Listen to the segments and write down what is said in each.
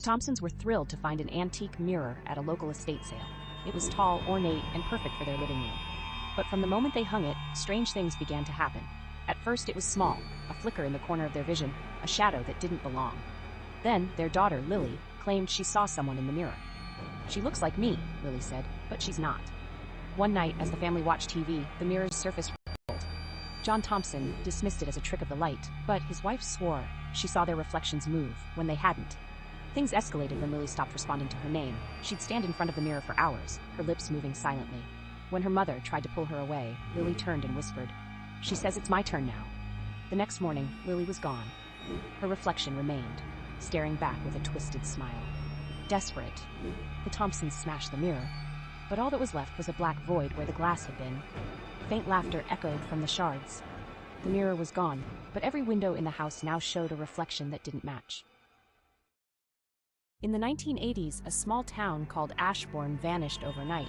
Thompsons were thrilled to find an antique mirror at a local estate sale. It was tall, ornate, and perfect for their living room. But from the moment they hung it, strange things began to happen. At first it was small, a flicker in the corner of their vision, a shadow that didn't belong. Then their daughter, Lily, claimed she saw someone in the mirror. "She looks like me," Lily said, "but she's not." One night, as the family watched TV, the mirror's surface rolled. John Thompson dismissed it as a trick of the light, but his wife swore she saw their reflections move when they hadn't. Things escalated when Lily stopped responding to her name. She'd stand in front of the mirror for hours, her lips moving silently. When her mother tried to pull her away, Lily turned and whispered, "She says it's my turn now." The next morning, Lily was gone. Her reflection remained, staring back with a twisted smile. Desperate, the Thompsons smashed the mirror, but all that was left was a black void where the glass had been. Faint laughter echoed from the shards. The mirror was gone, but every window in the house now showed a reflection that didn't match. In the 1980s, a small town called Ashbourne vanished overnight.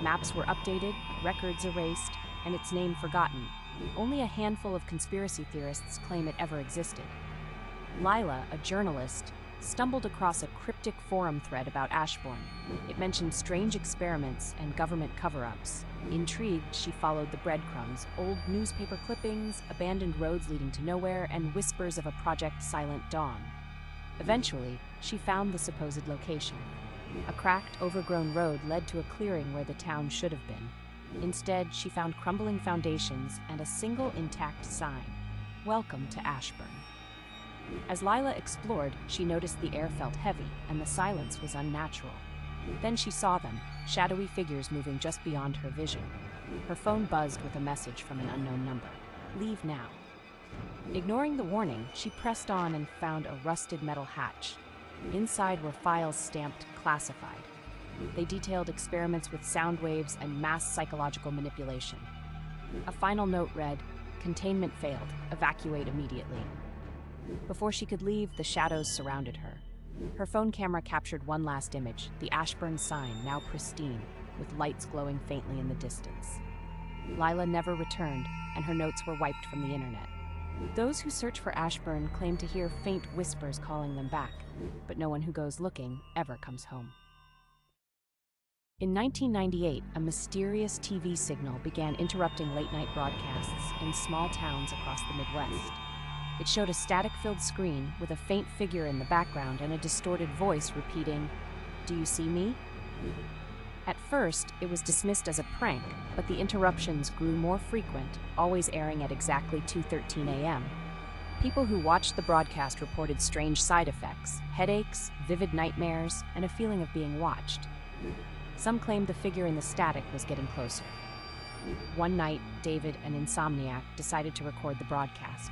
Maps were updated, records erased, and its name forgotten. Only a handful of conspiracy theorists claim it ever existed. Lila, a journalist, stumbled across a cryptic forum thread about Ashbourne. It mentioned strange experiments and government cover-ups. Intrigued, she followed the breadcrumbs, old newspaper clippings, abandoned roads leading to nowhere, and whispers of a Project Silent Dawn. Eventually, she found the supposed location. A cracked, overgrown road led to a clearing where the town should have been. Instead, she found crumbling foundations and a single intact sign: "Welcome to Ashbourne." As Lila explored, she noticed the air felt heavy and the silence was unnatural. Then she saw them, shadowy figures moving just beyond her vision. Her phone buzzed with a message from an unknown number: "Leave now." Ignoring the warning, she pressed on and found a rusted metal hatch. Inside were files stamped "classified." They detailed experiments with sound waves and mass psychological manipulation. A final note read, "Containment failed. Evacuate immediately." Before she could leave, the shadows surrounded her. Her phone camera captured one last image, the Ashbourne sign, now pristine, with lights glowing faintly in the distance. Lila never returned, and her notes were wiped from the internet. Those who search for Ashbourne claim to hear faint whispers calling them back, but no one who goes looking ever comes home. In 1998, a mysterious TV signal began interrupting late-night broadcasts in small towns across the Midwest. It showed a static-filled screen with a faint figure in the background and a distorted voice repeating, "Do you see me?" At first, it was dismissed as a prank, but the interruptions grew more frequent, always airing at exactly 2:13 a.m. People who watched the broadcast reported strange side effects: headaches, vivid nightmares, and a feeling of being watched. Some claimed the figure in the static was getting closer. One night, David, an insomniac, decided to record the broadcast.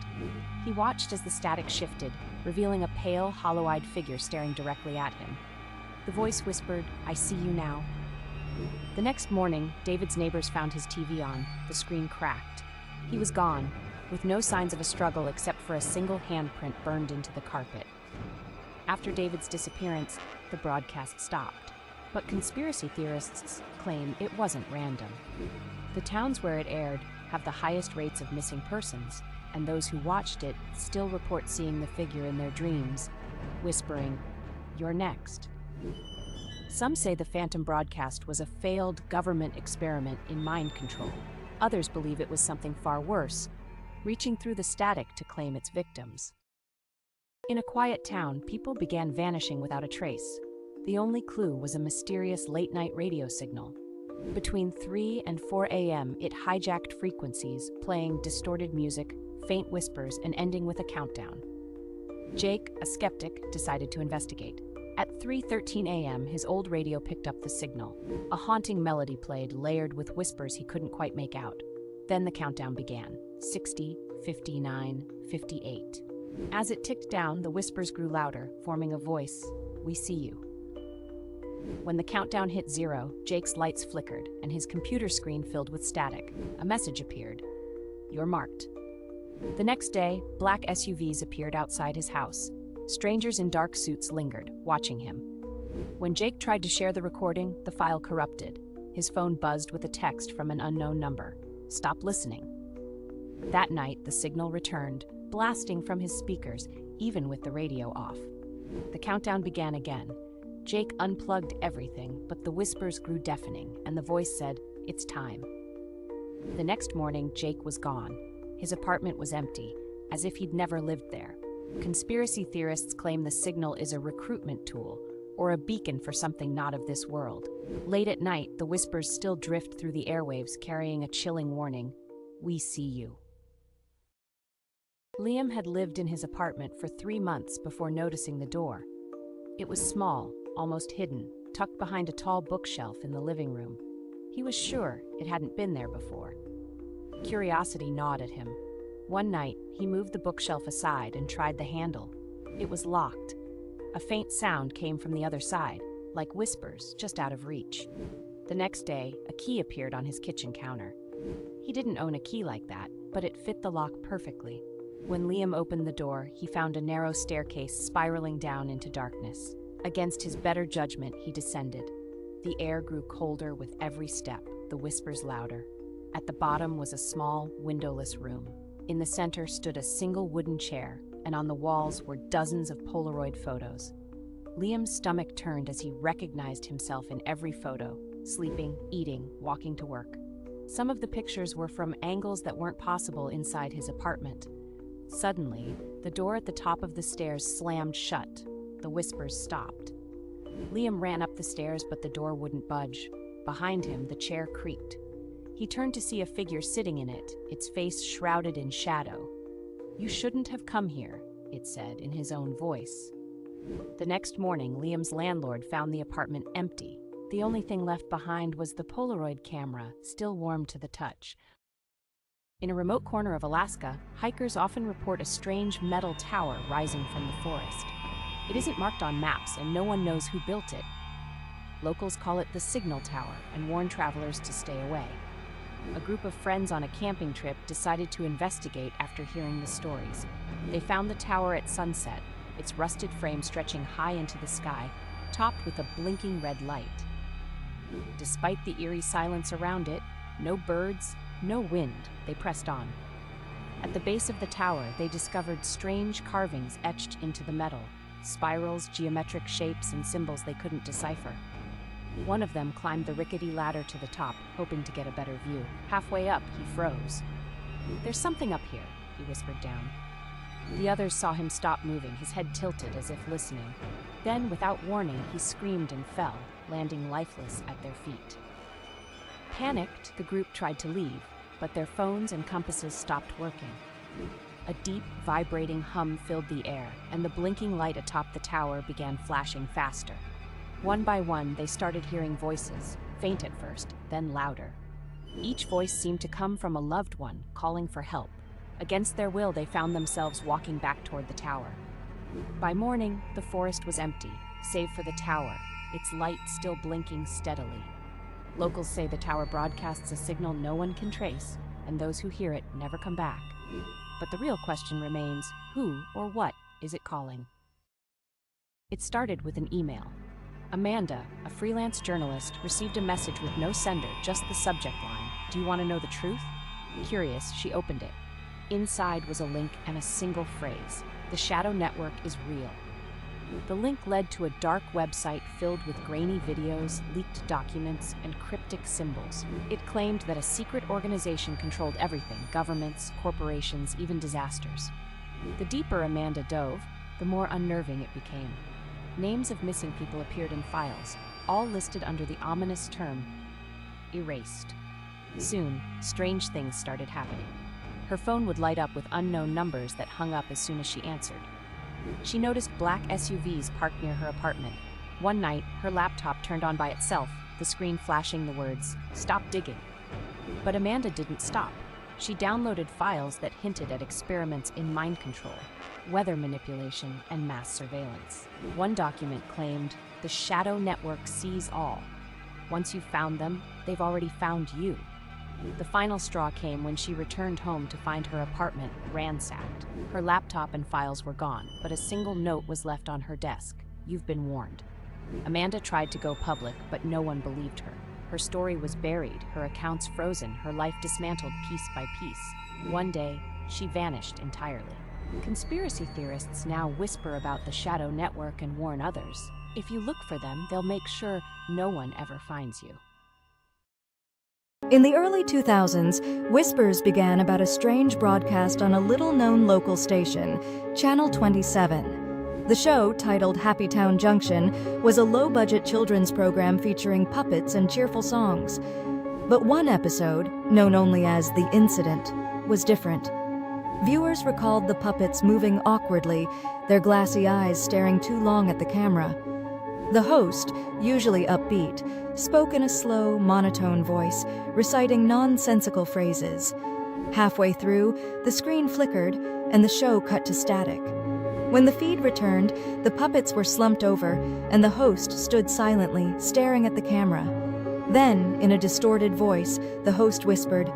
He watched as the static shifted, revealing a pale, hollow-eyed figure staring directly at him. The voice whispered, "I see you now." The next morning, David's neighbors found his TV on. The screen cracked. He was gone, with no signs of a struggle except for a single handprint burned into the carpet. After David's disappearance, the broadcast stopped. But conspiracy theorists claim it wasn't random. The towns where it aired have the highest rates of missing persons, and those who watched it still report seeing the figure in their dreams, whispering, "You're next." Some say the phantom broadcast was a failed government experiment in mind control. Others believe it was something far worse, reaching through the static to claim its victims. In a quiet town, people began vanishing without a trace. The only clue was a mysterious late-night radio signal. Between 3 and 4 a.m., it hijacked frequencies, playing distorted music, faint whispers, and ending with a countdown. Jake, a skeptic, decided to investigate. At 3:13 a.m., his old radio picked up the signal. A haunting melody played, layered with whispers he couldn't quite make out. Then the countdown began. 60, 59, 58. As it ticked down, the whispers grew louder, forming a voice, "We see you." When the countdown hit 0, Jake's lights flickered, and his computer screen filled with static. A message appeared, "You're marked." The next day, black SUVs appeared outside his house. Strangers in dark suits lingered, watching him. When Jake tried to share the recording, the file corrupted. His phone buzzed with a text from an unknown number. "Stop listening." That night, the signal returned, blasting from his speakers, even with the radio off. The countdown began again. Jake unplugged everything, but the whispers grew deafening, and the voice said, "It's time." The next morning, Jake was gone. His apartment was empty, as if he'd never lived there. Conspiracy theorists claim the signal is a recruitment tool, or a beacon for something not of this world. Late at night, the whispers still drift through the airwaves, carrying a chilling warning: "We see you." Liam had lived in his apartment for 3 months before noticing the door. It was small, almost hidden, tucked behind a tall bookshelf in the living room. He was sure it hadn't been there before. Curiosity gnawed at him. One night, he moved the bookshelf aside and tried the handle. It was locked. A faint sound came from the other side, like whispers just out of reach. The next day, a key appeared on his kitchen counter. He didn't own a key like that, but it fit the lock perfectly. When Liam opened the door, he found a narrow staircase spiraling down into darkness. Against his better judgment, he descended. The air grew colder with every step, the whispers louder. At the bottom was a small, windowless room. In the center stood a single wooden chair, and on the walls were dozens of Polaroid photos. Liam's stomach turned as he recognized himself in every photo, sleeping, eating, walking to work. Some of the pictures were from angles that weren't possible inside his apartment. Suddenly, the door at the top of the stairs slammed shut. The whispers stopped. Liam ran up the stairs, but the door wouldn't budge. Behind him, the chair creaked. He turned to see a figure sitting in it, its face shrouded in shadow. "You shouldn't have come here," it said in his own voice. The next morning, Liam's landlord found the apartment empty. The only thing left behind was the Polaroid camera, still warm to the touch. In a remote corner of Alaska, hikers often report a strange metal tower rising from the forest. It isn't marked on maps, and no one knows who built it. Locals call it the Signal Tower and warn travelers to stay away. A group of friends on a camping trip decided to investigate after hearing the stories. They found the tower at sunset, its rusted frame stretching high into the sky, topped with a blinking red light. Despite the eerie silence around it, no birds, no wind, they pressed on. At the base of the tower, they discovered strange carvings etched into the metal, spirals, geometric shapes, and symbols they couldn't decipher. One of them climbed the rickety ladder to the top, hoping to get a better view. Halfway up, he froze. "There's something up here," he whispered down. The others saw him stop moving, his head tilted as if listening. Then, without warning, he screamed and fell, landing lifeless at their feet. Panicked, the group tried to leave, but their phones and compasses stopped working. A deep, vibrating hum filled the air, and the blinking light atop the tower began flashing faster. One by one, they started hearing voices, faint at first, then louder. Each voice seemed to come from a loved one, calling for help. Against their will, they found themselves walking back toward the tower. By morning, the forest was empty, save for the tower, its light still blinking steadily. Locals say the tower broadcasts a signal no one can trace, and those who hear it never come back. But the real question remains, who or what is it calling? It started with an email. Amanda, a freelance journalist, received a message with no sender, just the subject line. "Do you want to know the truth?" Curious, she opened it. Inside was a link and a single phrase: "The Shadow Network is real." The link led to a dark website filled with grainy videos, leaked documents, and cryptic symbols. It claimed that a secret organization controlled everything: governments, corporations, even disasters. The deeper Amanda dove, the more unnerving it became. Names of missing people appeared in files, all listed under the ominous term, erased. Soon, strange things started happening. Her phone would light up with unknown numbers that hung up as soon as she answered. She noticed black SUVs parked near her apartment. One night, her laptop turned on by itself, the screen flashing the words, "Stop digging." But Amanda didn't stop. She downloaded files that hinted at experiments in mind control, weather manipulation, and mass surveillance. One document claimed, "The Shadow Network sees all. Once you've found them, they've already found you." The final straw came when she returned home to find her apartment ransacked. Her laptop and files were gone, but a single note was left on her desk: "You've been warned." Amanda tried to go public, but no one believed her. Her story was buried, her accounts frozen, her life dismantled piece by piece. One day, she vanished entirely. Conspiracy theorists now whisper about the shadow network and warn others. If you look for them, they'll make sure no one ever finds you. In the early 2000s, whispers began about a strange broadcast on a little-known local station, Channel 27. The show, titled Happy Town Junction, was a low-budget children's program featuring puppets and cheerful songs. But one episode, known only as The Incident, was different. Viewers recalled the puppets moving awkwardly, their glassy eyes staring too long at the camera. The host, usually upbeat, spoke in a slow, monotone voice, reciting nonsensical phrases. Halfway through, the screen flickered, and the show cut to static. When the feed returned, the puppets were slumped over, and the host stood silently, staring at the camera. Then, in a distorted voice, the host whispered,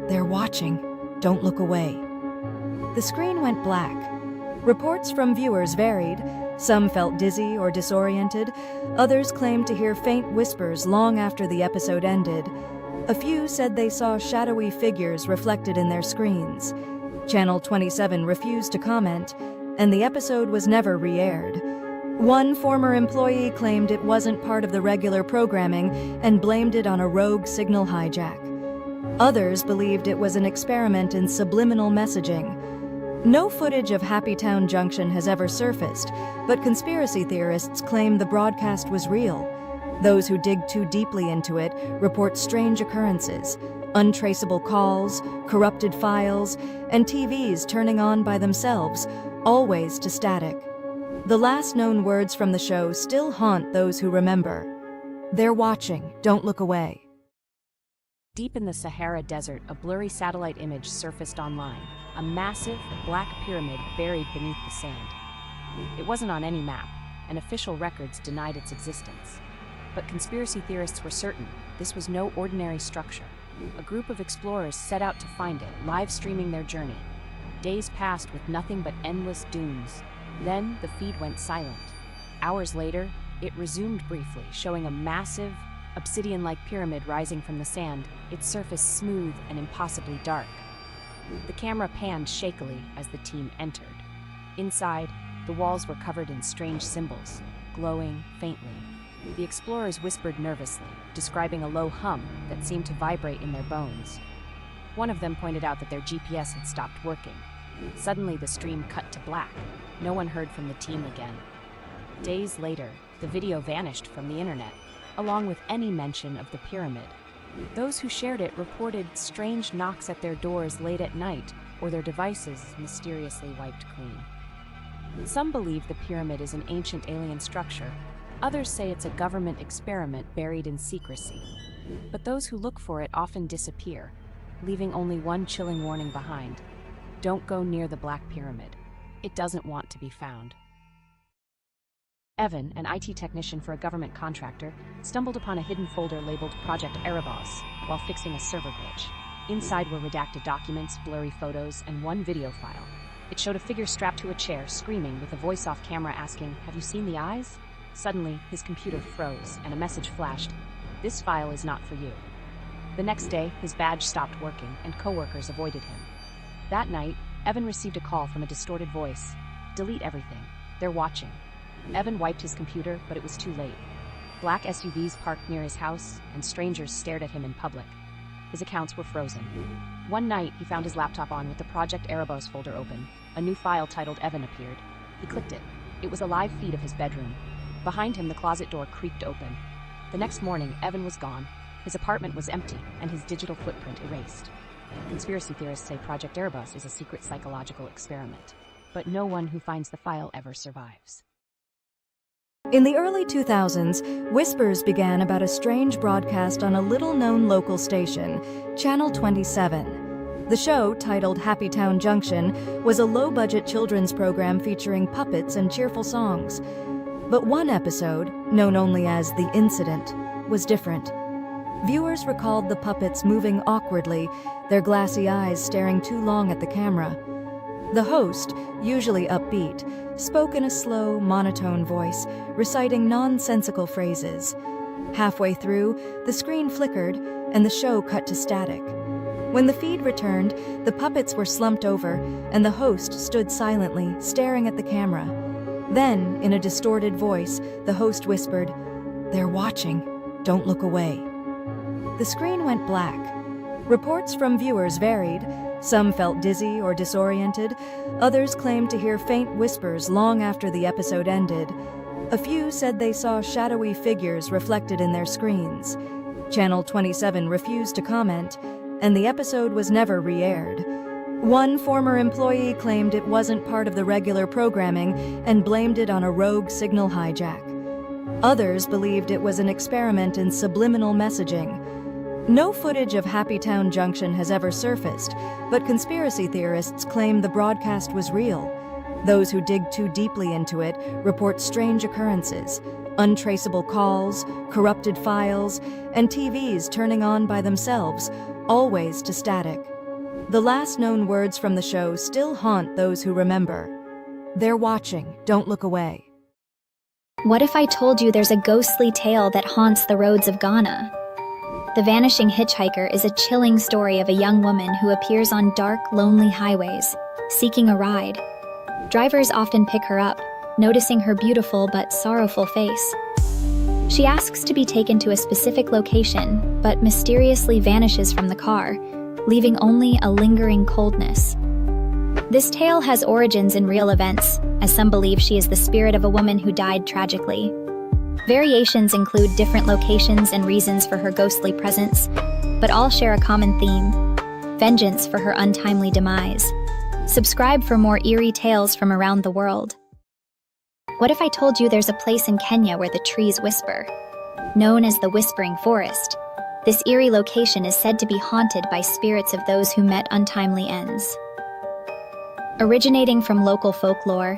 "They're watching. Don't look away." The screen went black. Reports from viewers varied. Some felt dizzy or disoriented. Others claimed to hear faint whispers long after the episode ended. A few said they saw shadowy figures reflected in their screens. Channel 27 refused to comment, and the episode was never re-aired. One former employee claimed it wasn't part of the regular programming and blamed it on a rogue signal hijack. Others believed it was an experiment in subliminal messaging. No footage of Happy Town Junction has ever surfaced, but conspiracy theorists claim the broadcast was real. Those who dig too deeply into it report strange occurrences, untraceable calls, corrupted files, and TVs turning on by themselves, always to static. The last known words from the show still haunt those who remember. "They're watching, don't look away." Deep in the Sahara Desert, a blurry satellite image surfaced online. A massive, black pyramid buried beneath the sand. It wasn't on any map, and official records denied its existence. But conspiracy theorists were certain this was no ordinary structure. A group of explorers set out to find it, live streaming their journey. Days passed with nothing but endless dunes. Then the feed went silent. Hours later, it resumed briefly, showing a massive, obsidian-like pyramid rising from the sand, its surface smooth and impossibly dark. The camera panned shakily as the team entered. Inside, the walls were covered in strange symbols, glowing faintly. The explorers whispered nervously, describing a low hum that seemed to vibrate in their bones. One of them pointed out that their GPS had stopped working. Suddenly, the stream cut to black. No one heard from the team again. Days later, the video vanished from the internet, along with any mention of the pyramid. Those who shared it reported strange knocks at their doors late at night, or their devices mysteriously wiped clean. Some believe the pyramid is an ancient alien structure. Others say it's a government experiment buried in secrecy. But those who look for it often disappear, leaving only one chilling warning behind. Don't go near the Black Pyramid. It doesn't want to be found. Evan, an IT technician for a government contractor, stumbled upon a hidden folder labeled Project Erebos while fixing a server glitch. Inside were redacted documents, blurry photos, and one video file. It showed a figure strapped to a chair, screaming, with a voice off camera asking, "Have you seen the eyes?" Suddenly, his computer froze, and a message flashed, "This file is not for you." The next day, his badge stopped working, and coworkers avoided him. That night, Evan received a call from a distorted voice. "Delete everything. They're watching." Evan wiped his computer, but it was too late. Black SUVs parked near his house, and strangers stared at him in public. His accounts were frozen. One night, he found his laptop on with the Project Erebos folder open. A new file titled Evan appeared. He clicked it. It was a live feed of his bedroom. Behind him, the closet door creaked open. The next morning, Evan was gone. His apartment was empty, and his digital footprint erased. Conspiracy theorists say Project Erebos is a secret psychological experiment. But no one who finds the file ever survives. In the early 2000s, whispers began about a strange broadcast on a little-known local station, Channel 27. The show, titled Happy Town Junction, was a low-budget children's program featuring puppets and cheerful songs. But one episode, known only as The Incident, was different. Viewers recalled the puppets moving awkwardly, their glassy eyes staring too long at the camera. The host, usually upbeat, spoke in a slow, monotone voice, reciting nonsensical phrases. Halfway through, the screen flickered, and the show cut to static. When the feed returned, the puppets were slumped over, and the host stood silently, staring at the camera. Then, in a distorted voice, the host whispered, "They're watching. Don't look away." The screen went black. Reports from viewers varied. Some felt dizzy or disoriented. Others claimed to hear faint whispers long after the episode ended. A few said they saw shadowy figures reflected in their screens. Channel 27 refused to comment, and the episode was never re-aired. One former employee claimed it wasn't part of the regular programming and blamed it on a rogue signal hijack. Others believed it was an experiment in subliminal messaging. No footage of Happytown Junction has ever surfaced, but conspiracy theorists claim the broadcast was real. Those who dig too deeply into it report strange occurrences, untraceable calls, corrupted files, and TVs turning on by themselves, always to static. The last known words from the show still haunt those who remember. "They're watching, don't look away." What if I told you there's a ghostly tale that haunts the roads of Ghana? The Vanishing Hitchhiker is a chilling story of a young woman who appears on dark, lonely highways, seeking a ride. Drivers often pick her up, noticing her beautiful but sorrowful face. She asks to be taken to a specific location, but mysteriously vanishes from the car, leaving only a lingering coldness. This tale has origins in real events, as some believe she is the spirit of a woman who died tragically. Variations include different locations and reasons for her ghostly presence, but all share a common theme: vengeance for her untimely demise. Subscribe for more eerie tales from around the world. What if I told you there's a place in Kenya where the trees whisper? Known as the Whispering Forest, this eerie location is said to be haunted by spirits of those who met untimely ends. Originating from local folklore,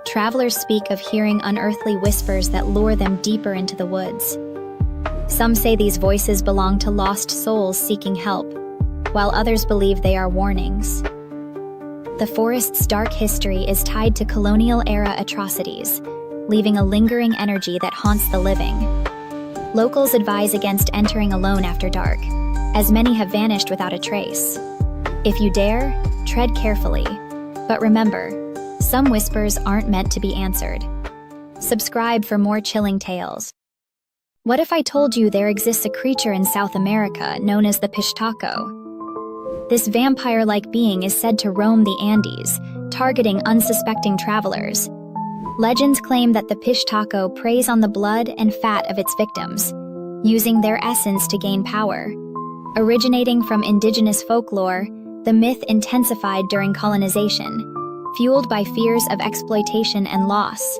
travelers speak of hearing unearthly whispers that lure them deeper into the woods. Some say these voices belong to lost souls seeking help, while others believe they are warnings. The forest's dark history is tied to colonial-era atrocities, leaving a lingering energy that haunts the living. Locals advise against entering alone after dark, as many have vanished without a trace. If you dare, tread carefully. But remember, some whispers aren't meant to be answered. Subscribe for more chilling tales. What if I told you there exists a creature in South America known as the Pishtaco? This vampire-like being is said to roam the Andes, targeting unsuspecting travelers. Legends claim that the Pishtaco preys on the blood and fat of its victims, using their essence to gain power. Originating from indigenous folklore, the myth intensified during colonization, fueled by fears of exploitation and loss.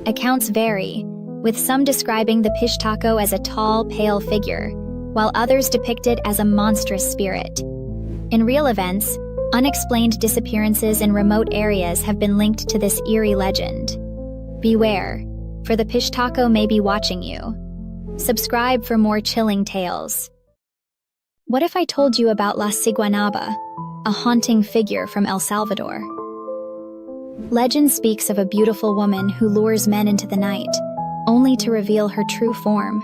Accounts vary, with some describing the Pishtaco as a tall, pale figure, while others depict it as a monstrous spirit. In real events, unexplained disappearances in remote areas have been linked to this eerie legend. Beware, for the Pishtaco may be watching you. Subscribe for more chilling tales. What if I told you about La Ciguanaba, a haunting figure from El Salvador? Legend speaks of a beautiful woman who lures men into the night, only to reveal her true form,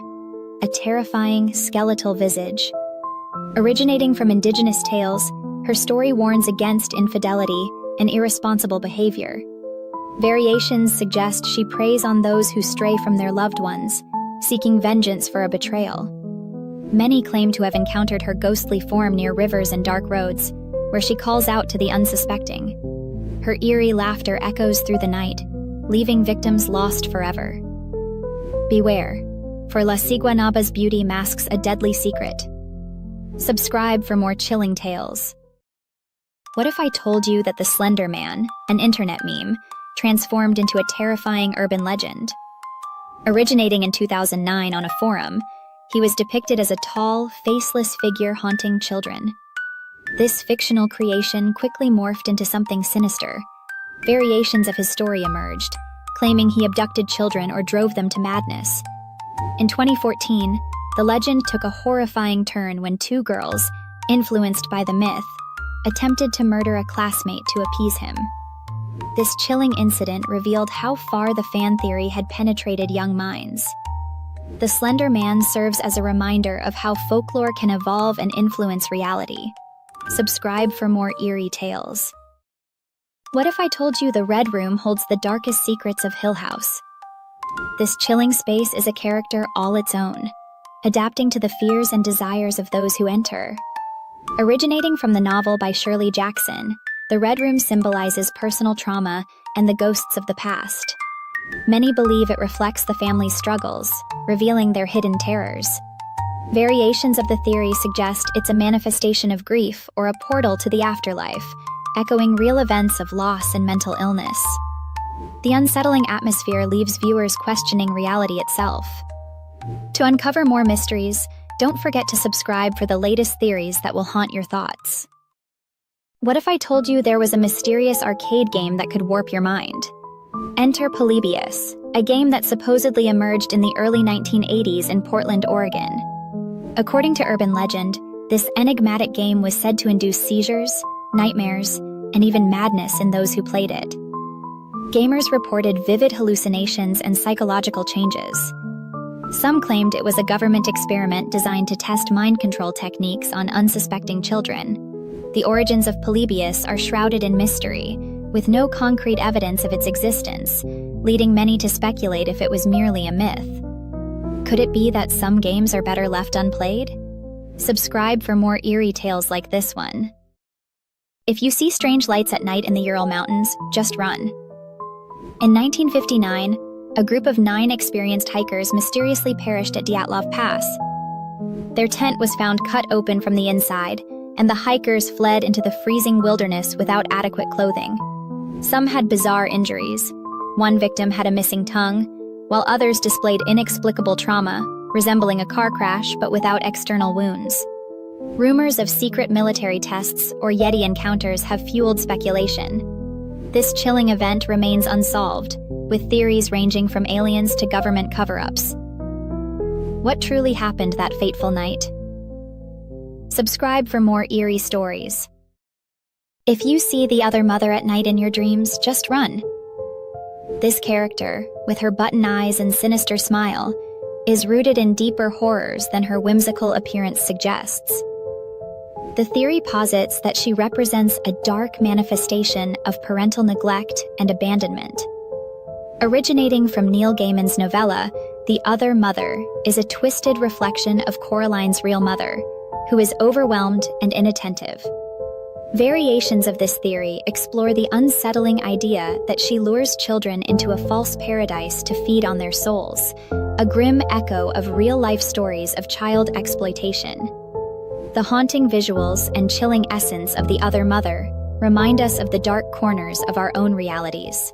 a terrifying, skeletal visage. Originating from indigenous tales, her story warns against infidelity and irresponsible behavior. Variations suggest she preys on those who stray from their loved ones, seeking vengeance for a betrayal. Many claim to have encountered her ghostly form near rivers and dark roads, where she calls out to the unsuspecting. Her eerie laughter echoes through the night, leaving victims lost forever. Beware, for La Ciguanaba's beauty masks a deadly secret. Subscribe for more chilling tales. What if I told you that the Slender Man, an internet meme, transformed into a terrifying urban legend? Originating in 2009 on a forum, he was depicted as a tall, faceless figure haunting children. This fictional creation quickly morphed into something sinister. Variations of his story emerged, claiming he abducted children or drove them to madness. In 2014, the legend took a horrifying turn when two girls, influenced by the myth, attempted to murder a classmate to appease him. This chilling incident revealed how far the fan theory had penetrated young minds. The Slender Man serves as a reminder of how folklore can evolve and influence reality. Subscribe for more eerie tales. What if I told you the Red Room holds the darkest secrets of Hill House? This chilling space is a character all its own, adapting to the fears and desires of those who enter. Originating from the novel by Shirley Jackson, the Red Room symbolizes personal trauma and the ghosts of the past. Many believe it reflects the family's struggles, revealing their hidden terrors. Variations of the theory suggest it's a manifestation of grief or a portal to the afterlife, echoing real events of loss and mental illness. The unsettling atmosphere leaves viewers questioning reality itself. To uncover more mysteries, don't forget to subscribe for the latest theories that will haunt your thoughts. What if I told you there was a mysterious arcade game that could warp your mind? Enter Polybius, a game that supposedly emerged in the early 1980s in Portland, Oregon. According to urban legend, this enigmatic game was said to induce seizures, nightmares, and even madness in those who played it. Gamers reported vivid hallucinations and psychological changes. Some claimed it was a government experiment designed to test mind control techniques on unsuspecting children. The origins of Polybius are shrouded in mystery, with no concrete evidence of its existence, leading many to speculate if it was merely a myth. Could it be that some games are better left unplayed? Subscribe for more eerie tales like this one. If you see strange lights at night in the Ural Mountains, just run. In 1959, a group of 9 experienced hikers mysteriously perished at Dyatlov Pass. Their tent was found cut open from the inside, and the hikers fled into the freezing wilderness without adequate clothing. Some had bizarre injuries. One victim had a missing tongue, while others displayed inexplicable trauma, resembling a car crash but without external wounds. Rumors of secret military tests or Yeti encounters have fueled speculation. This chilling event remains unsolved, with theories ranging from aliens to government cover-ups. What truly happened that fateful night? Subscribe for more eerie stories. If you see the other mother at night in your dreams, just run. This character, with her button eyes and sinister smile, is rooted in deeper horrors than her whimsical appearance suggests. The theory posits that she represents a dark manifestation of parental neglect and abandonment. Originating from Neil Gaiman's novella, The Other Mother is a twisted reflection of Coraline's real mother, who is overwhelmed and inattentive. Variations of this theory explore the unsettling idea that she lures children into a false paradise to feed on their souls, a grim echo of real-life stories of child exploitation. The haunting visuals and chilling essence of The Other Mother remind us of the dark corners of our own realities.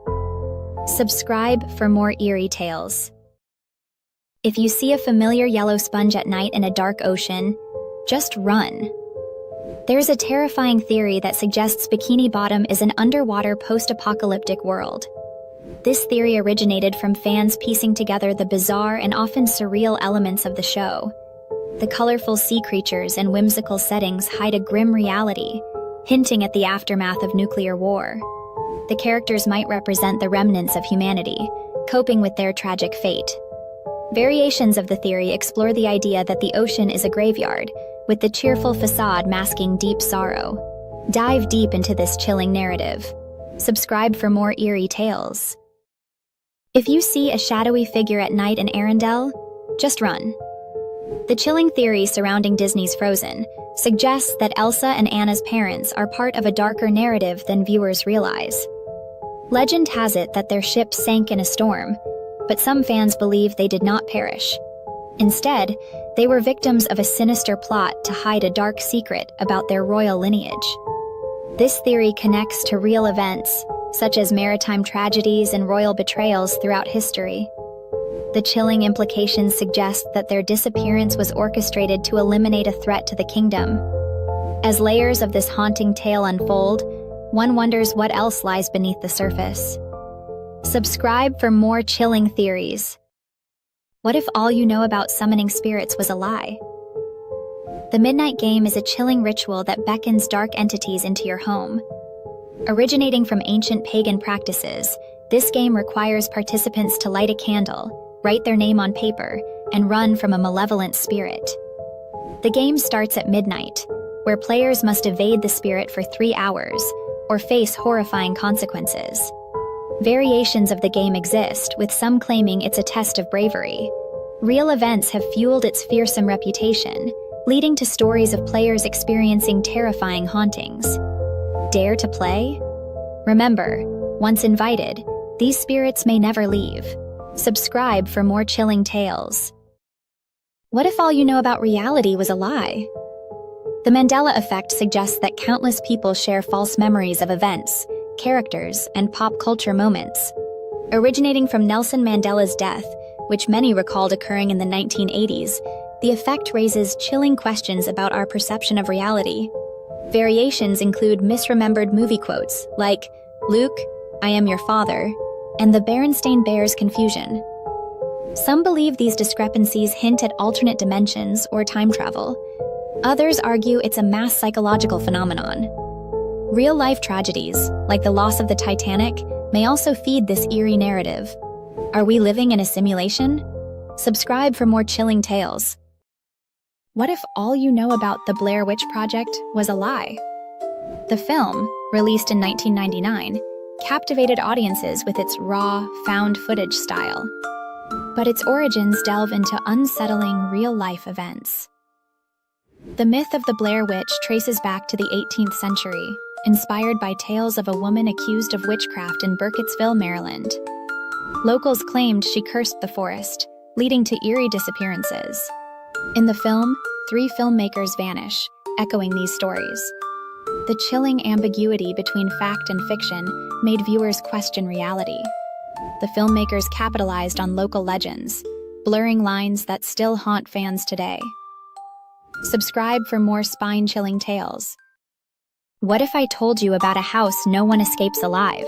Subscribe for more eerie tales. If you see a familiar yellow sponge at night in a dark ocean, just run. There's a terrifying theory that suggests Bikini Bottom is an underwater post-apocalyptic world. This theory originated from fans piecing together the bizarre and often surreal elements of the show. The colorful sea creatures and whimsical settings hide a grim reality, hinting at the aftermath of nuclear war. The characters might represent the remnants of humanity, coping with their tragic fate. Variations of the theory explore the idea that the ocean is a graveyard, with the cheerful facade masking deep sorrow. Dive deep into this chilling narrative. Subscribe for more eerie tales. If you see a shadowy figure at night in Arendelle, just run. The chilling theory surrounding Disney's Frozen suggests that Elsa and Anna's parents are part of a darker narrative than viewers realize. Legend has it that their ship sank in a storm, but some fans believe they did not perish. Instead, they were victims of a sinister plot to hide a dark secret about their royal lineage. This theory connects to real events, such as maritime tragedies and royal betrayals throughout history. The chilling implications suggest that their disappearance was orchestrated to eliminate a threat to the kingdom. As layers of this haunting tale unfold, one wonders what else lies beneath the surface. Subscribe for more chilling theories. What if all you know about summoning spirits was a lie? The Midnight Game is a chilling ritual that beckons dark entities into your home. Originating from ancient pagan practices, this game requires participants to light a candle, write their name on paper, and run from a malevolent spirit. The game starts at midnight, where players must evade the spirit for 3 hours or face horrifying consequences. Variations of the game exist, with some claiming it's a test of bravery. Real events have fueled its fearsome reputation, leading to stories of players experiencing terrifying hauntings. Dare to play? Remember, once invited, these spirits may never leave. Subscribe for more chilling tales. What if all you know about reality was a lie? The Mandela effect suggests that countless people share false memories of events, characters, and pop culture moments. Originating from Nelson Mandela's death, which many recalled occurring in the 1980s, the effect raises chilling questions about our perception of reality. Variations include misremembered movie quotes like, "Luke, I am your father," and the Berenstain Bears confusion. Some believe these discrepancies hint at alternate dimensions or time travel. Others argue it's a mass psychological phenomenon. Real-life tragedies, like the loss of the Titanic, may also feed this eerie narrative. Are we living in a simulation? Subscribe for more chilling tales. What if all you know about the Blair Witch Project was a lie? The film, released in 1999, captivated audiences with its raw, found footage style. But its origins delve into unsettling real-life events. The myth of the Blair Witch traces back to the 18th century, inspired by tales of a woman accused of witchcraft in Burkittsville, Maryland. Locals claimed she cursed the forest, leading to eerie disappearances. In the film, 3 filmmakers vanish, echoing these stories. The chilling ambiguity between fact and fiction made viewers question reality. The filmmakers capitalized on local legends, blurring lines that still haunt fans today. Subscribe for more spine-chilling tales. What if I told you about a house no one escapes alive?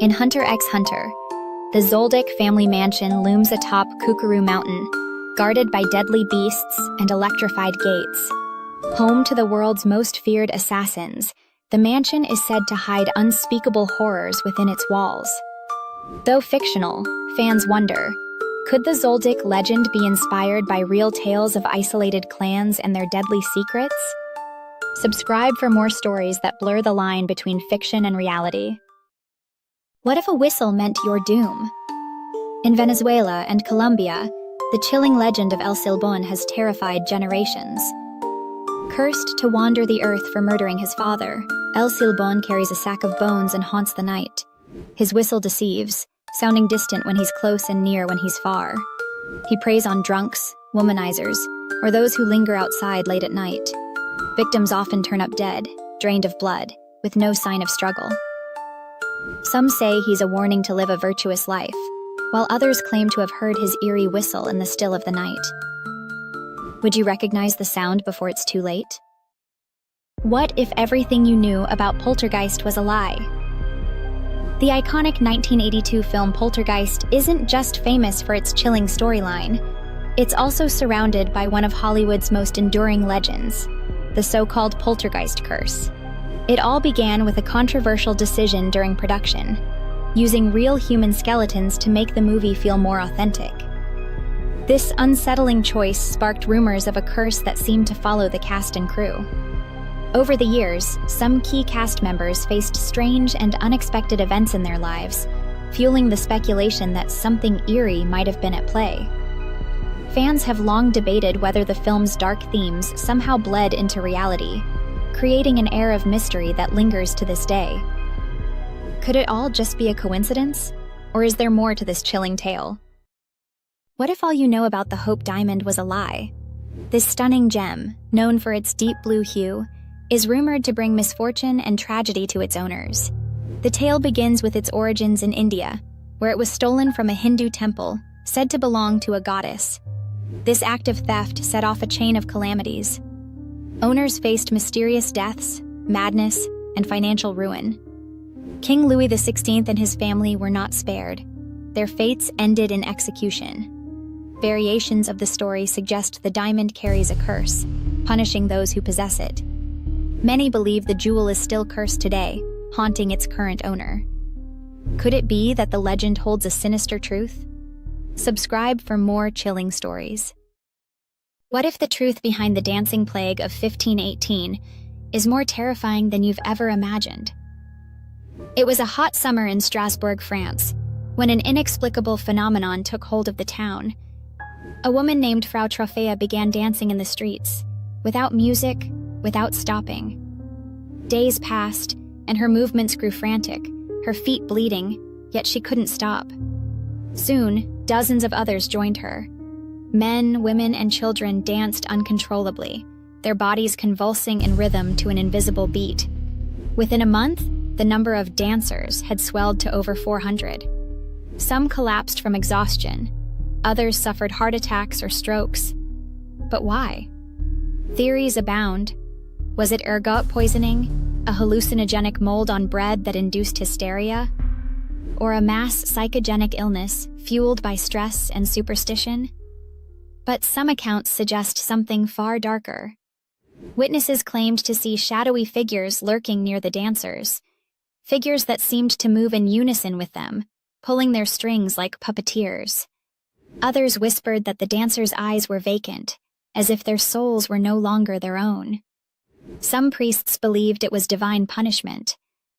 In Hunter x Hunter, the Zoldyck family mansion looms atop Kukuru Mountain, guarded by deadly beasts and electrified gates. Home to the world's most feared assassins, the mansion is said to hide unspeakable horrors within its walls. Though fictional, fans wonder, could the Zoldyck legend be inspired by real tales of isolated clans and their deadly secrets? Subscribe for more stories that blur the line between fiction and reality. What if a whistle meant your doom? In Venezuela and Colombia, the chilling legend of El Silbón has terrified generations. Cursed to wander the earth for murdering his father, El Silbón carries a sack of bones and haunts the night. His whistle deceives, sounding distant when he's close and near when he's far. He preys on drunks, womanizers, or those who linger outside late at night. Victims often turn up dead, drained of blood, with no sign of struggle. Some say he's a warning to live a virtuous life, while others claim to have heard his eerie whistle in the still of the night. Would you recognize the sound before it's too late? What if everything you knew about Poltergeist was a lie? The iconic 1982 film Poltergeist isn't just famous for its chilling storyline. It's also surrounded by one of Hollywood's most enduring legends, the so-called Poltergeist curse. It all began with a controversial decision during production, using real human skeletons to make the movie feel more authentic. This unsettling choice sparked rumors of a curse that seemed to follow the cast and crew. Over the years, some key cast members faced strange and unexpected events in their lives, fueling the speculation that something eerie might have been at play. Fans have long debated whether the film's dark themes somehow bled into reality, creating an air of mystery that lingers to this day. Could it all just be a coincidence? Or is there more to this chilling tale? What if all you know about the Hope Diamond was a lie? This stunning gem, known for its deep blue hue, is rumored to bring misfortune and tragedy to its owners. The tale begins with its origins in India, where it was stolen from a Hindu temple, said to belong to a goddess. This act of theft set off a chain of calamities. Owners faced mysterious deaths, madness, and financial ruin. King Louis XVI and his family were not spared. Their fates ended in execution. Variations of the story suggest the diamond carries a curse, punishing those who possess it. Many believe the jewel is still cursed today, haunting its current owner. Could it be that the legend holds a sinister truth? Subscribe for more chilling stories. What if the truth behind the dancing plague of 1518 is more terrifying than you've ever imagined? It was a hot summer in Strasbourg, France, when an inexplicable phenomenon took hold of the town. A woman named Frau Trophea began dancing in the streets, without music, without stopping. Days passed, and her movements grew frantic, her feet bleeding, yet she couldn't stop. Soon, dozens of others joined her. Men, women, and children danced uncontrollably, their bodies convulsing in rhythm to an invisible beat. Within a month, the number of dancers had swelled to over 400. Some collapsed from exhaustion. Others suffered heart attacks or strokes. But why? Theories abound. Was it ergot poisoning, a hallucinogenic mold on bread that induced hysteria? Or a mass psychogenic illness fueled by stress and superstition? But some accounts suggest something far darker. Witnesses claimed to see shadowy figures lurking near the dancers, figures that seemed to move in unison with them, pulling their strings like puppeteers. Others whispered that the dancers' eyes were vacant, as if their souls were no longer their own. Some priests believed it was divine punishment,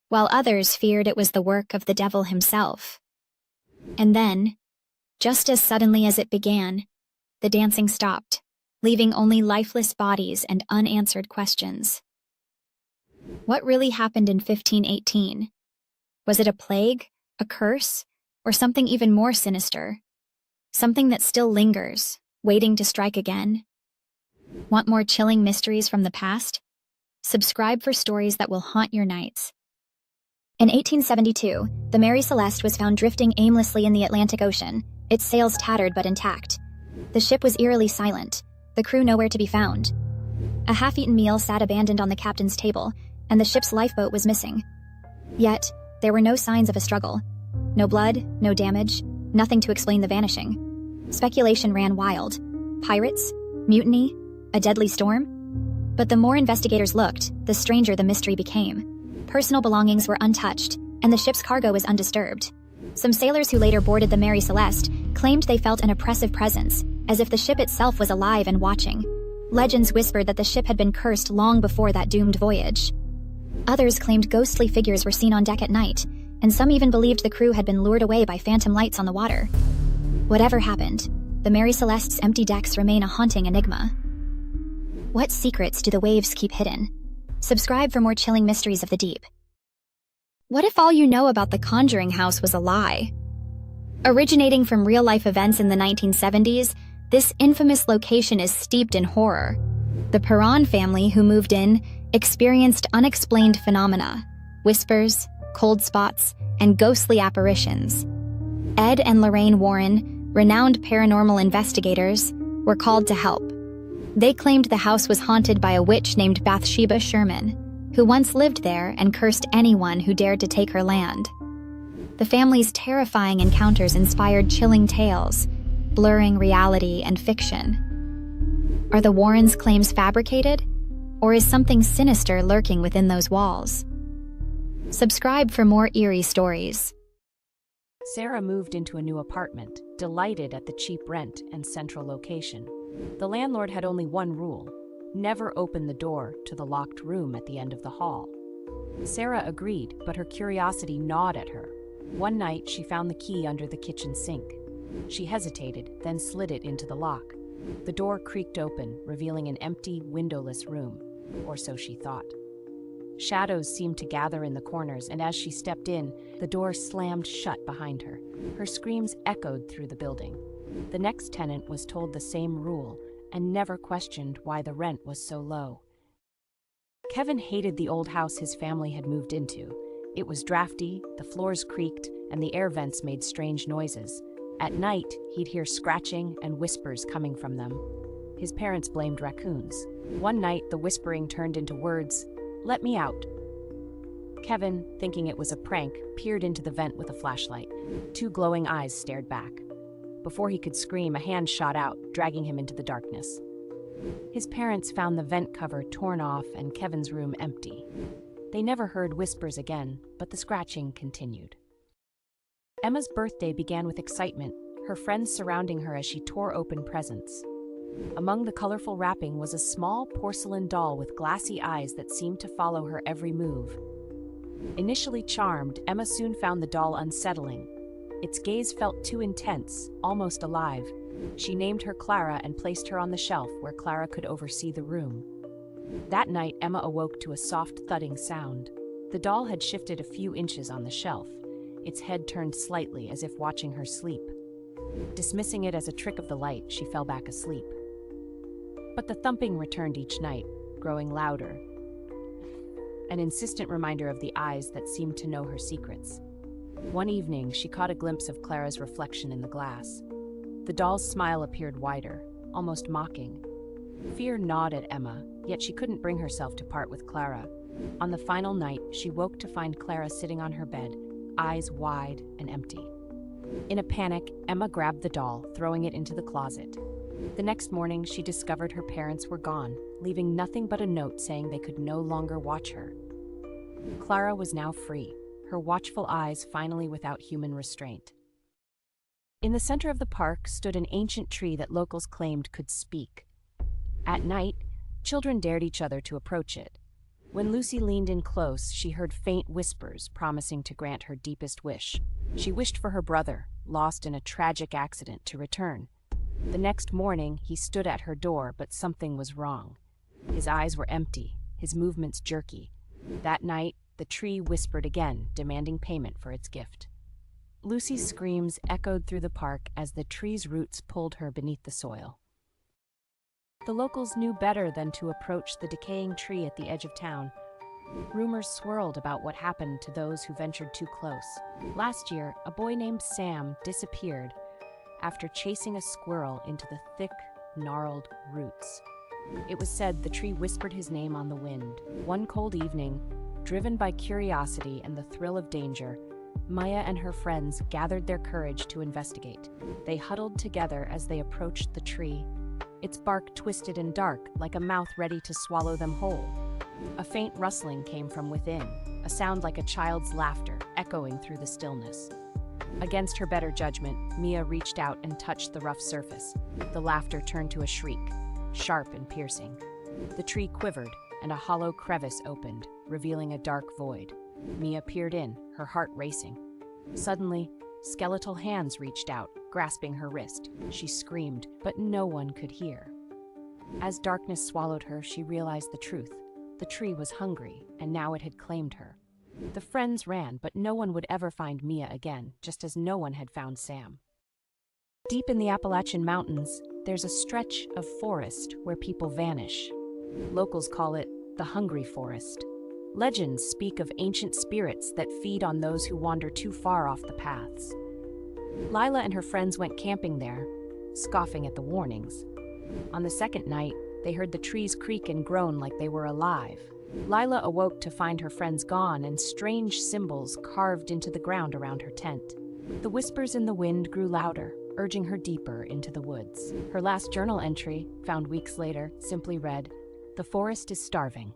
while others feared it was the work of the devil himself. And then, just as suddenly as it began, the dancing stopped, leaving only lifeless bodies and unanswered questions. What really happened in 1518? Was it a plague, a curse, or something even more sinister? Something that still lingers, waiting to strike again? Want more chilling mysteries from the past? Subscribe for stories that will haunt your nights. In 1872, the Mary Celeste was found drifting aimlessly in the Atlantic Ocean, its sails tattered but intact. The ship was eerily silent, the crew nowhere to be found. A half-eaten meal sat abandoned on the captain's table, and the ship's lifeboat was missing. Yet, there were no signs of a struggle. No blood, no damage, nothing to explain the vanishing. Speculation ran wild. Pirates? Mutiny? A deadly storm? But the more investigators looked, the stranger the mystery became. Personal belongings were untouched, and the ship's cargo was undisturbed. Some sailors who later boarded the Mary Celeste claimed they felt an oppressive presence, as if the ship itself was alive and watching. Legends whispered that the ship had been cursed long before that doomed voyage. Others claimed ghostly figures were seen on deck at night, and some even believed the crew had been lured away by phantom lights on the water. Whatever happened, the Mary Celeste's empty decks remain a haunting enigma. What secrets do the waves keep hidden? Subscribe for more chilling mysteries of the deep. What if all you know about the Conjuring House was a lie? Originating from real-life events in the 1970s, this infamous location is steeped in horror. The Perron family who moved in experienced unexplained phenomena, whispers, cold spots, and ghostly apparitions. Ed and Lorraine Warren, renowned paranormal investigators, were called to help. They claimed the house was haunted by a witch named Bathsheba Sherman, who once lived there and cursed anyone who dared to take her land. The family's terrifying encounters inspired chilling tales, blurring reality and fiction. Are the Warrens' claims fabricated? Or is something sinister lurking within those walls? Subscribe for more eerie stories. Sarah moved into a new apartment, delighted at the cheap rent and central location. The landlord had only one rule: never open the door to the locked room at the end of the hall. Sarah agreed, but her curiosity gnawed at her. One night, she found the key under the kitchen sink. She hesitated, then slid it into the lock. The door creaked open, revealing an empty, windowless room, or so she thought. Shadows seemed to gather in the corners, and as she stepped in, the door slammed shut behind her. Her screams echoed through the building. The next tenant was told the same rule and never questioned why the rent was so low. Kevin hated the old house his family had moved into. It was drafty, the floors creaked, and the air vents made strange noises. At night, he'd hear scratching and whispers coming from them. His parents blamed raccoons. One night, the whispering turned into words, "Let me out." Kevin, thinking it was a prank, peered into the vent with a flashlight. Two glowing eyes stared back. Before he could scream, a hand shot out, dragging him into the darkness. His parents found the vent cover torn off and Kevin's room empty. They never heard whispers again, but the scratching continued. Emma's birthday began with excitement, her friends surrounding her as she tore open presents. Among the colorful wrapping was a small porcelain doll with glassy eyes that seemed to follow her every move. Initially charmed, Emma soon found the doll unsettling. Its gaze felt too intense, almost alive. She named her Clara and placed her on the shelf where Clara could oversee the room. That night, Emma awoke to a soft thudding sound. The doll had shifted a few inches on the shelf, its head turned slightly as if watching her sleep. Dismissing it as a trick of the light, she fell back asleep. But the thumping returned each night, growing louder, an insistent reminder of the eyes that seemed to know her secrets. One evening, she caught a glimpse of Clara's reflection in the glass. The doll's smile appeared wider, almost mocking. Fear gnawed at Emma, yet she couldn't bring herself to part with Clara. On the final night, she woke to find Clara sitting on her bed, eyes wide and empty. In a panic, Emma grabbed the doll, throwing it into the closet. The next morning, she discovered her parents were gone, leaving nothing but a note saying they could no longer watch her. Clara was now free, her watchful eyes finally without human restraint. In the center of the park stood an ancient tree that locals claimed could speak. At night, children dared each other to approach it. When Lucy leaned in close, she heard faint whispers promising to grant her deepest wish. She wished for her brother, lost in a tragic accident, to return. The next morning, he stood at her door, but something was wrong. His eyes were empty, his movements jerky. That night, the tree whispered again, demanding payment for its gift. Lucy's screams echoed through the park as the tree's roots pulled her beneath the soil. The locals knew better than to approach the decaying tree at the edge of town. Rumors swirled about what happened to those who ventured too close. Last year, a boy named Sam disappeared after chasing a squirrel into the thick, gnarled roots. It was said the tree whispered his name on the wind. One cold evening, driven by curiosity and the thrill of danger, Maya and her friends gathered their courage to investigate. They huddled together as they approached the tree, its bark twisted and dark, like a mouth ready to swallow them whole. A faint rustling came from within, a sound like a child's laughter, echoing through the stillness. Against her better judgment, Mia reached out and touched the rough surface. The laughter turned to a shriek, sharp and piercing. The tree quivered, and a hollow crevice opened, revealing a dark void. Mia peered in, her heart racing. Suddenly, skeletal hands reached out, grasping her wrist. She screamed, but no one could hear. As darkness swallowed her, she realized the truth. The tree was hungry, and now it had claimed her. The friends ran, but no one would ever find Mia again, just as no one had found Sam. Deep in the Appalachian Mountains, there's a stretch of forest where people vanish. Locals call it the Hungry Forest. Legends speak of ancient spirits that feed on those who wander too far off the paths. Lila and her friends went camping there, scoffing at the warnings. On the second night, they heard the trees creak and groan like they were alive. Lila awoke to find her friends gone and strange symbols carved into the ground around her tent. The whispers in the wind grew louder, urging her deeper into the woods. Her last journal entry, found weeks later, simply read, "The forest is starving."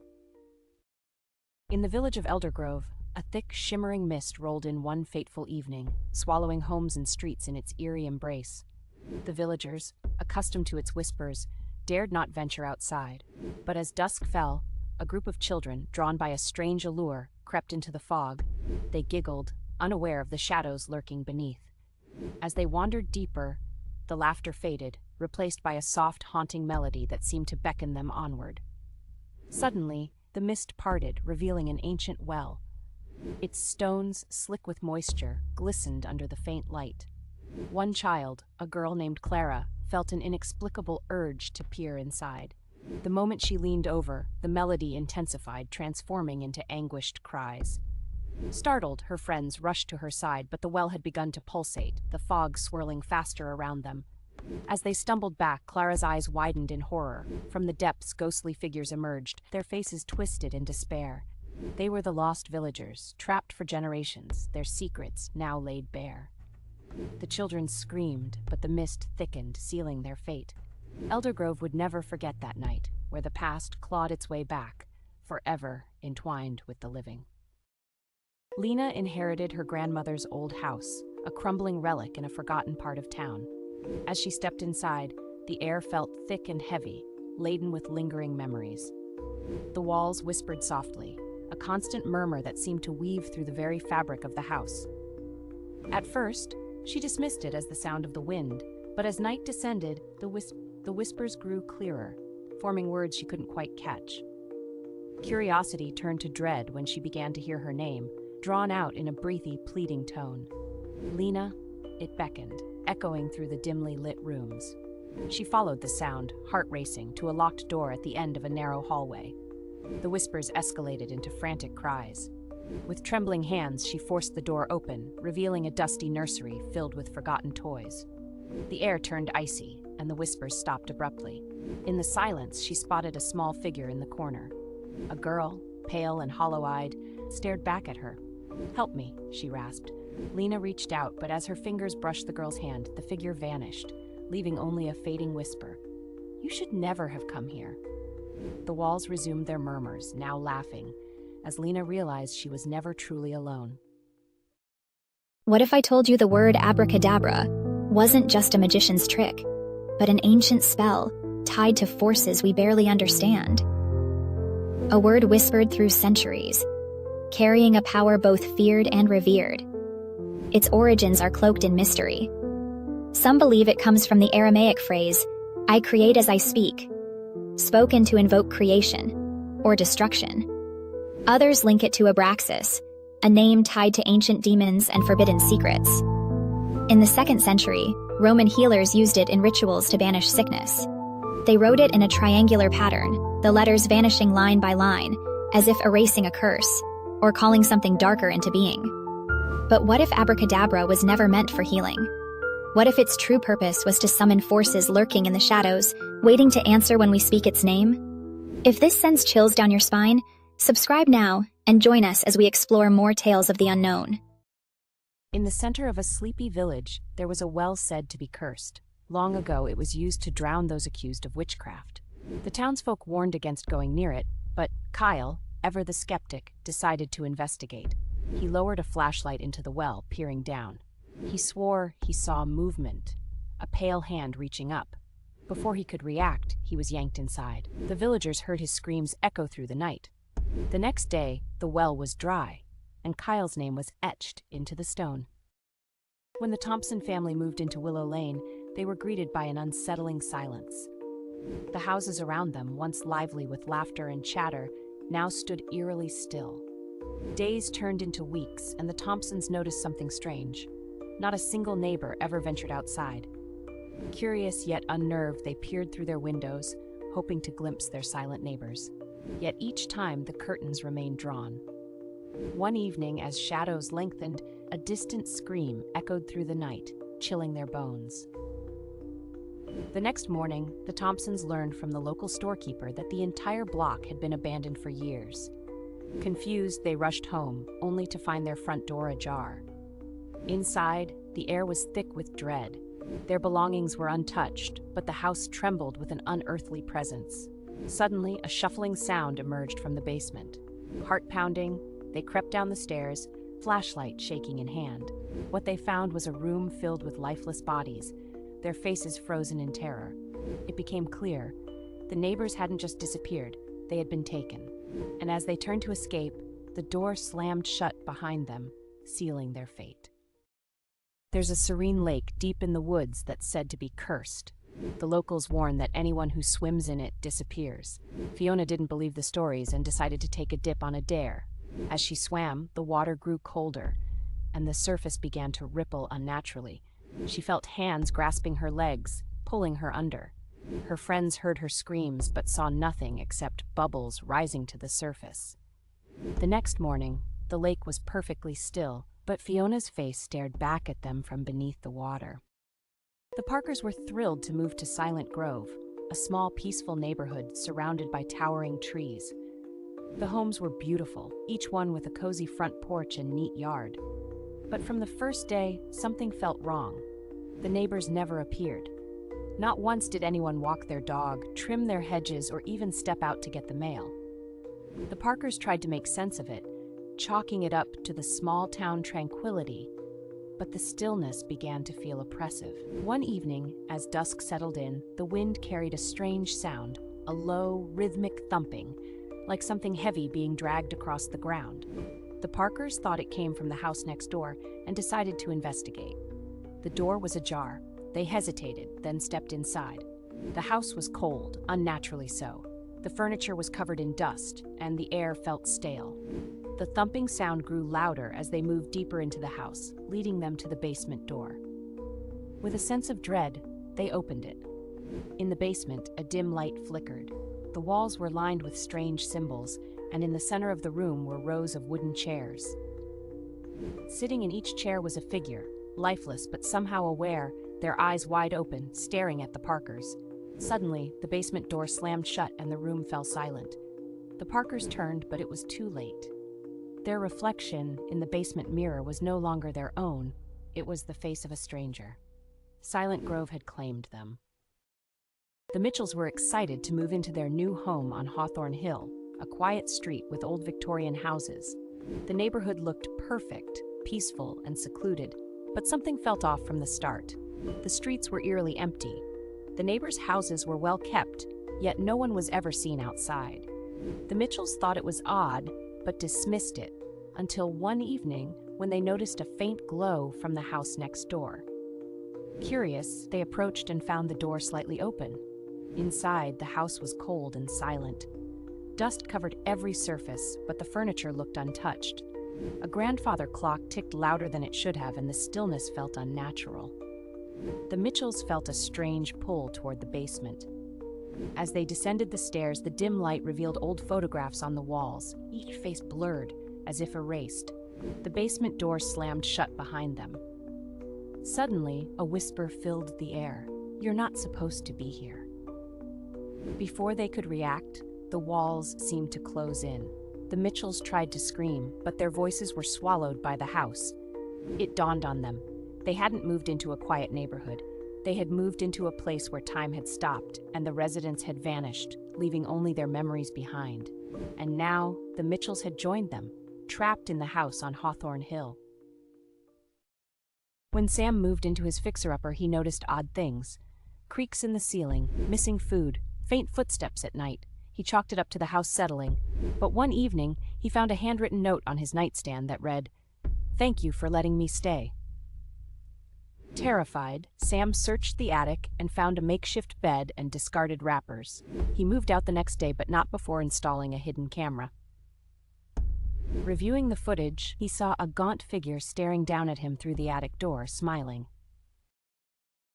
In the village of Eldergrove, a thick, shimmering mist rolled in one fateful evening, swallowing homes and streets in its eerie embrace. The villagers, accustomed to its whispers, dared not venture outside. But as dusk fell, a group of children, drawn by a strange allure, crept into the fog. They giggled, unaware of the shadows lurking beneath. As they wandered deeper, the laughter faded, replaced by a soft, haunting melody that seemed to beckon them onward. Suddenly, the mist parted, revealing an ancient well. Its stones, slick with moisture, glistened under the faint light. One child, a girl named Clara, felt an inexplicable urge to peer inside. The moment she leaned over, the melody intensified, transforming into anguished cries. Startled, her friends rushed to her side, but the well had begun to pulsate, the fog swirling faster around them. As they stumbled back, Clara's eyes widened in horror. From the depths, ghostly figures emerged, their faces twisted in despair. They were the lost villagers, trapped for generations, their secrets now laid bare. The children screamed, but the mist thickened, sealing their fate. Eldergrove would never forget that night, where the past clawed its way back, forever entwined with the living. Lena inherited her grandmother's old house, a crumbling relic in a forgotten part of town. As she stepped inside, The air felt thick and heavy, laden with lingering memories. The walls whispered softly, a constant murmur that seemed to weave through the very fabric of the house. At first, she dismissed it as the sound of the wind, but as night descended, the whispers grew clearer, forming words she couldn't quite catch. Curiosity turned to dread when she began to hear her name, drawn out in a breathy, pleading tone. Lena, it beckoned, echoing through the dimly lit rooms. She followed the sound, heart racing, to a locked door at the end of a narrow hallway. The whispers escalated into frantic cries. With trembling hands, she forced the door open, revealing a dusty nursery filled with forgotten toys. The air turned icy, and the whispers stopped abruptly. In the silence, she spotted a small figure in the corner. A girl, pale and hollow-eyed, stared back at her. "Help me," she rasped. Lena reached out, but as her fingers brushed the girl's hand, the figure vanished, leaving only a fading whisper. "You should never have come here." The walls resumed their murmurs, now laughing, as Lena realized she was never truly alone. What if I told you the word abracadabra wasn't just a magician's trick, but an ancient spell tied to forces we barely understand? A word whispered through centuries, carrying a power both feared and revered. Its origins are cloaked in mystery. Some believe it comes from the Aramaic phrase, "I create as I speak," spoken to invoke creation or destruction. Others link it to Abraxas, a name tied to ancient demons and forbidden secrets. In the 2nd century, Roman healers used it in rituals to banish sickness. They wrote it in a triangular pattern, the letters vanishing line by line, as if erasing a curse, or calling something darker into being. But what if abracadabra was never meant for healing? What if its true purpose was to summon forces lurking in the shadows, waiting to answer when we speak its name? If this sends chills down your spine, subscribe now and join us as we explore more tales of the unknown. In the center of a sleepy village, there was a well said to be cursed. Long ago, it was used to drown those accused of witchcraft. The townsfolk warned against going near it, but Kyle, ever the skeptic, decided to investigate. He lowered a flashlight into the well, peering down. He swore he saw movement, a pale hand reaching up. Before he could react, he was yanked inside. The villagers heard his screams echo through the night. The next day, the well was dry, and Kyle's name was etched into the stone. When the Thompson family moved into Willow Lane, they were greeted by an unsettling silence. The houses around them, once lively with laughter and chatter, now stood eerily still. Days turned into weeks, and the Thompsons noticed something strange. Not a single neighbor ever ventured outside. Curious yet unnerved, they peered through their windows, hoping to glimpse their silent neighbors. Yet each time the curtains remained drawn. One evening, as shadows lengthened, a distant scream echoed through the night, chilling their bones. The next morning, the Thompsons learned from the local storekeeper that the entire block had been abandoned for years. Confused, they rushed home, only to find their front door ajar. Inside, the air was thick with dread. Their belongings were untouched, but the house trembled with an unearthly presence. Suddenly, a shuffling sound emerged from the basement. Heart pounding, they crept down the stairs, flashlight shaking in hand. What they found was a room filled with lifeless bodies, their faces frozen in terror. It became clear. The neighbors hadn't just disappeared, they had been taken. And as they turned to escape, the door slammed shut behind them, sealing their fate. There's a serene lake deep in the woods that's said to be cursed. The locals warn that anyone who swims in it disappears. Fiona didn't believe the stories and decided to take a dip on a dare. As she swam, the water grew colder, and the surface began to ripple unnaturally. She felt hands grasping her legs, pulling her under. Her friends heard her screams but saw nothing except bubbles rising to the surface. The next morning, the lake was perfectly still, but Fiona's face stared back at them from beneath the water. The Parkers were thrilled to move to Silent Grove, a small, peaceful neighborhood surrounded by towering trees. The homes were beautiful, each one with a cozy front porch and neat yard. But from the first day, something felt wrong. The neighbors never appeared. Not once did anyone walk their dog, trim their hedges, or even step out to get the mail. The Parkers tried to make sense of it, chalking it up to the small-town tranquility. but the stillness began to feel oppressive. One evening, as dusk settled in, the wind carried a strange sound, a low, rhythmic thumping, like something heavy being dragged across the ground. The Parkers thought it came from the house next door and decided to investigate. The door was ajar. They hesitated, then stepped inside. The house was cold, unnaturally so. The furniture was covered in dust, and the air felt stale. The thumping sound grew louder as they moved deeper into the house, leading them to the basement door. With a sense of dread, they opened it. In the basement, a dim light flickered. The walls were lined with strange symbols, and in the center of the room were rows of wooden chairs. Sitting in each chair was a figure, lifeless but somehow aware, their eyes wide open, staring at the Parkers. Suddenly, the basement door slammed shut and the room fell silent. The Parkers turned, but it was too late. Their reflection in the basement mirror was no longer their own. It was the face of a stranger. Silent Grove had claimed them. The Mitchells were excited to move into their new home on Hawthorne Hill, a quiet street with old Victorian houses. The neighborhood looked perfect, peaceful, and secluded, but something felt off from the start. The streets were eerily empty. The neighbors' houses were well kept, yet no one was ever seen outside. The Mitchells thought it was odd, but dismissed it, until one evening when they noticed a faint glow from the house next door. Curious, they approached and found the door slightly open. Inside, the house was cold and silent. Dust covered every surface, but the furniture looked untouched. A grandfather clock ticked louder than it should have, and the stillness felt unnatural. The Mitchells felt a strange pull toward the basement. As they descended the stairs, the dim light revealed old photographs on the walls, each face blurred, as if erased. The basement door slammed shut behind them. Suddenly, a whisper filled the air. "You're not supposed to be here." Before they could react, the walls seemed to close in. The Mitchells tried to scream, but their voices were swallowed by the house. It dawned on them. They hadn't moved into a quiet neighborhood. They had moved into a place where time had stopped, and the residents had vanished, leaving only their memories behind. And now, the Mitchells had joined them, trapped in the house on Hawthorne Hill. When Sam moved into his fixer-upper, he noticed odd things. Creaks in the ceiling, missing food, faint footsteps at night. He chalked it up to the house settling. But one evening, he found a handwritten note on his nightstand that read, "Thank you for letting me stay." Terrified, Sam searched the attic and found a makeshift bed and discarded wrappers. He moved out the next day, but not before installing a hidden camera. Reviewing the footage, he saw a gaunt figure staring down at him through the attic door, smiling.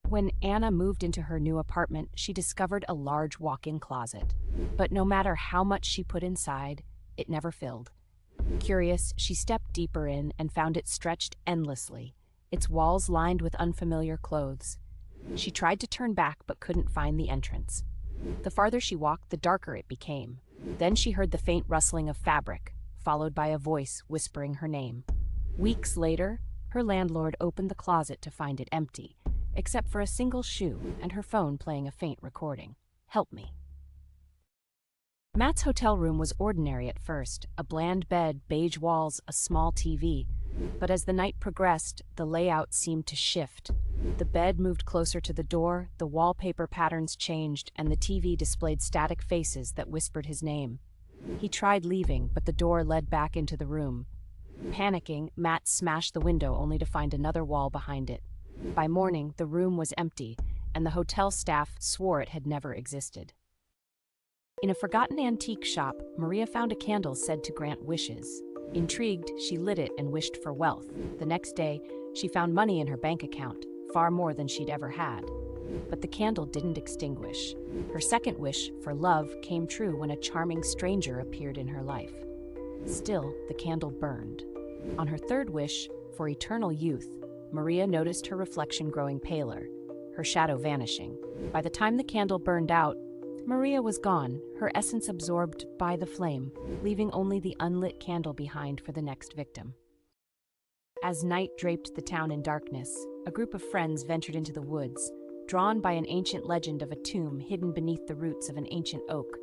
When Anna moved into her new apartment, she discovered a large walk-in closet. But no matter how much she put inside, it never filled. Curious, she stepped deeper in and found it stretched endlessly, its walls lined with unfamiliar clothes. She tried to turn back but couldn't find the entrance. The farther she walked, the darker it became. Then she heard the faint rustling of fabric, followed by a voice whispering her name. Weeks later, her landlord opened the closet to find it empty, except for a single shoe and her phone playing a faint recording. "Help me." Matt's hotel room was ordinary at first, a bland bed, beige walls, a small TV. But as the night progressed, the layout seemed to shift. The bed moved closer to the door, the wallpaper patterns changed, and the TV displayed static faces that whispered his name. He tried leaving, but the door led back into the room. Panicking, Matt smashed the window only to find another wall behind it. By morning, the room was empty, and the hotel staff swore it had never existed. In a forgotten antique shop, Maria found a candle said to grant wishes. Intrigued, she lit it and wished for wealth. The next day, she found money in her bank account, far more than she'd ever had. But the candle didn't extinguish. Her second wish, for love, came true when a charming stranger appeared in her life. Still, the candle burned. On her third wish, for eternal youth, Maria noticed her reflection growing paler, her shadow vanishing. By the time the candle burned out, Maria was gone, her essence absorbed by the flame, leaving only the unlit candle behind for the next victim. As night draped the town in darkness, a group of friends ventured into the woods, drawn by an ancient legend of a tomb hidden beneath the roots of an ancient oak.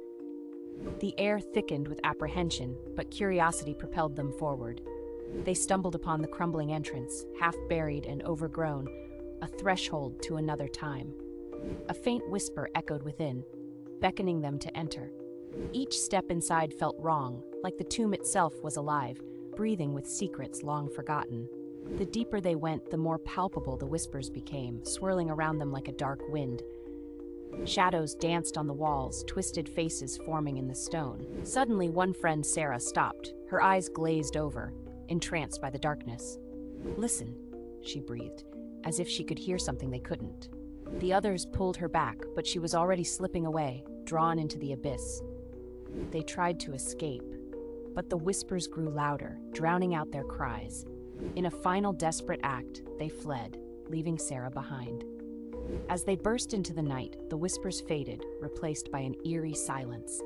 The air thickened with apprehension, but curiosity propelled them forward. They stumbled upon the crumbling entrance, half buried and overgrown, a threshold to another time. A faint whisper echoed within, beckoning them to enter. Each step inside felt wrong, like the tomb itself was alive, breathing with secrets long forgotten. The deeper they went, the more palpable the whispers became, swirling around them like a dark wind. Shadows danced on the walls, twisted faces forming in the stone. Suddenly, one friend, Sarah, stopped, her eyes glazed over, entranced by the darkness. "Listen," she breathed, as if she could hear something they couldn't. The others pulled her back, but she was already slipping away, drawn into the abyss. They tried to escape, but the whispers grew louder, drowning out their cries. In a final desperate act, they fled, leaving Sarah behind. As they burst into the night, the whispers faded, replaced by an eerie silence.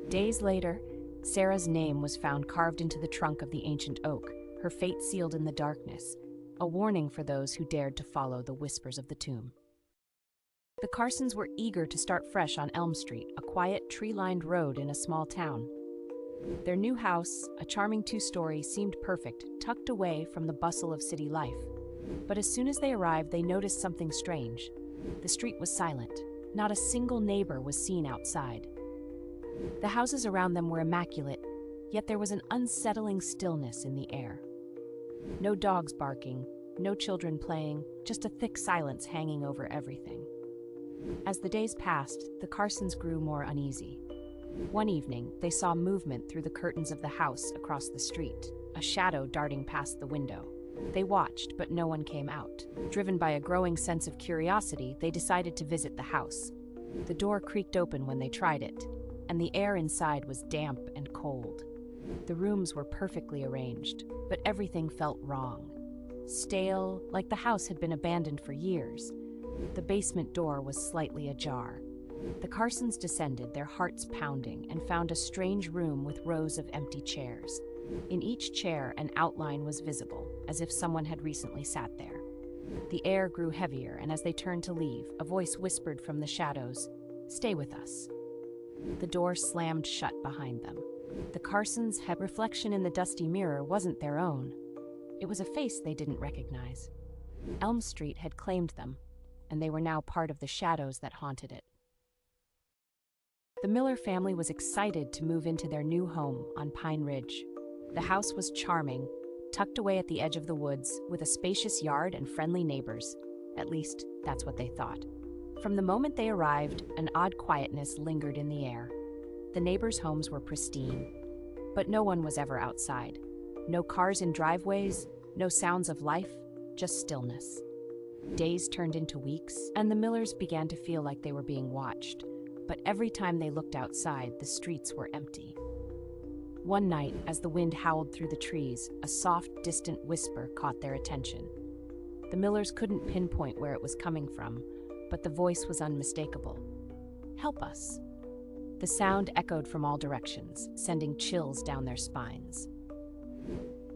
Days later, Sarah's name was found carved into the trunk of the ancient oak, her fate sealed in the darkness, a warning for those who dared to follow the whispers of the tomb. The Carsons were eager to start fresh on Elm Street, a quiet, tree-lined road in a small town. Their new house, a charming two-story, seemed perfect, tucked away from the bustle of city life. But as soon as they arrived, they noticed something strange. The street was silent. Not a single neighbor was seen outside. The houses around them were immaculate, yet there was an unsettling stillness in the air. No dogs barking, no children playing, just a thick silence hanging over everything. As the days passed, the Carsons grew more uneasy. One evening, they saw movement through the curtains of the house across the street, a shadow darting past the window. They watched, but no one came out. Driven by a growing sense of curiosity, they decided to visit the house. The door creaked open when they tried it, and the air inside was damp and cold. The rooms were perfectly arranged, but everything felt wrong. Stale, like the house had been abandoned for years. The basement door was slightly ajar. The Carsons descended, their hearts pounding, and found a strange room with rows of empty chairs. In each chair, an outline was visible, as if someone had recently sat there. The air grew heavier, and as they turned to leave, a voice whispered from the shadows, "Stay with us." The door slammed shut behind them. The Carsons' reflection in the dusty mirror wasn't their own. It was a face they didn't recognize. Elm Street had claimed them, and they were now part of the shadows that haunted it. The Miller family was excited to move into their new home on Pine Ridge. The house was charming, tucked away at the edge of the woods, with a spacious yard and friendly neighbors. At least, that's what they thought. From the moment they arrived, an odd quietness lingered in the air. The neighbors' homes were pristine, but no one was ever outside. No cars in driveways, no sounds of life, just stillness. Days turned into weeks, and the Millers began to feel like they were being watched. But every time they looked outside, the streets were empty. One night, as the wind howled through the trees, a soft, distant whisper caught their attention. The Millers couldn't pinpoint where it was coming from, but the voice was unmistakable. "Help us." The sound echoed from all directions, sending chills down their spines.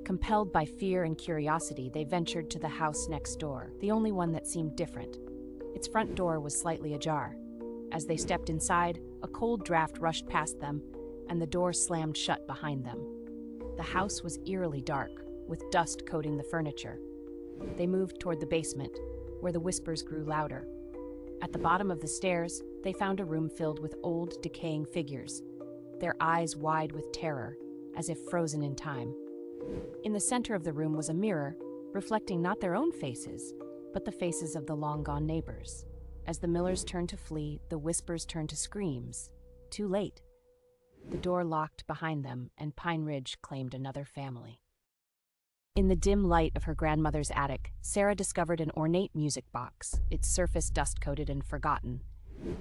Compelled by fear and curiosity, they ventured to the house next door, the only one that seemed different. Its front door was slightly ajar. As they stepped inside, a cold draft rushed past them, and the door slammed shut behind them. The house was eerily dark, with dust coating the furniture. They moved toward the basement, where the whispers grew louder. At the bottom of the stairs, they found a room filled with old, decaying figures, their eyes wide with terror, as if frozen in time. In the center of the room was a mirror, reflecting not their own faces, but the faces of the long-gone neighbors. As the Millers turned to flee, the whispers turned to screams. Too late. The door locked behind them, and Pine Ridge claimed another family. In the dim light of her grandmother's attic, Sarah discovered an ornate music box, its surface dust-coated and forgotten.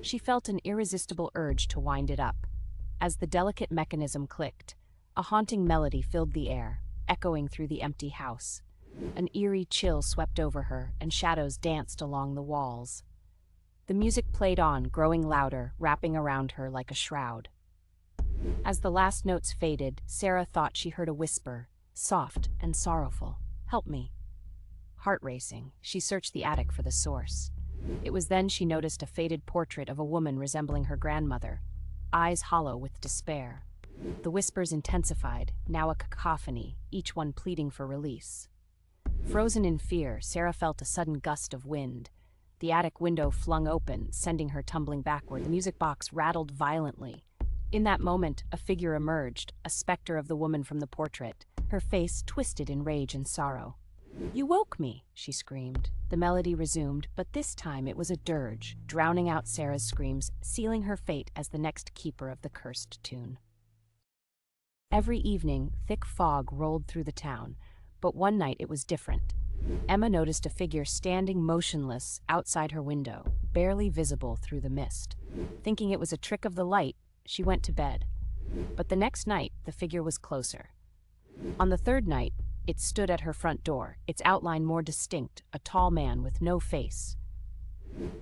She felt an irresistible urge to wind it up. As the delicate mechanism clicked, a haunting melody filled the air, echoing through the empty house. An eerie chill swept over her, and shadows danced along the walls. The music played on, growing louder, wrapping around her like a shroud. As the last notes faded, Sarah thought she heard a whisper, soft and sorrowful. "Help me." Heart racing, she searched the attic for the source. It was then she noticed a faded portrait of a woman resembling her grandmother, eyes hollow with despair. The whispers intensified, now a cacophony, each one pleading for release. Frozen in fear, Sarah felt a sudden gust of wind. The attic window flung open, sending her tumbling backward. The music box rattled violently. In that moment, a figure emerged, a specter of the woman from the portrait, her face twisted in rage and sorrow. "You woke me," she screamed. The melody resumed, but this time it was a dirge, drowning out Sarah's screams, sealing her fate as the next keeper of the cursed tune. Every evening, thick fog rolled through the town, but one night it was different. Emma noticed a figure standing motionless outside her window, barely visible through the mist. Thinking it was a trick of the light, she went to bed. But the next night, the figure was closer. On the third night, it stood at her front door, its outline more distinct, a tall man with no face.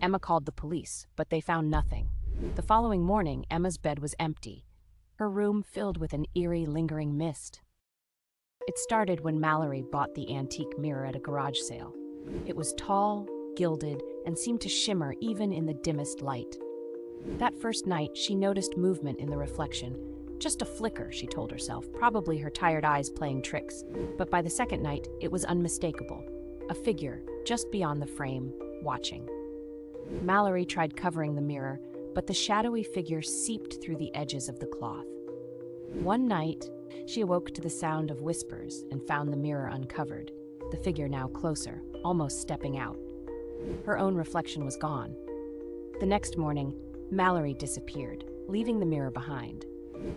Emma called the police, but they found nothing. The following morning, Emma's bed was empty, her room filled with an eerie, lingering mist. It started when Mallory bought the antique mirror at a garage sale. It was tall, gilded, and seemed to shimmer even in the dimmest light. That first night, she noticed movement in the reflection. Just a flicker, she told herself, probably her tired eyes playing tricks. But by the second night, it was unmistakable. A figure, just beyond the frame, watching. Mallory tried covering the mirror, but the shadowy figure seeped through the edges of the cloth. One night, she awoke to the sound of whispers and found the mirror uncovered, the figure now closer, almost stepping out. Her own reflection was gone. The next morning, Mallory disappeared, leaving the mirror behind.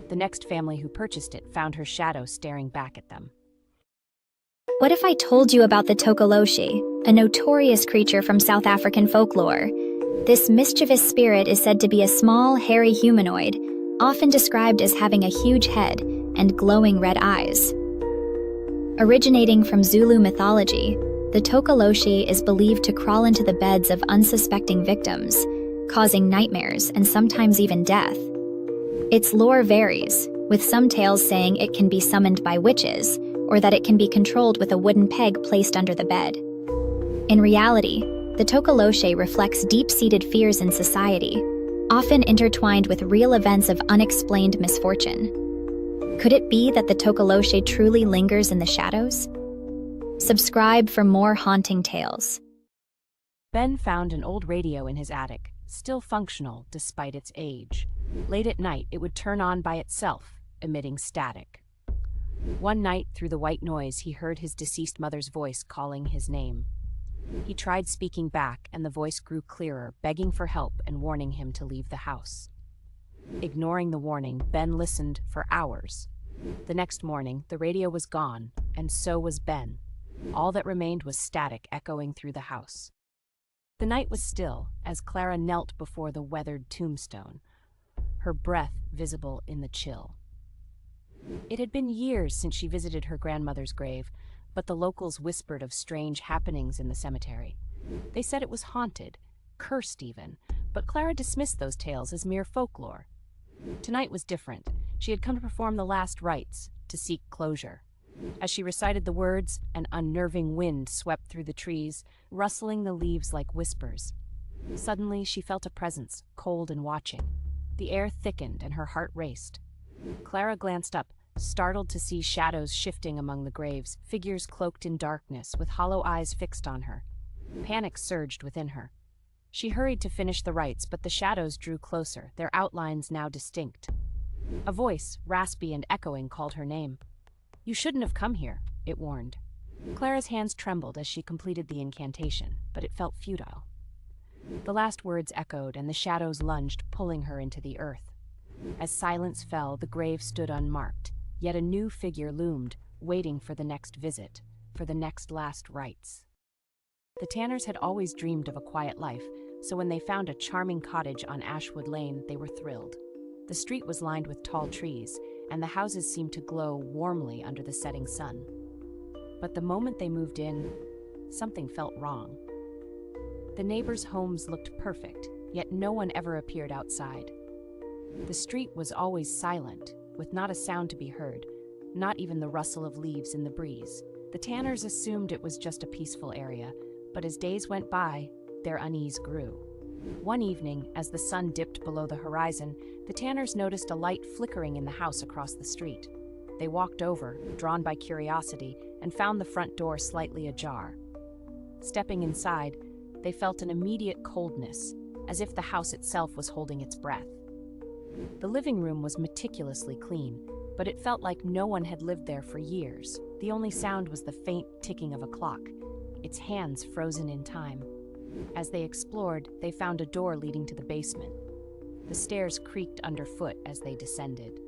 The next family who purchased it found her shadow staring back at them. What if I told you about the Tokoloshi, a notorious creature from South African folklore? This mischievous spirit is said to be a small, hairy humanoid, often described as having a huge head and glowing red eyes. Originating from Zulu mythology, the Tokoloshi is believed to crawl into the beds of unsuspecting victims, causing nightmares and sometimes even death. Its lore varies, with some tales saying it can be summoned by witches, or that it can be controlled with a wooden peg placed under the bed. In reality, the Tokoloshi reflects deep-seated fears in society, often intertwined with real events of unexplained misfortune. Could it be that the Tokoloshi truly lingers in the shadows? Subscribe for more haunting tales. Ben found an old radio in his attic, still functional despite its age. Late at night, it would turn on by itself, emitting static. One night, through the white noise, he heard his deceased mother's voice calling his name. He tried speaking back, and the voice grew clearer, begging for help and warning him to leave the house. Ignoring the warning, Ben listened for hours. The next morning, the radio was gone, and so was Ben. All that remained was static echoing through the house. The night was still, as Clara knelt before the weathered tombstone, her breath visible in the chill. It had been years since she visited her grandmother's grave, but the locals whispered of strange happenings in the cemetery. They said it was haunted, cursed even, but Clara dismissed those tales as mere folklore. Tonight was different. She had come to perform the last rites, to seek closure. As she recited the words, an unnerving wind swept through the trees, rustling the leaves like whispers. Suddenly, she felt a presence, cold and watching. The air thickened and her heart raced. Clara glanced up, startled to see shadows shifting among the graves, figures cloaked in darkness, with hollow eyes fixed on her. Panic surged within her. She hurried to finish the rites, but the shadows drew closer, their outlines now distinct. A voice, raspy and echoing, called her name. "You shouldn't have come here," it warned. Clara's hands trembled as she completed the incantation, but it felt futile. The last words echoed, and the shadows lunged, pulling her into the earth. As silence fell, the grave stood unmarked, yet a new figure loomed, waiting for the next visit, for the next last rites. The Tanners had always dreamed of a quiet life, so when they found a charming cottage on Ashwood Lane, they were thrilled. The street was lined with tall trees, and the houses seemed to glow warmly under the setting sun. But the moment they moved in, something felt wrong. The neighbors' homes looked perfect, yet no one ever appeared outside. The street was always silent, with not a sound to be heard, not even the rustle of leaves in the breeze. The Tanners assumed it was just a peaceful area, but as days went by, their unease grew. One evening, as the sun dipped below the horizon, the Tanners noticed a light flickering in the house across the street. They walked over, drawn by curiosity, and found the front door slightly ajar. Stepping inside, they felt an immediate coldness, as if the house itself was holding its breath. The living room was meticulously clean, but it felt like no one had lived there for years. The only sound was the faint ticking of a clock, its hands frozen in time. As they explored, they found a door leading to the basement. The stairs creaked underfoot as they descended.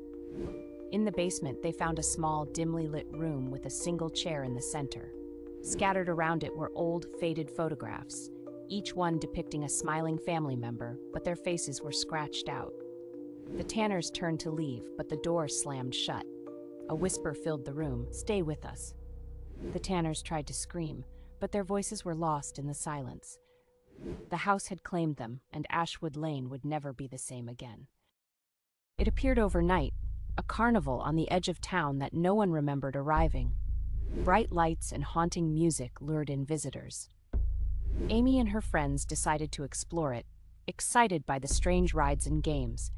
In the basement, they found a small, dimly lit room with a single chair in the center. Scattered around it were old, faded photographs, each one depicting a smiling family member, but their faces were scratched out. The Tanners turned to leave, but the door slammed shut. A whisper filled the room, "Stay with us." The Tanners tried to scream, but their voices were lost in the silence. The house had claimed them, and Ashwood Lane would never be the same again. It appeared overnight, a carnival on the edge of town that no one remembered arriving. Bright lights and haunting music lured in visitors. Amy and her friends decided to explore it, excited by the strange rides and games.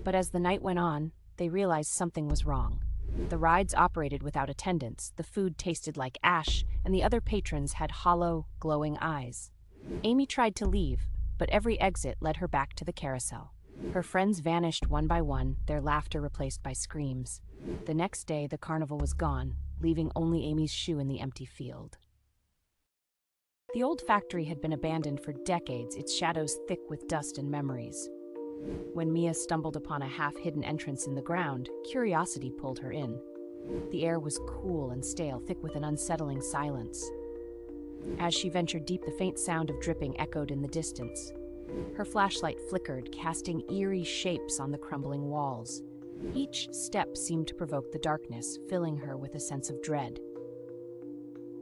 But as the night went on, they realized something was wrong. The rides operated without attendants, the food tasted like ash, and the other patrons had hollow, glowing eyes. Amy tried to leave, but every exit led her back to the carousel. Her friends vanished one by one, their laughter replaced by screams. The next day, the carnival was gone, leaving only Amy's shoe in the empty field. The old factory had been abandoned for decades, its shadows thick with dust and memories. When Mia stumbled upon a half-hidden entrance in the ground, curiosity pulled her in. The air was cool and stale, thick with an unsettling silence. As she ventured deep, the faint sound of dripping echoed in the distance. Her flashlight flickered, casting eerie shapes on the crumbling walls. Each step seemed to provoke the darkness, filling her with a sense of dread.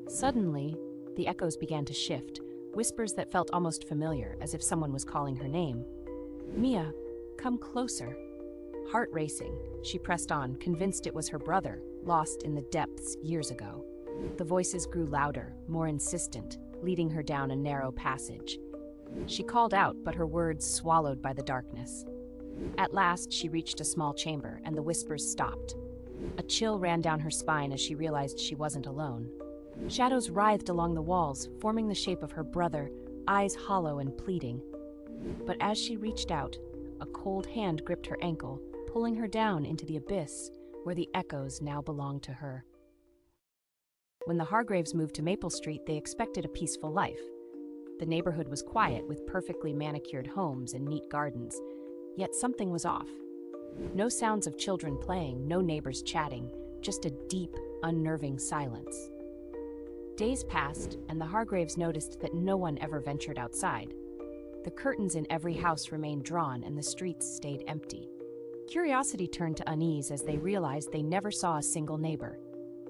Suddenly, the echoes began to shift, whispers that felt almost familiar, as if someone was calling her name. "Mia, come closer." Heart racing, she pressed on, convinced it was her brother, lost in the depths years ago. The voices grew louder, more insistent, leading her down a narrow passage. She called out, but her words swallowed by the darkness. At last, she reached a small chamber, and the whispers stopped. A chill ran down her spine as she realized she wasn't alone. Shadows writhed along the walls, forming the shape of her brother, eyes hollow and pleading. But as she reached out, a cold hand gripped her ankle, pulling her down into the abyss where the echoes now belonged to her. When the Hargraves moved to Maple Street, they expected a peaceful life. The neighborhood was quiet, with perfectly manicured homes and neat gardens. Yet something was off. No sounds of children playing, no neighbors chatting, just a deep, unnerving silence. Days passed, and the Hargraves noticed that no one ever ventured outside. The curtains in every house remained drawn, and the streets stayed empty. Curiosity turned to unease as they realized they never saw a single neighbor.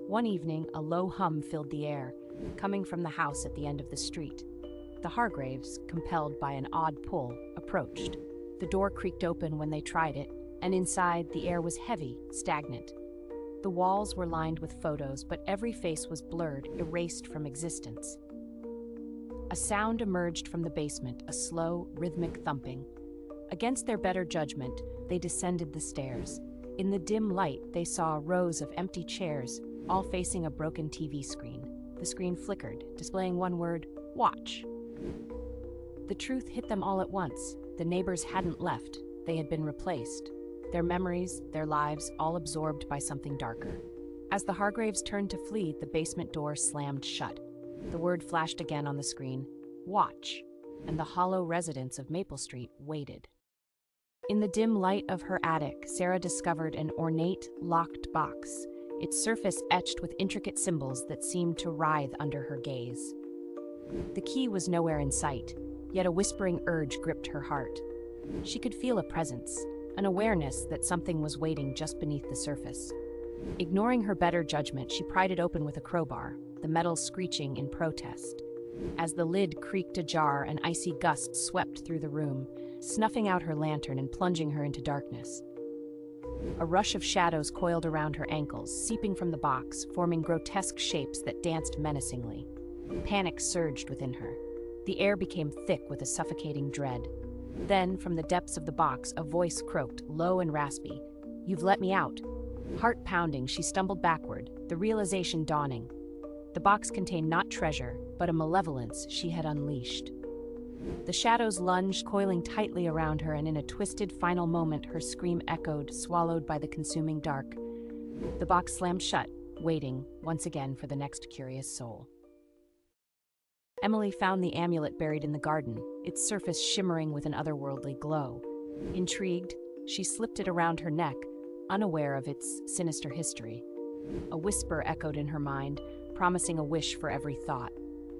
One evening, a low hum filled the air, coming from the house at the end of the street. The Hargraves, compelled by an odd pull, approached. The door creaked open when they tried it, and inside, the air was heavy, stagnant. The walls were lined with photos, but every face was blurred, erased from existence. A sound emerged from the basement, a slow, rhythmic thumping. Against their better judgment, they descended the stairs. In the dim light, they saw rows of empty chairs, all facing a broken TV screen. The screen flickered, displaying one word, "Watch." The truth hit them all at once. The neighbors hadn't left. They had been replaced. Their memories, their lives, all absorbed by something darker. As the Hargraves turned to flee, the basement door slammed shut. The word flashed again on the screen, "Watch," and the hollow residents of Maple Street waited. In the dim light of her attic, Sarah discovered an ornate, locked box, its surface etched with intricate symbols that seemed to writhe under her gaze. The key was nowhere in sight, yet a whispering urge gripped her heart. She could feel a presence, an awareness that something was waiting just beneath the surface. Ignoring her better judgment, she pried it open with a crowbar, the metal screeching in protest. As the lid creaked ajar, an icy gust swept through the room, snuffing out her lantern and plunging her into darkness. A rush of shadows coiled around her ankles, seeping from the box, forming grotesque shapes that danced menacingly. Panic surged within her. The air became thick with a suffocating dread. Then, from the depths of the box, a voice croaked, low and raspy. "You've let me out." Heart pounding, she stumbled backward, the realization dawning. The box contained not treasure, but a malevolence she had unleashed. The shadows lunged, coiling tightly around her, and in a twisted final moment, her scream echoed, swallowed by the consuming dark. The box slammed shut, waiting, once again, for the next curious soul. Emily found the amulet buried in the garden, its surface shimmering with an otherworldly glow. Intrigued, she slipped it around her neck, unaware of its sinister history. A whisper echoed in her mind, promising a wish for every thought.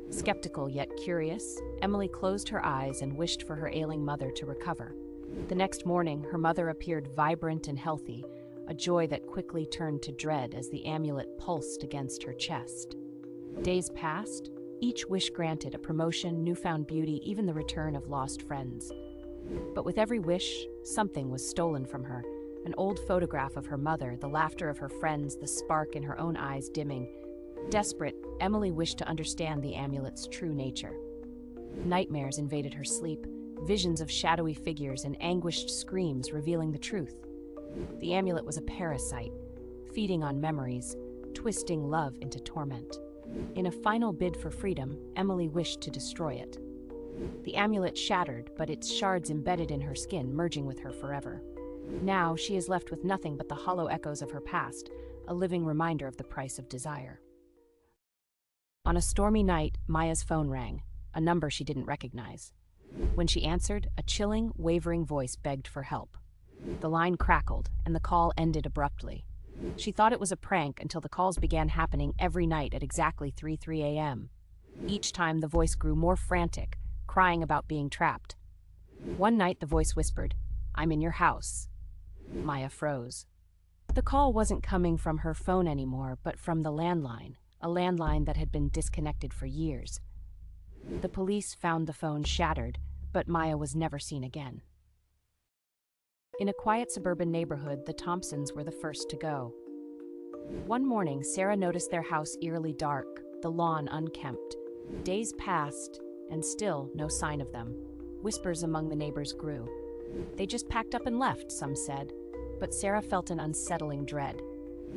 Skeptical yet curious, Emily closed her eyes and wished for her ailing mother to recover. The next morning, her mother appeared vibrant and healthy, a joy that quickly turned to dread as the amulet pulsed against her chest. Days passed, each wish granted: a promotion, newfound beauty, even the return of lost friends. But with every wish, something was stolen from her. An old photograph of her mother, the laughter of her friends, the spark in her own eyes dimming. Desperate, Emily wished to understand the amulet's true nature. Nightmares invaded her sleep, visions of shadowy figures and anguished screams revealing the truth. The amulet was a parasite, feeding on memories, twisting love into torment. In a final bid for freedom, Emily wished to destroy it. The amulet shattered, but its shards embedded in her skin, merging with her forever. Now she is left with nothing but the hollow echoes of her past, a living reminder of the price of desire. On a stormy night, Maya's phone rang, a number she didn't recognize. When she answered, a chilling, wavering voice begged for help. The line crackled, and the call ended abruptly. She thought it was a prank until the calls began happening every night at exactly 3 a.m. Each time the voice grew more frantic, crying about being trapped. One night the voice whispered, "I'm in your house." Maya froze. The call wasn't coming from her phone anymore, but from the landline, a landline that had been disconnected for years. The police found the phone shattered, but Maya was never seen again. In a quiet suburban neighborhood, the Thompsons were the first to go. One morning, Sarah noticed their house eerily dark, the lawn unkempt. Days passed, and still no sign of them. Whispers among the neighbors grew. They just packed up and left, some said, but Sarah felt an unsettling dread.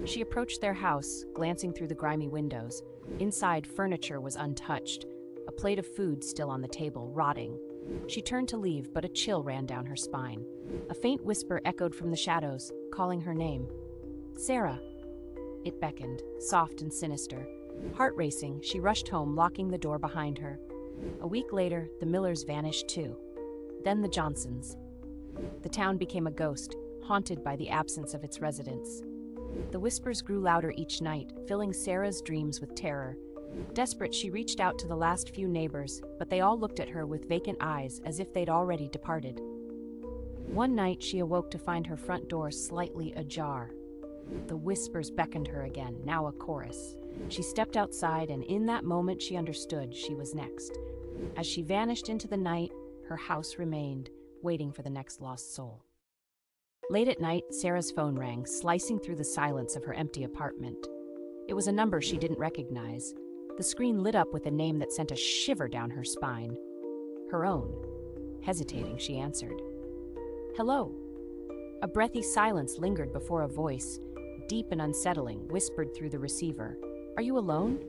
She approached their house, glancing through the grimy windows. Inside, furniture was untouched, a plate of food still on the table, rotting. She turned to leave, but a chill ran down her spine. A faint whisper echoed from the shadows, calling her name. "Sarah." It beckoned, soft and sinister. Heart racing, she rushed home, locking the door behind her. A week later, the Millers vanished too. Then the Johnsons. The town became a ghost, haunted by the absence of its residents. The whispers grew louder each night, filling Sarah's dreams with terror. Desperate, she reached out to the last few neighbors, but they all looked at her with vacant eyes, as if they'd already departed. One night, she awoke to find her front door slightly ajar. The whispers beckoned her again, now a chorus. She stepped outside, and in that moment she understood she was next. As she vanished into the night, her house remained, waiting for the next lost soul. Late at night, Sarah's phone rang, slicing through the silence of her empty apartment. It was a number she didn't recognize. The screen lit up with a name that sent a shiver down her spine. Her own. Hesitating, she answered. "Hello." A breathy silence lingered before a voice, deep and unsettling, whispered through the receiver. "Are you alone?"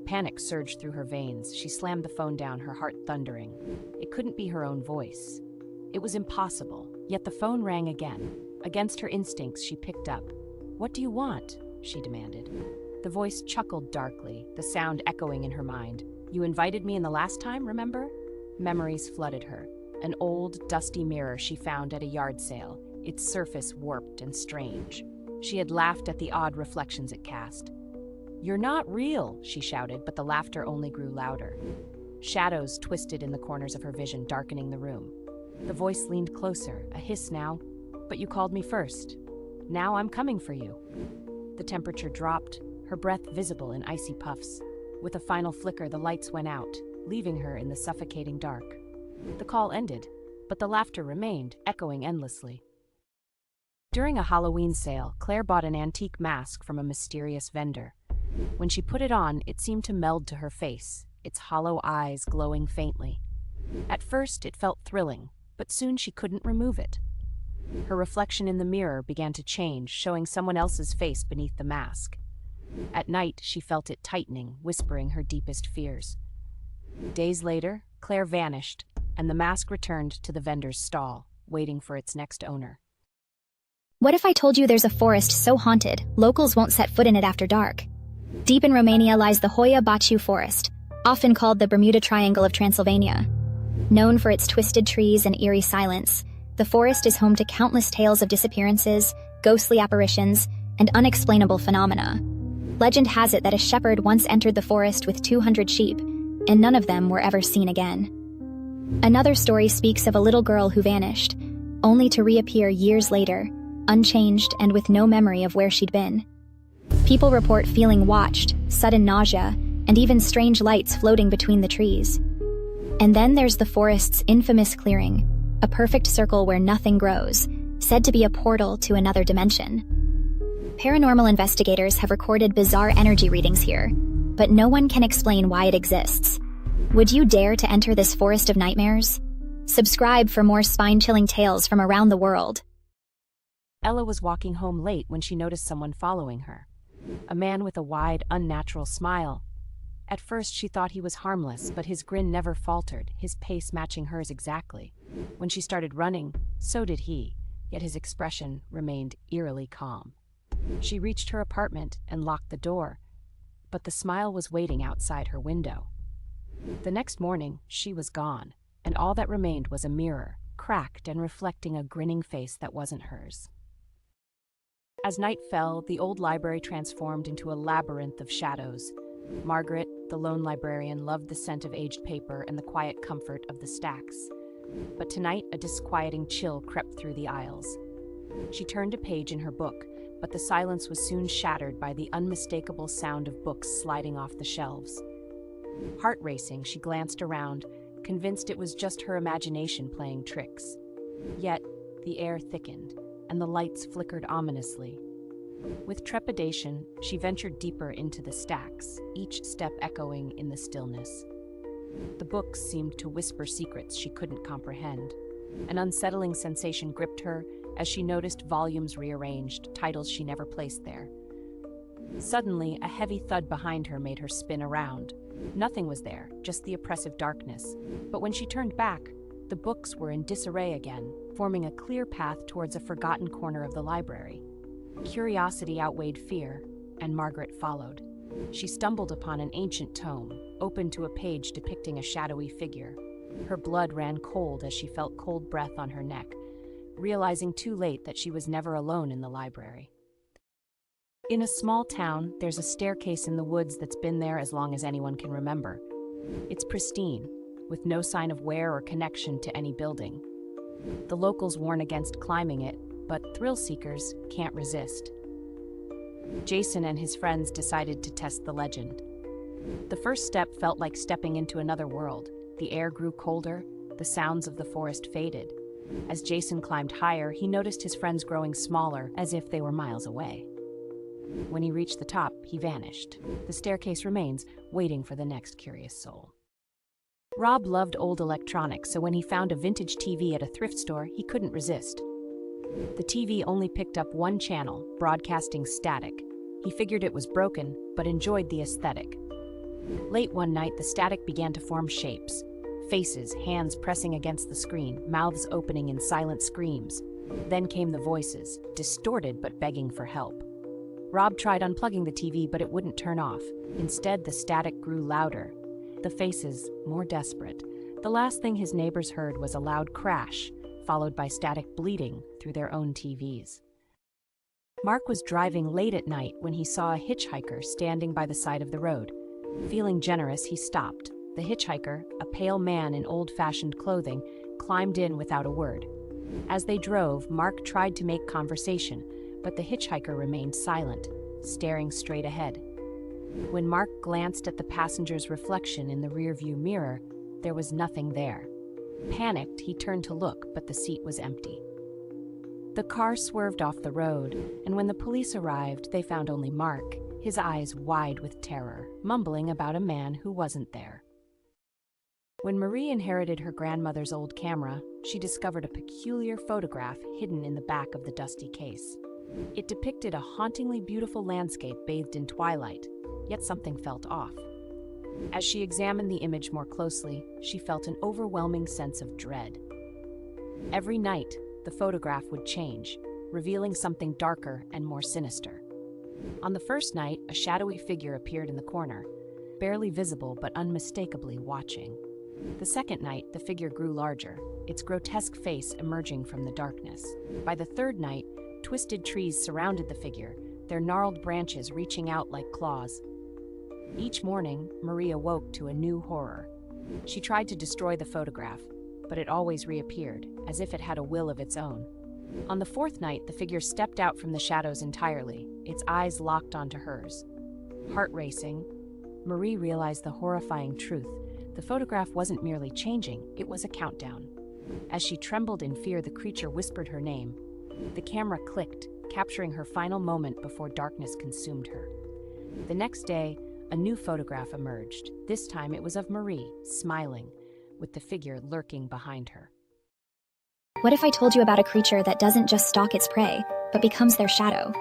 Panic surged through her veins. She slammed the phone down, her heart thundering. It couldn't be her own voice. It was impossible, yet the phone rang again. Against her instincts, she picked up. "What do you want?" she demanded. The voice chuckled darkly, the sound echoing in her mind. "You invited me in the last time, remember?" Memories flooded her. An old, dusty mirror she found at a yard sale, its surface warped and strange. She had laughed at the odd reflections it cast. "You're not real," she shouted, but the laughter only grew louder. Shadows twisted in the corners of her vision, darkening the room. The voice leaned closer, a hiss now. "But you called me first. Now I'm coming for you." The temperature dropped, her breath visible in icy puffs. With a final flicker, the lights went out, leaving her in the suffocating dark. The call ended, but the laughter remained, echoing endlessly. During a Halloween sale, Claire bought an antique mask from a mysterious vendor. When she put it on, it seemed to meld to her face, its hollow eyes glowing faintly. At first, it felt thrilling, but soon she couldn't remove it. Her reflection in the mirror began to change, showing someone else's face beneath the mask. At night, she felt it tightening, whispering her deepest fears. Days later, Claire vanished, and the mask returned to the vendor's stall, waiting for its next owner. What if I told you there's a forest so haunted, locals won't set foot in it after dark? Deep in Romania lies the Hoia Baciu Forest, often called the Bermuda Triangle of Transylvania. Known for its twisted trees and eerie silence, the forest is home to countless tales of disappearances, ghostly apparitions, and unexplainable phenomena. Legend has it that a shepherd once entered the forest with 200 sheep, and none of them were ever seen again. Another story speaks of a little girl who vanished, only to reappear years later, unchanged and with no memory of where she'd been. People report feeling watched, sudden nausea, and even strange lights floating between the trees. And then there's the forest's infamous clearing, a perfect circle where nothing grows, said to be a portal to another dimension. Paranormal investigators have recorded bizarre energy readings here, but no one can explain why it exists. Would you dare to enter this forest of nightmares? Subscribe for more spine-chilling tales from around the world. Ella was walking home late when she noticed someone following her. A man with a wide, unnatural smile. At first she thought he was harmless, but his grin never faltered, his pace matching hers exactly. When she started running, so did he, yet his expression remained eerily calm. She reached her apartment and locked the door, but the smile was waiting outside her window. The next morning, she was gone, and all that remained was a mirror, cracked and reflecting a grinning face that wasn't hers. As night fell, the old library transformed into a labyrinth of shadows. Margaret, the lone librarian, loved the scent of aged paper and the quiet comfort of the stacks. But tonight, a disquieting chill crept through the aisles. She turned a page in her book, but the silence was soon shattered by the unmistakable sound of books sliding off the shelves. Heart racing, she glanced around, convinced it was just her imagination playing tricks. Yet, the air thickened, and the lights flickered ominously. With trepidation, she ventured deeper into the stacks, each step echoing in the stillness. The books seemed to whisper secrets she couldn't comprehend. An unsettling sensation gripped her as she noticed volumes rearranged, titles she never placed there. Suddenly, a heavy thud behind her made her spin around. Nothing was there, just the oppressive darkness. But when she turned back, the books were in disarray again, forming a clear path towards a forgotten corner of the library. Curiosity outweighed fear, and Margaret followed. She stumbled upon an ancient tome, open to a page depicting a shadowy figure. Her blood ran cold as she felt cold breath on her neck, realizing too late that she was never alone in the library. In a small town, there's a staircase in the woods that's been there as long as anyone can remember. It's pristine, with no sign of wear or connection to any building. The locals warn against climbing it, but thrill seekers can't resist. Jason and his friends decided to test the legend. The first step felt like stepping into another world. The air grew colder, the sounds of the forest faded. As Jason climbed higher, he noticed his friends growing smaller, as if they were miles away. When he reached the top, he vanished. The staircase remains, waiting for the next curious soul. Rob loved old electronics, so when he found a vintage TV at a thrift store, he couldn't resist. The TV only picked up one channel, broadcasting static. He figured it was broken, but enjoyed the aesthetic. Late one night, the static began to form shapes. Faces, hands pressing against the screen, mouths opening in silent screams. Then came the voices, distorted but begging for help. Rob tried unplugging the TV, but it wouldn't turn off. Instead, the static grew louder. The faces, more desperate. The last thing his neighbors heard was a loud crash, followed by static bleeding through their own TVs. Mark was driving late at night when he saw a hitchhiker standing by the side of the road. Feeling generous, he stopped. The hitchhiker, a pale man in old-fashioned clothing, climbed in without a word. As they drove, Mark tried to make conversation, but the hitchhiker remained silent, staring straight ahead. When Mark glanced at the passenger's reflection in the rearview mirror, there was nothing there. Panicked, he turned to look, but the seat was empty. The car swerved off the road, and when the police arrived, they found only Mark, his eyes wide with terror, mumbling about a man who wasn't there. When Marie inherited her grandmother's old camera, she discovered a peculiar photograph hidden in the back of the dusty case. It depicted a hauntingly beautiful landscape bathed in twilight, yet something felt off. As she examined the image more closely, she felt an overwhelming sense of dread. Every night, the photograph would change, revealing something darker and more sinister. On the first night, a shadowy figure appeared in the corner, barely visible but unmistakably watching. The second night, the figure grew larger, its grotesque face emerging from the darkness. By the third night, twisted trees surrounded the figure, their gnarled branches reaching out like claws. Each morning, Marie awoke to a new horror. She tried to destroy the photograph, but it always reappeared, as if it had a will of its own. On the fourth night, the figure stepped out from the shadows entirely, its eyes locked onto hers. Heart racing, Marie realized the horrifying truth. The photograph wasn't merely changing, it was a countdown. As she trembled in fear, the creature whispered her name. The camera clicked, capturing her final moment before darkness consumed her. The next day, a new photograph emerged. This time it was of Marie, smiling, with the figure lurking behind her. What if I told you about a creature that doesn't just stalk its prey, but becomes their shadow?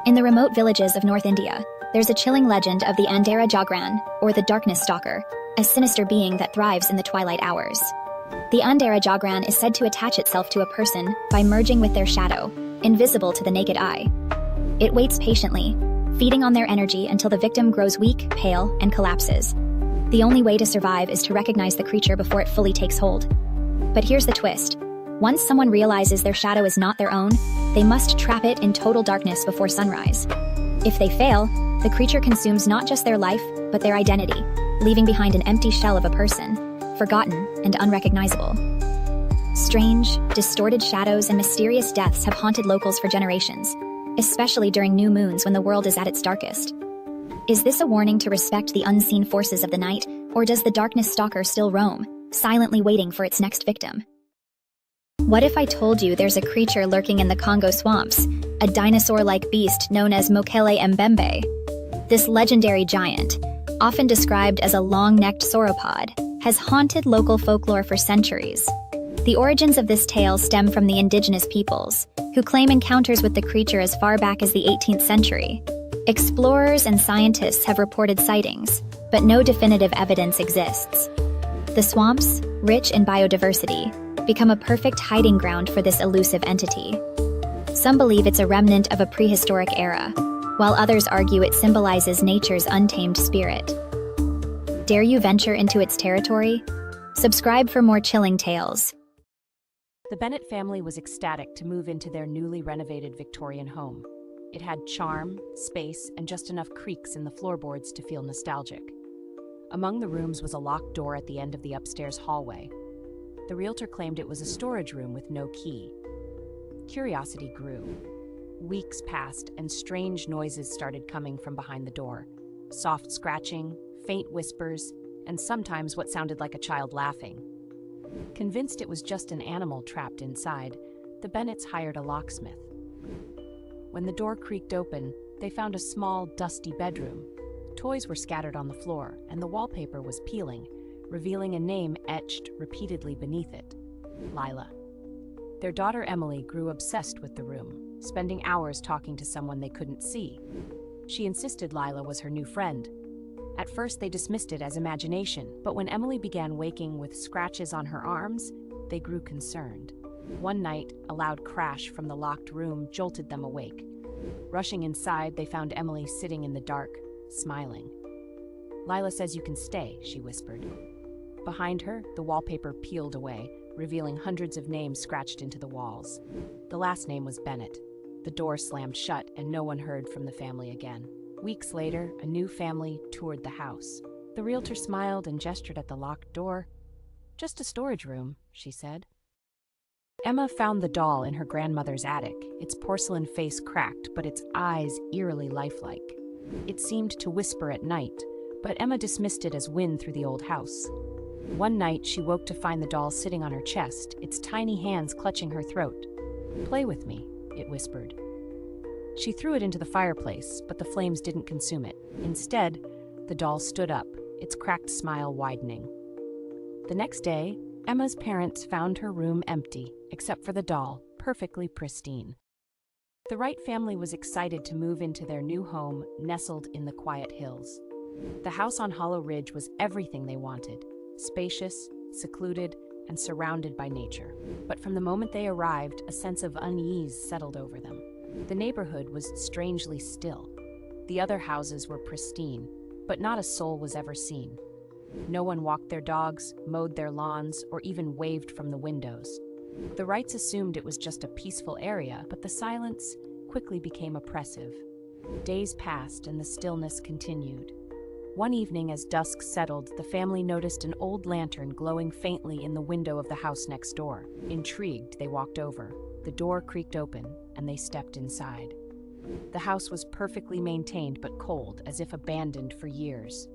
In the remote villages of North India, there's a chilling legend of the Andhera Jagran, or the darkness stalker, a sinister being that thrives in the twilight hours. The Andhera Jagran is said to attach itself to a person by merging with their shadow, invisible to the naked eye. It waits patiently, feeding on their energy until the victim grows weak, pale, and collapses. The only way to survive is to recognize the creature before it fully takes hold. But here's the twist. Once someone realizes their shadow is not their own, they must trap it in total darkness before sunrise. If they fail, the creature consumes not just their life, but their identity, leaving behind an empty shell of a person, forgotten and unrecognizable. Strange, distorted shadows and mysterious deaths have haunted locals for generations, especially during new moons when the world is at its darkest. Is this a warning to respect the unseen forces of the night, or does the darkness stalker still roam, silently waiting for its next victim? What if I told you there's a creature lurking in the Congo swamps, a dinosaur-like beast known as Mokele Mbembe? This legendary giant, often described as a long-necked sauropod, has haunted local folklore for centuries. The origins of this tale stem from the indigenous peoples, who claim encounters with the creature as far back as the 18th century. Explorers and scientists have reported sightings, but no definitive evidence exists. The swamps, rich in biodiversity, become a perfect hiding ground for this elusive entity. Some believe it's a remnant of a prehistoric era, while others argue it symbolizes nature's untamed spirit. Dare you venture into its territory? Subscribe for more chilling tales. The Bennett family was ecstatic to move into their newly renovated Victorian home. It had charm, space, and just enough creaks in the floorboards to feel nostalgic. Among the rooms was a locked door at the end of the upstairs hallway. The realtor claimed it was a storage room with no key. Curiosity grew. Weeks passed, and strange noises started coming from behind the door. Soft scratching, faint whispers, and sometimes what sounded like a child laughing. Convinced it was just an animal trapped inside, the Bennetts hired a locksmith. When the door creaked open, they found a small, dusty bedroom. Toys were scattered on the floor, and the wallpaper was peeling, revealing a name etched repeatedly beneath it: Lila. Their daughter Emily grew obsessed with the room, spending hours talking to someone they couldn't see. She insisted Lila was her new friend. At first, they dismissed it as imagination, but when Emily began waking with scratches on her arms, they grew concerned. One night, a loud crash from the locked room jolted them awake. Rushing inside, they found Emily sitting in the dark, smiling. "Lila says you can stay," she whispered. Behind her, the wallpaper peeled away, revealing hundreds of names scratched into the walls. The last name was Bennett. The door slammed shut, and no one heard from the family again. Weeks later, a new family toured the house. The realtor smiled and gestured at the locked door. "Just a storage room," she said. Emma found the doll in her grandmother's attic, its porcelain face cracked, but its eyes eerily lifelike. It seemed to whisper at night, but Emma dismissed it as wind through the old house. One night, she woke to find the doll sitting on her chest, its tiny hands clutching her throat. "Play with me," it whispered. She threw it into the fireplace, but the flames didn't consume it. Instead, the doll stood up, its cracked smile widening. The next day, Emma's parents found her room empty, except for the doll, perfectly pristine. The Wright family was excited to move into their new home, nestled in the quiet hills. The house on Hollow Ridge was everything they wanted, spacious, secluded, and surrounded by nature. But from the moment they arrived, a sense of unease settled over them. The neighborhood was strangely still. The other houses were pristine, but not a soul was ever seen. No one walked their dogs, mowed their lawns, or even waved from the windows. The Wrights assumed it was just a peaceful area, but the silence quickly became oppressive. Days passed and the stillness continued. One evening, as dusk settled, the family noticed an old lantern glowing faintly in the window of the house next door. Intrigued, they walked over. The door creaked open, and they stepped inside. The house was perfectly maintained but cold, as if abandoned for years.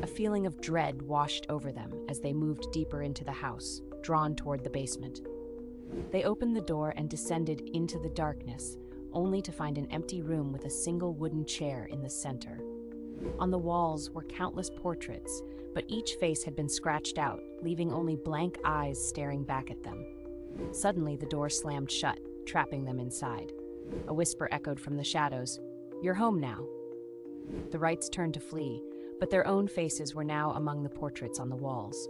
A feeling of dread washed over them as they moved deeper into the house, drawn toward the basement. They opened the door and descended into the darkness, only to find an empty room with a single wooden chair in the center. On the walls were countless portraits, but each face had been scratched out, leaving only blank eyes staring back at them. Suddenly, the door slammed shut, trapping them inside. A whisper echoed from the shadows, "You're home now." The Wrights turned to flee, but their own faces were now among the portraits on the walls.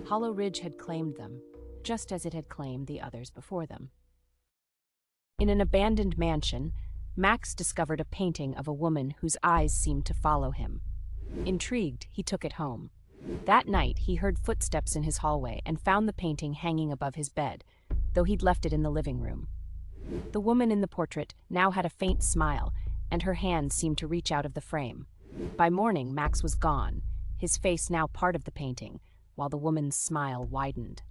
Hollow Ridge had claimed them, just as it had claimed the others before them. In an abandoned mansion, Max discovered a painting of a woman whose eyes seemed to follow him. Intrigued, he took it home. That night, he heard footsteps in his hallway and found the painting hanging above his bed, though he'd left it in the living room. The woman in the portrait now had a faint smile, and her hand seemed to reach out of the frame. By morning, Max was gone, his face now part of the painting, while the woman's smile widened.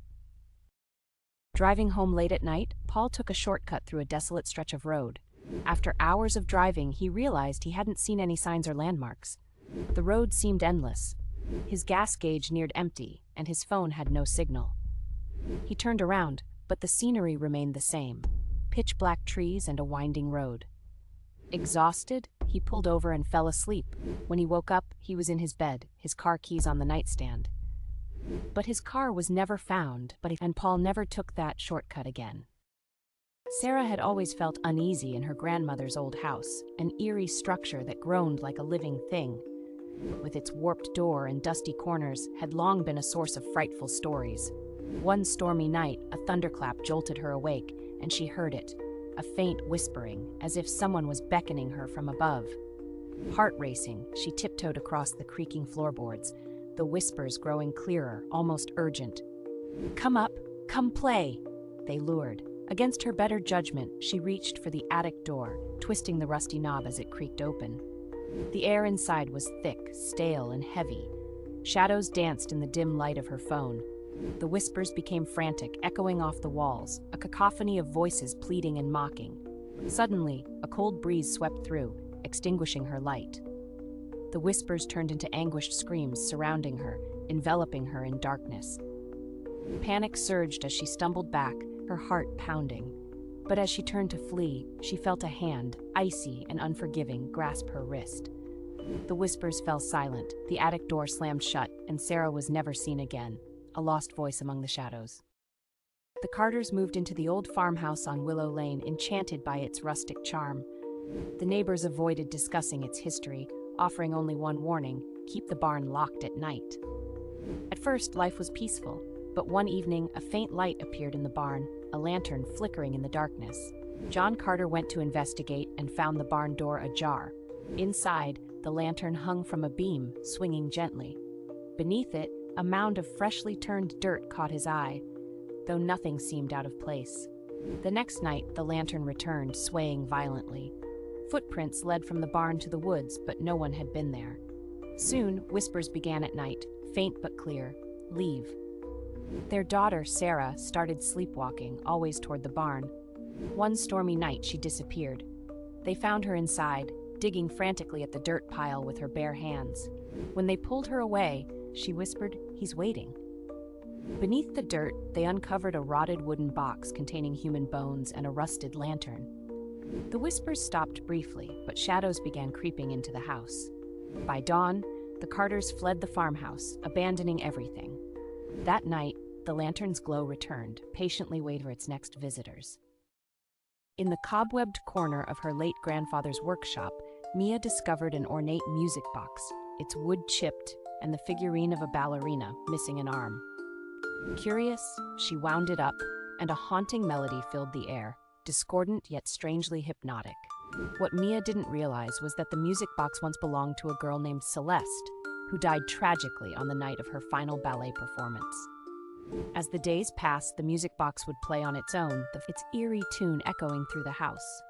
Driving home late at night, Paul took a shortcut through a desolate stretch of road. After hours of driving, he realized he hadn't seen any signs or landmarks. The road seemed endless. His gas gauge neared empty, and his phone had no signal. He turned around, but the scenery remained the same: pitch-black trees and a winding road. Exhausted, he pulled over and fell asleep. When he woke up, he was in his bed, his car keys on the nightstand. But his car was never found, and Paul never took that shortcut again. Sarah had always felt uneasy in her grandmother's old house, an eerie structure that groaned like a living thing. With its warped door and dusty corners, had long been a source of frightful stories. One stormy night, a thunderclap jolted her awake, and she heard it, a faint whispering, as if someone was beckoning her from above. Heart racing, she tiptoed across the creaking floorboards, the whispers growing clearer, almost urgent. "Come up, come play," they lured. Against her better judgment, she reached for the attic door, twisting the rusty knob as it creaked open. The air inside was thick, stale, and heavy. Shadows danced in the dim light of her phone. The whispers became frantic, echoing off the walls, a cacophony of voices pleading and mocking. Suddenly, a cold breeze swept through, extinguishing her light. The whispers turned into anguished screams surrounding her, enveloping her in darkness. Panic surged as she stumbled back, her heart pounding. But as she turned to flee, she felt a hand, icy and unforgiving, grasp her wrist. The whispers fell silent, the attic door slammed shut, and Sarah was never seen again, a lost voice among the shadows. The Carters moved into the old farmhouse on Willow Lane, enchanted by its rustic charm. The neighbors avoided discussing its history, offering only one warning: keep the barn locked at night. At first, life was peaceful, but one evening, a faint light appeared in the barn, a lantern flickering in the darkness. John Carter went to investigate and found the barn door ajar. Inside, the lantern hung from a beam, swinging gently. Beneath it, a mound of freshly turned dirt caught his eye, though nothing seemed out of place. The next night, the lantern returned, swaying violently. Footprints led from the barn to the woods, but no one had been there. Soon, whispers began at night, faint but clear: leave. Their daughter, Sarah, started sleepwalking, always toward the barn. One stormy night, she disappeared. They found her inside, digging frantically at the dirt pile with her bare hands. When they pulled her away, she whispered, "He's waiting." Beneath the dirt, they uncovered a rotted wooden box containing human bones and a rusted lantern. The whispers stopped briefly, but shadows began creeping into the house. By dawn, the Carters fled the farmhouse, abandoning everything. That night, the lantern's glow returned, patiently waiting for its next visitors. In the cobwebbed corner of her late grandfather's workshop, Mia discovered an ornate music box, its wood chipped, and the figurine of a ballerina missing an arm. Curious, she wound it up, and a haunting melody filled the air, discordant yet strangely hypnotic. What Mia didn't realize was that the music box once belonged to a girl named Celeste, who died tragically on the night of her final ballet performance. As the days passed, the music box would play on its own, its eerie tune echoing through the house.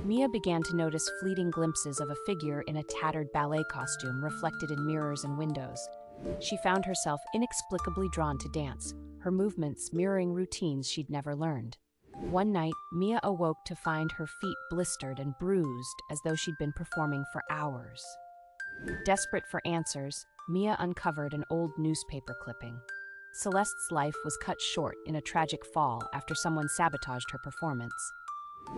Mia began to notice fleeting glimpses of a figure in a tattered ballet costume reflected in mirrors and windows. She found herself inexplicably drawn to dance, her movements mirroring routines she'd never learned. One night, Mia awoke to find her feet blistered and bruised as though she'd been performing for hours. Desperate for answers, Mia uncovered an old newspaper clipping. Celeste's life was cut short in a tragic fall after someone sabotaged her performance.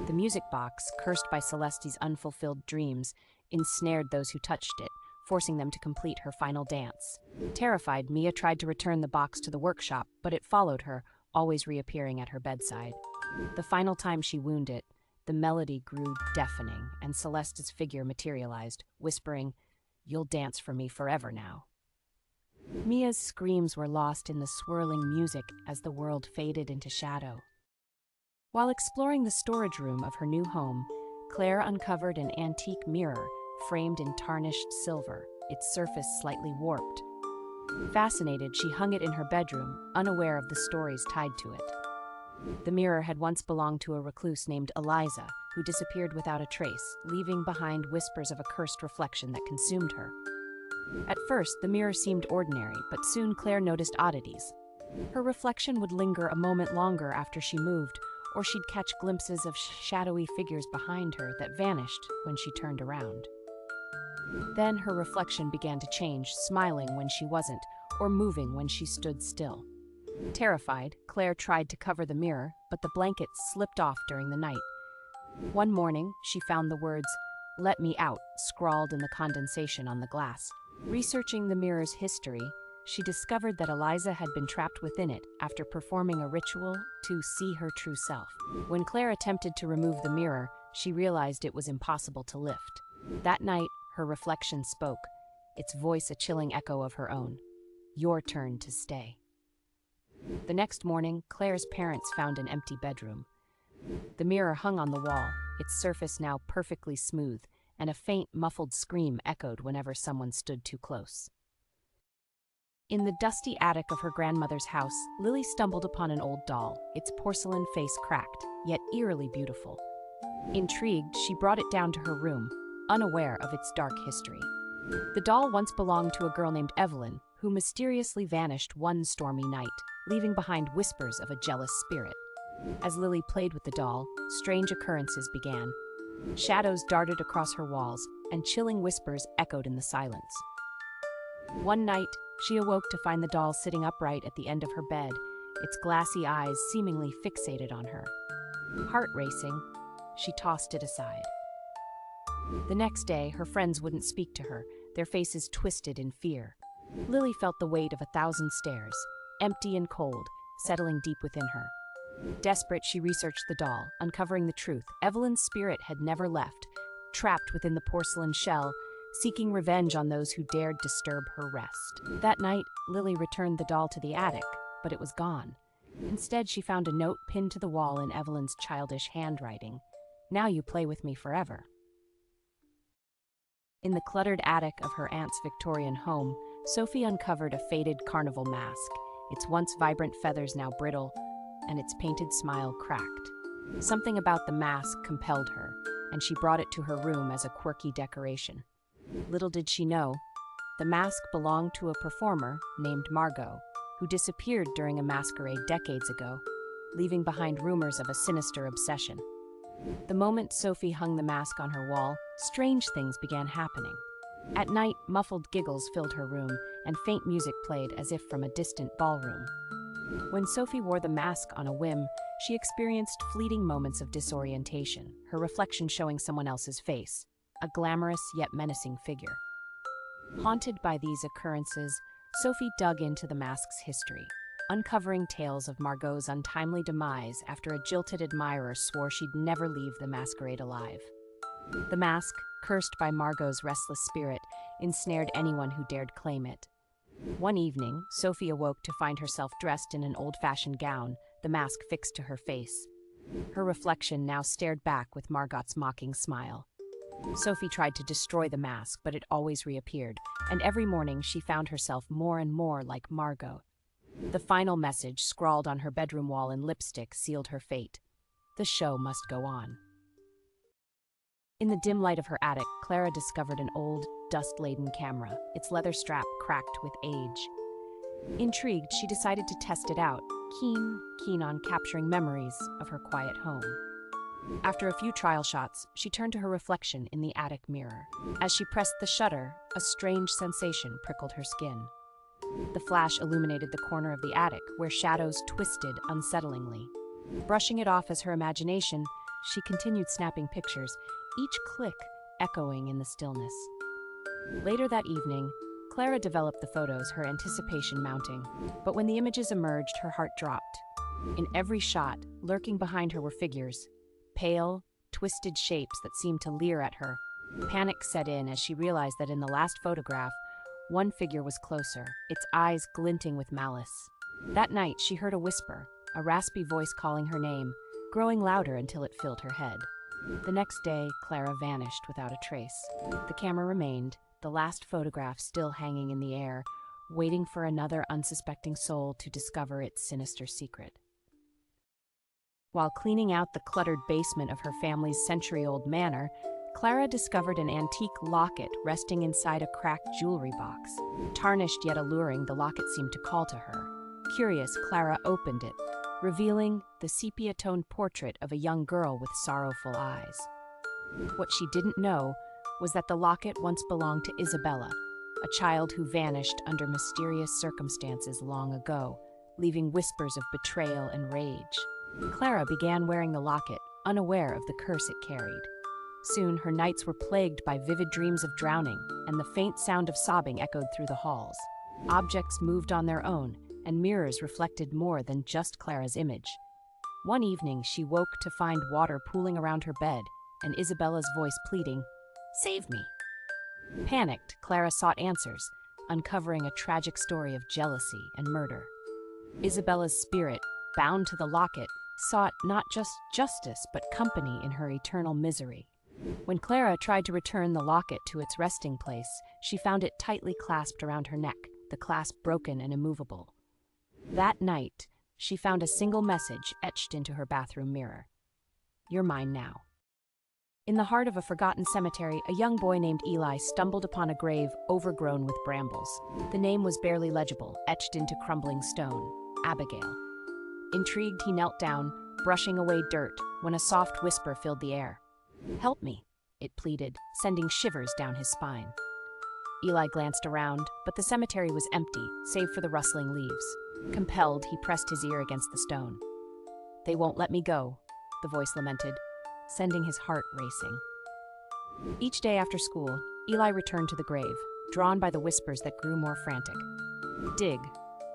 The music box, cursed by Celeste's unfulfilled dreams, ensnared those who touched it, forcing them to complete her final dance. Terrified, Mia tried to return the box to the workshop, but it followed her, always reappearing at her bedside. The final time she wound it, the melody grew deafening, and Celeste's figure materialized, whispering, "You'll dance for me forever now." Mia's screams were lost in the swirling music as the world faded into shadow. While exploring the storage room of her new home, Claire uncovered an antique mirror framed in tarnished silver, its surface slightly warped. Fascinated, she hung it in her bedroom, unaware of the stories tied to it. The mirror had once belonged to a recluse named Eliza, who disappeared without a trace, leaving behind whispers of a cursed reflection that consumed her. At first, the mirror seemed ordinary, but soon Claire noticed oddities. Her reflection would linger a moment longer after she moved, or she'd catch glimpses of shadowy figures behind her that vanished when she turned around. Then her reflection began to change, smiling when she wasn't, or moving when she stood still. Terrified, Claire tried to cover the mirror, but the blanket slipped off during the night. One morning, she found the words, "Let me out," scrawled in the condensation on the glass. Researching the mirror's history, she discovered that Eliza had been trapped within it after performing a ritual to see her true self. When Claire attempted to remove the mirror, she realized it was impossible to lift. That night, her reflection spoke, its voice a chilling echo of her own. "Your turn to stay." The next morning, Claire's parents found an empty bedroom. The mirror hung on the wall, its surface now perfectly smooth, and a faint, muffled scream echoed whenever someone stood too close. In the dusty attic of her grandmother's house, Lily stumbled upon an old doll, its porcelain face cracked, yet eerily beautiful. Intrigued, she brought it down to her room, unaware of its dark history. The doll once belonged to a girl named Evelyn, who mysteriously vanished one stormy night, leaving behind whispers of a jealous spirit. As Lily played with the doll, strange occurrences began. Shadows darted across her walls, and chilling whispers echoed in the silence. One night, she awoke to find the doll sitting upright at the end of her bed, its glassy eyes seemingly fixated on her. Heart racing, she tossed it aside. The next day, her friends wouldn't speak to her, their faces twisted in fear. Lily felt the weight of 1,000 stares, empty and cold, settling deep within her. Desperate, she researched the doll, uncovering the truth. Evelyn's spirit had never left, trapped within the porcelain shell, seeking revenge on those who dared disturb her rest. That night, Lily returned the doll to the attic, but it was gone. Instead, she found a note pinned to the wall in Evelyn's childish handwriting. "Now you play with me forever." In the cluttered attic of her aunt's Victorian home, Sophie uncovered a faded carnival mask, its once vibrant feathers now brittle, and its painted smile cracked. Something about the mask compelled her, and she brought it to her room as a quirky decoration. Little did she know, the mask belonged to a performer named Margot, who disappeared during a masquerade decades ago, leaving behind rumors of a sinister obsession. The moment Sophie hung the mask on her wall, strange things began happening. At night, muffled giggles filled her room, and faint music played as if from a distant ballroom. When Sophie wore the mask on a whim, she experienced fleeting moments of disorientation, her reflection showing someone else's face, a glamorous yet menacing figure. Haunted by these occurrences, Sophie dug into the mask's history, uncovering tales of Margot's untimely demise after a jilted admirer swore she'd never leave the masquerade alive. The mask, cursed by Margot's restless spirit, ensnared anyone who dared claim it. One evening, Sophie awoke to find herself dressed in an old-fashioned gown, the mask fixed to her face. Her reflection now stared back with Margot's mocking smile. Sophie tried to destroy the mask, but it always reappeared, and every morning she found herself more and more like Margot. The final message, scrawled on her bedroom wall in lipstick, sealed her fate. The show must go on. In the dim light of her attic, Clara discovered an old, dust-laden camera, its leather strap cracked with age. Intrigued, she decided to test it out, keen on capturing memories of her quiet home. After a few trial shots, she turned to her reflection in the attic mirror. As she pressed the shutter, a strange sensation prickled her skin. The flash illuminated the corner of the attic, where shadows twisted unsettlingly. Brushing it off as her imagination, she continued snapping pictures, each click echoing in the stillness. Later that evening, Clara developed the photos, her anticipation mounting. But when the images emerged, her heart dropped. In every shot, lurking behind her were figures, pale, twisted shapes that seemed to leer at her. Panic set in as she realized that in the last photograph, one figure was closer, its eyes glinting with malice. That night, she heard a whisper, a raspy voice calling her name, growing louder until it filled her head. The next day, Clara vanished without a trace. The camera remained, the last photograph still hanging in the air, waiting for another unsuspecting soul to discover its sinister secret. While cleaning out the cluttered basement of her family's century-old manor, Clara discovered an antique locket resting inside a cracked jewelry box. Tarnished yet alluring, the locket seemed to call to her. Curious, Clara opened it, revealing the sepia-toned portrait of a young girl with sorrowful eyes. What she didn't know was that the locket once belonged to Isabella, a child who vanished under mysterious circumstances long ago, leaving whispers of betrayal and rage. Clara began wearing the locket, unaware of the curse it carried. Soon, her nights were plagued by vivid dreams of drowning, and the faint sound of sobbing echoed through the halls. Objects moved on their own, and mirrors reflected more than just Clara's image. One evening, she woke to find water pooling around her bed, and Isabella's voice pleading, "Save me." Panicked, Clara sought answers, uncovering a tragic story of jealousy and murder. Isabella's spirit, bound to the locket, sought not just justice but company in her eternal misery. When Clara tried to return the locket to its resting place, she found it tightly clasped around her neck, the clasp broken and immovable. That night, she found a single message etched into her bathroom mirror. "You're mine now." In the heart of a forgotten cemetery, a young boy named Eli stumbled upon a grave overgrown with brambles. The name was barely legible, etched into crumbling stone: Abigail. Intrigued, he knelt down, brushing away dirt, when a soft whisper filled the air. "Help me," it pleaded, sending shivers down his spine. Eli glanced around, but the cemetery was empty, save for the rustling leaves. Compelled, he pressed his ear against the stone. "They won't let me go," the voice lamented, sending his heart racing. Each day after school, Eli returned to the grave, drawn by the whispers that grew more frantic. "Dig.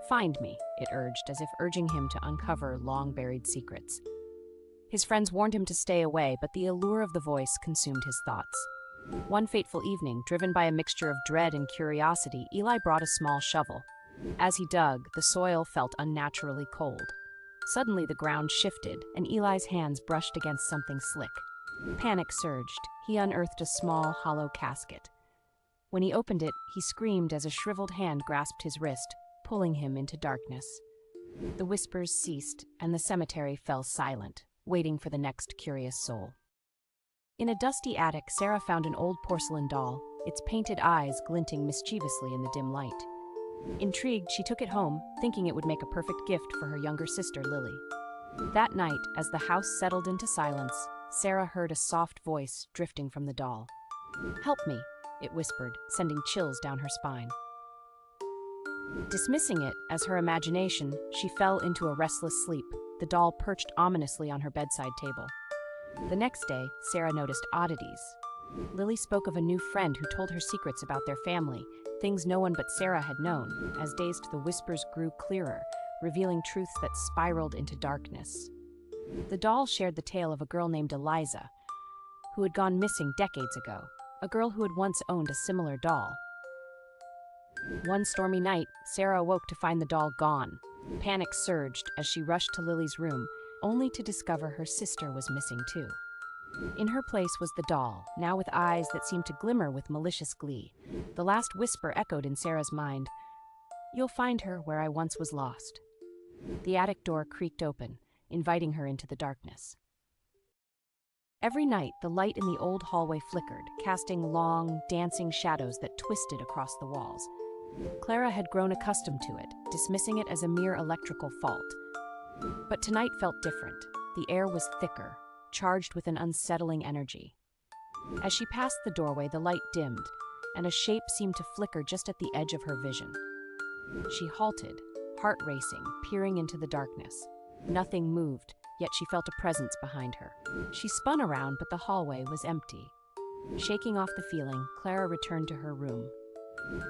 Find me," it urged, as if urging him to uncover long-buried secrets. His friends warned him to stay away, but the allure of the voice consumed his thoughts. One fateful evening, driven by a mixture of dread and curiosity, Eli brought a small shovel. As he dug, the soil felt unnaturally cold. Suddenly, the ground shifted, and Eli's hands brushed against something slick. Panic surged. He unearthed a small, hollow casket. When he opened it, he screamed as a shriveled hand grasped his wrist, pulling him into darkness. The whispers ceased, and the cemetery fell silent, waiting for the next curious soul. In a dusty attic, Sarah found an old porcelain doll, its painted eyes glinting mischievously in the dim light. Intrigued, she took it home, thinking it would make a perfect gift for her younger sister, Lily. That night, as the house settled into silence, Sarah heard a soft voice drifting from the doll. "Help me," it whispered, sending chills down her spine. Dismissing it as her imagination, she fell into a restless sleep, the doll perched ominously on her bedside table. The next day, Sarah noticed oddities. Lily spoke of a new friend who told her secrets about their family, things no one but Sarah had known. As dazed, the whispers grew clearer, revealing truths that spiraled into darkness. The doll shared the tale of a girl named Eliza, who had gone missing decades ago, a girl who had once owned a similar doll. One stormy night, Sarah awoke to find the doll gone. Panic surged as she rushed to Lily's room, only to discover her sister was missing too. In her place was the doll, now with eyes that seemed to glimmer with malicious glee. The last whisper echoed in Sarah's mind, "You'll find her where I once was lost." The attic door creaked open, inviting her into the darkness. Every night, the light in the old hallway flickered, casting long, dancing shadows that twisted across the walls. Clara had grown accustomed to it, dismissing it as a mere electrical fault. But tonight felt different. The air was thicker, charged with an unsettling energy. As she passed the doorway, the light dimmed, and a shape seemed to flicker just at the edge of her vision. She halted, heart racing, peering into the darkness. Nothing moved, yet she felt a presence behind her. She spun around, but the hallway was empty. Shaking off the feeling, Clara returned to her room.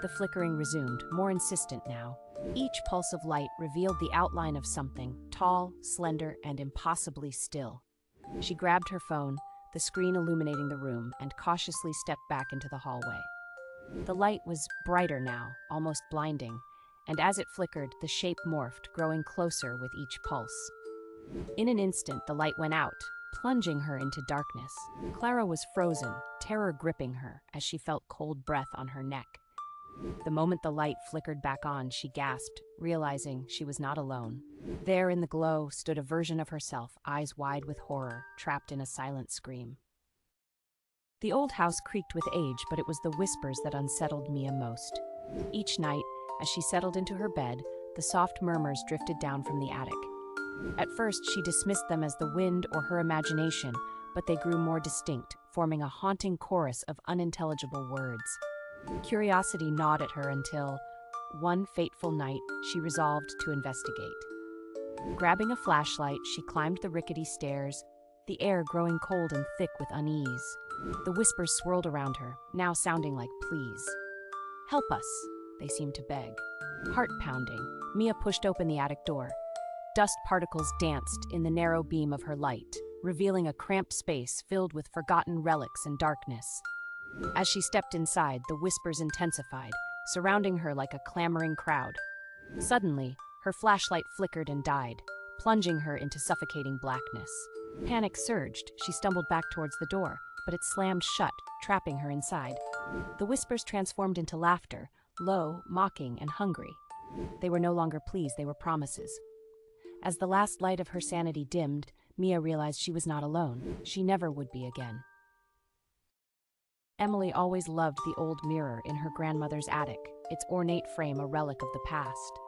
The flickering resumed, more insistent now. Each pulse of light revealed the outline of something, tall, slender, and impossibly still. She grabbed her phone, the screen illuminating the room, and cautiously stepped back into the hallway. The light was brighter now, almost blinding, and as it flickered, the shape morphed, growing closer with each pulse. In an instant, the light went out, plunging her into darkness. Clara was frozen, terror gripping her as she felt cold breath on her neck. The moment the light flickered back on, she gasped, realizing she was not alone. There in the glow stood a version of herself, eyes wide with horror, trapped in a silent scream. The old house creaked with age, but it was the whispers that unsettled Mia most. Each night, as she settled into her bed, the soft murmurs drifted down from the attic. At first, she dismissed them as the wind or her imagination, but they grew more distinct, forming a haunting chorus of unintelligible words. Curiosity gnawed at her until, one fateful night, she resolved to investigate. Grabbing a flashlight, she climbed the rickety stairs, the air growing cold and thick with unease. The whispers swirled around her, now sounding like pleas. "Help us," they seemed to beg. Heart-pounding, Mia pushed open the attic door. Dust particles danced in the narrow beam of her light, revealing a cramped space filled with forgotten relics and darkness. As she stepped inside, the whispers intensified, surrounding her like a clamoring crowd. Suddenly, her flashlight flickered and died, plunging her into suffocating blackness. Panic surged. She stumbled back towards the door, but it slammed shut, trapping her inside. The whispers transformed into laughter, low, mocking, and hungry. They were no longer pleas, they were promises. As the last light of her sanity dimmed, Mia realized she was not alone. She never would be again. Emily always loved the old mirror in her grandmother's attic, its ornate frame a relic of the past.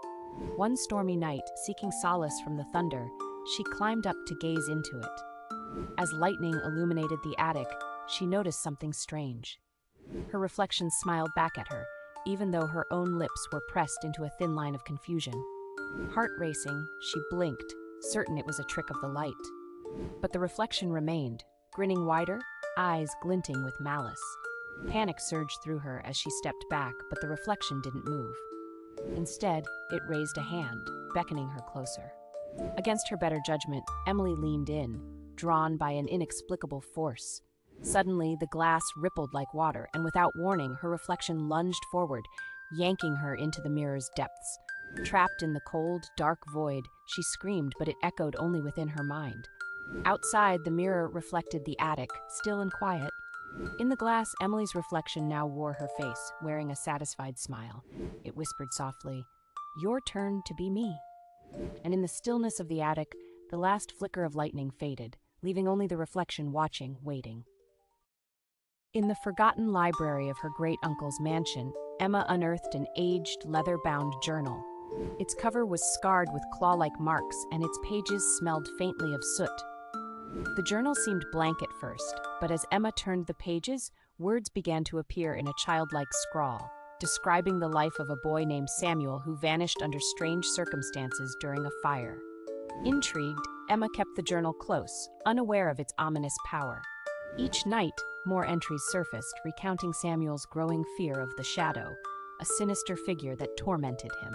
One stormy night, seeking solace from the thunder, she climbed up to gaze into it. As lightning illuminated the attic, she noticed something strange. Her reflection smiled back at her, even though her own lips were pressed into a thin line of confusion. Heart racing, she blinked, certain it was a trick of the light. But the reflection remained, grinning wider, eyes glinting with malice. Panic surged through her as she stepped back, but the reflection didn't move. Instead, it raised a hand, beckoning her closer. Against her better judgment, Emily leaned in, drawn by an inexplicable force. Suddenly, the glass rippled like water, and without warning, her reflection lunged forward, yanking her into the mirror's depths. Trapped in the cold, dark void, she screamed, but it echoed only within her mind. Outside, the mirror reflected the attic, still and quiet. In the glass, Emily's reflection now wore her face, wearing a satisfied smile. It whispered softly, "Your turn to be me." And in the stillness of the attic, the last flicker of lightning faded, leaving only the reflection watching, waiting. In the forgotten library of her great-uncle's mansion, Emma unearthed an aged, leather-bound journal. Its cover was scarred with claw-like marks, and its pages smelled faintly of soot. The journal seemed blank at first, but as Emma turned the pages, words began to appear in a childlike scrawl, describing the life of a boy named Samuel who vanished under strange circumstances during a fire. Intrigued, Emma kept the journal close, unaware of its ominous power. Each night, more entries surfaced, recounting Samuel's growing fear of the shadow, a sinister figure that tormented him.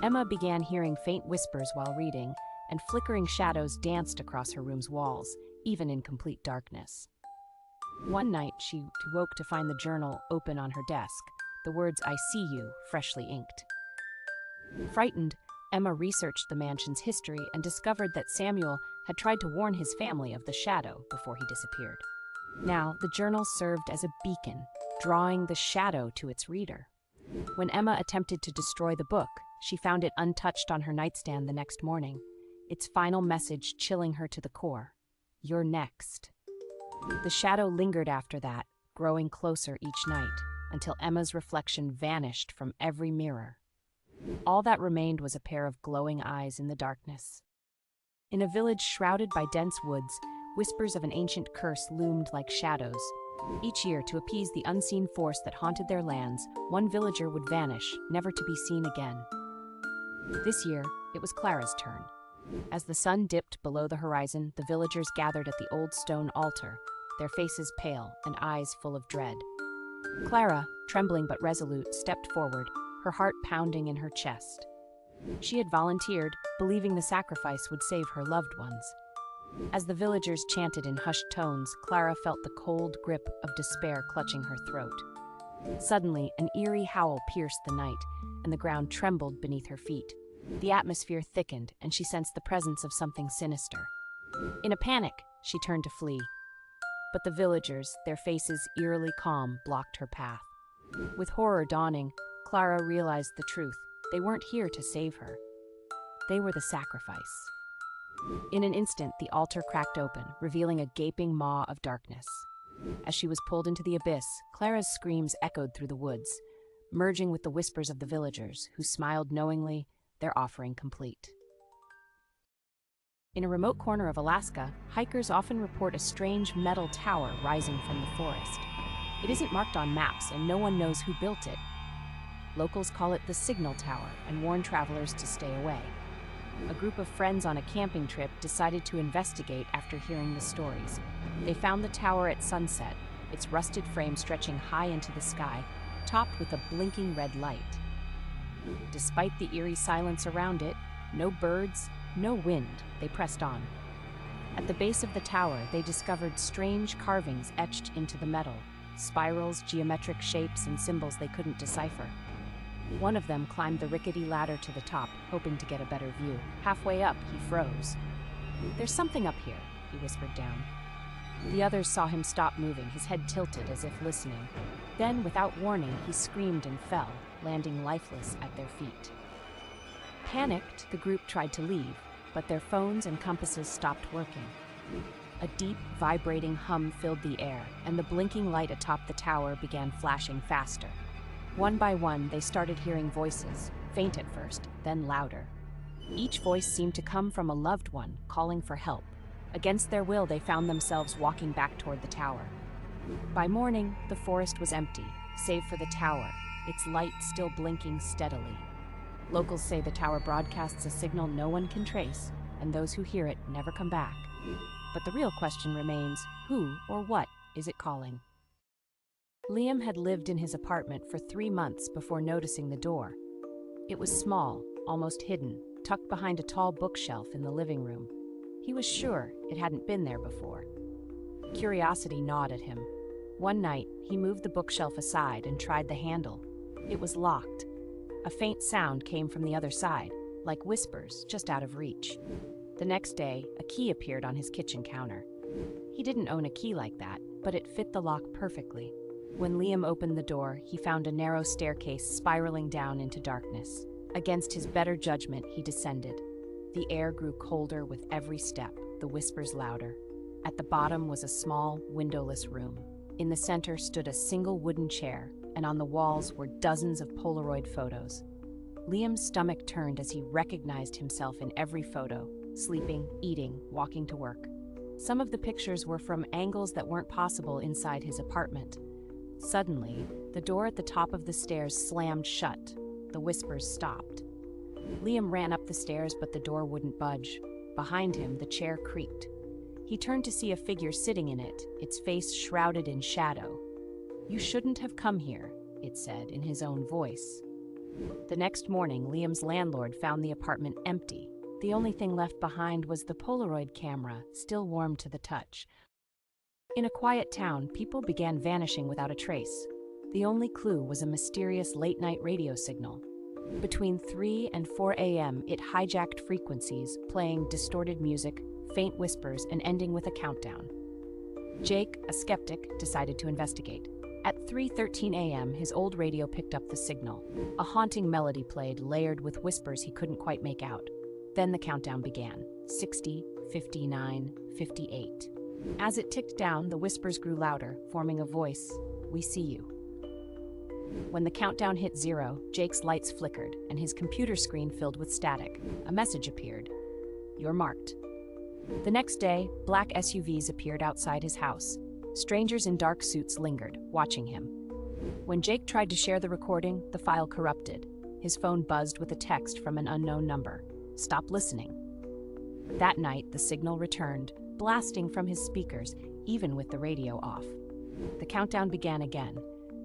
Emma began hearing faint whispers while reading, and flickering shadows danced across her room's walls, even in complete darkness. One night, she woke to find the journal open on her desk, the words "I see you" freshly inked. Frightened, Emma researched the mansion's history and discovered that Samuel had tried to warn his family of the shadow before he disappeared. Now, the journal served as a beacon, drawing the shadow to its reader. When Emma attempted to destroy the book, she found it untouched on her nightstand the next morning, its final message chilling her to the core. "You're next." The shadow lingered after that, growing closer each night, until Emma's reflection vanished from every mirror. All that remained was a pair of glowing eyes in the darkness. In a village shrouded by dense woods, whispers of an ancient curse loomed like shadows. Each year, to appease the unseen force that haunted their lands, one villager would vanish, never to be seen again. This year, it was Clara's turn. As the sun dipped below the horizon, the villagers gathered at the old stone altar, their faces pale and eyes full of dread. Clara, trembling but resolute, stepped forward, her heart pounding in her chest. She had volunteered, believing the sacrifice would save her loved ones. As the villagers chanted in hushed tones, Clara felt the cold grip of despair clutching her throat. Suddenly, an eerie howl pierced the night, and the ground trembled beneath her feet. The atmosphere thickened, and she sensed the presence of something sinister. In a panic, she turned to flee. But the villagers, their faces eerily calm, blocked her path. With horror dawning, Clara realized the truth. They weren't here to save her. They were the sacrifice. In an instant, the altar cracked open, revealing a gaping maw of darkness. As she was pulled into the abyss, Clara's screams echoed through the woods, merging with the whispers of the villagers, who smiled knowingly, their offering complete. In a remote corner of Alaska, hikers often report a strange metal tower rising from the forest. It isn't marked on maps, and no one knows who built it. Locals call it the Signal Tower and warn travelers to stay away. A group of friends on a camping trip decided to investigate after hearing the stories. They found the tower at sunset, its rusted frame stretching high into the sky, topped with a blinking red light. Despite the eerie silence around it, no birds, no wind, they pressed on. At the base of the tower, they discovered strange carvings etched into the metal, spirals, geometric shapes, and symbols they couldn't decipher. One of them climbed the rickety ladder to the top, hoping to get a better view. Halfway up, he froze. "There's something up here," he whispered down. The others saw him stop moving, his head tilted as if listening. Then, without warning, he screamed and fell, landing lifeless at their feet. Panicked, the group tried to leave, but their phones and compasses stopped working. A deep, vibrating hum filled the air, and the blinking light atop the tower began flashing faster. One by one, they started hearing voices, faint at first, then louder. Each voice seemed to come from a loved one, calling for help. Against their will, they found themselves walking back toward the tower. By morning, the forest was empty, save for the tower, its light still blinking steadily. Locals say the tower broadcasts a signal no one can trace, and those who hear it never come back. But the real question remains, who or what is it calling? Liam had lived in his apartment for 3 months before noticing the door. It was small, almost hidden, tucked behind a tall bookshelf in the living room. He was sure it hadn't been there before. Curiosity gnawed at him. One night, he moved the bookshelf aside and tried the handle. It was locked. A faint sound came from the other side, like whispers just out of reach. The next day, a key appeared on his kitchen counter. He didn't own a key like that, but it fit the lock perfectly. When Liam opened the door, he found a narrow staircase spiraling down into darkness. Against his better judgment, he descended. The air grew colder with every step, the whispers louder. At the bottom was a small, windowless room. In the center stood a single wooden chair, and on the walls were dozens of Polaroid photos. Liam's stomach turned as he recognized himself in every photo, sleeping, eating, walking to work. Some of the pictures were from angles that weren't possible inside his apartment. Suddenly, the door at the top of the stairs slammed shut. The whispers stopped. Liam ran up the stairs, but the door wouldn't budge. Behind him, the chair creaked. He turned to see a figure sitting in it, its face shrouded in shadow. "You shouldn't have come here," it said in his own voice. The next morning, Liam's landlord found the apartment empty. The only thing left behind was the Polaroid camera, still warm to the touch. In a quiet town, people began vanishing without a trace. The only clue was a mysterious late-night radio signal. Between 3 and 4 a.m., it hijacked frequencies, playing distorted music, faint whispers, and ending with a countdown. Jake, a skeptic, decided to investigate. At 3:13 a.m., his old radio picked up the signal. A haunting melody played, layered with whispers he couldn't quite make out. Then the countdown began. 60, 59, 58. As it ticked down, the whispers grew louder, forming a voice. "We see you." When the countdown hit 0, Jake's lights flickered, and his computer screen filled with static. A message appeared. "You're marked." The next day, black SUVs appeared outside his house. Strangers in dark suits lingered, watching him. When Jake tried to share the recording, the file corrupted. His phone buzzed with a text from an unknown number. "Stop listening." That night, the signal returned, blasting from his speakers, even with the radio off. The countdown began again.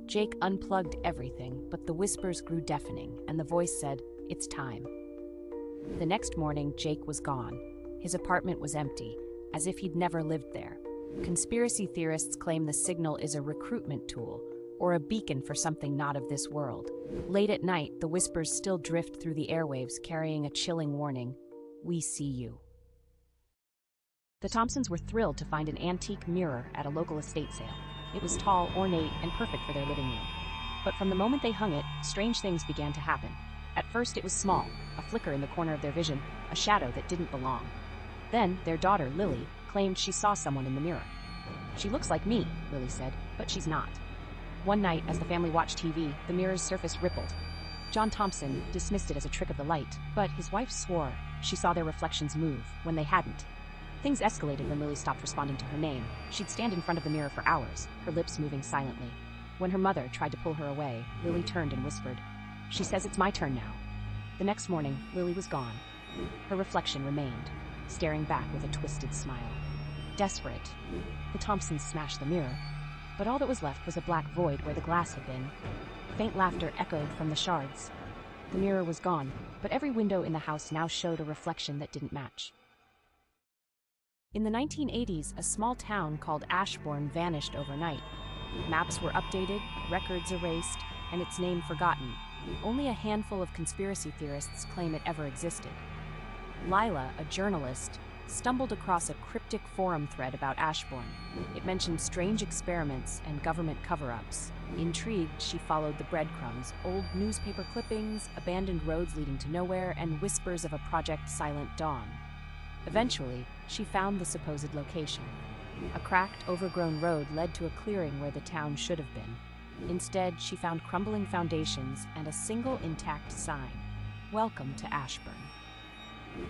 Jake unplugged everything, but the whispers grew deafening, and the voice said, "It's time." The next morning, Jake was gone. His apartment was empty, as if he'd never lived there. Conspiracy theorists claim the signal is a recruitment tool, or a beacon for something not of this world. Late at night, the whispers still drift through the airwaves, carrying a chilling warning: "We see you." The Thompsons were thrilled to find an antique mirror at a local estate sale. It was tall, ornate, and perfect for their living room. But from the moment they hung it, strange things began to happen. At first it was small, a flicker in the corner of their vision, a shadow that didn't belong. Then, their daughter, Lily, claimed she saw someone in the mirror. "She looks like me," Lily said, "but she's not." One night, as the family watched TV, the mirror's surface rippled. John Thompson dismissed it as a trick of the light, but his wife swore she saw their reflections move when they hadn't. Things escalated when Lily stopped responding to her name. She'd stand in front of the mirror for hours, her lips moving silently. When her mother tried to pull her away, Lily turned and whispered, "She says it's my turn now." The next morning, Lily was gone. Her reflection remained, staring back with a twisted smile. Desperate, the Thompsons smashed the mirror, but all that was left was a black void where the glass had been. Faint laughter echoed from the shards. The mirror was gone, but every window in the house now showed a reflection that didn't match. In the 1980s, a small town called Ashbourne vanished overnight. Maps were updated, records erased, and its name forgotten. Only a handful of conspiracy theorists claim it ever existed. Lila, a journalist, stumbled across a cryptic forum thread about Ashbourne. It mentioned strange experiments and government cover-ups. Intrigued, she followed the breadcrumbs, old newspaper clippings, abandoned roads leading to nowhere, and whispers of a Project Silent Dawn. Eventually, she found the supposed location. A cracked, overgrown road led to a clearing where the town should have been. Instead, she found crumbling foundations and a single intact sign: "Welcome to Ashbourne."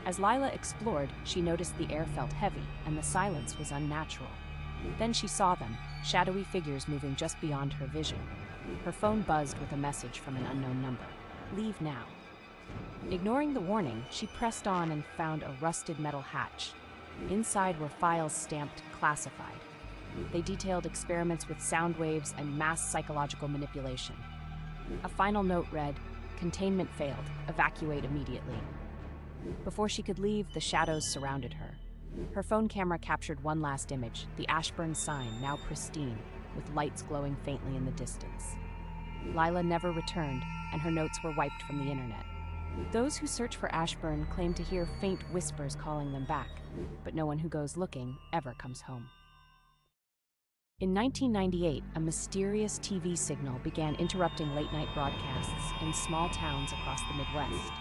As Lila explored, she noticed the air felt heavy and the silence was unnatural. Then she saw them, shadowy figures moving just beyond her vision. Her phone buzzed with a message from an unknown number: "Leave now." Ignoring the warning, she pressed on and found a rusted metal hatch. Inside were files stamped "classified." They detailed experiments with sound waves and mass psychological manipulation. A final note read, "Containment failed. Evacuate immediately." Before she could leave, the shadows surrounded her. Her phone camera captured one last image, the Ashbourne sign, now pristine, with lights glowing faintly in the distance. Lila never returned, and her notes were wiped from the internet. Those who search for Ashbourne claim to hear faint whispers calling them back, but no one who goes looking ever comes home. In 1998, a mysterious TV signal began interrupting late-night broadcasts in small towns across the Midwest.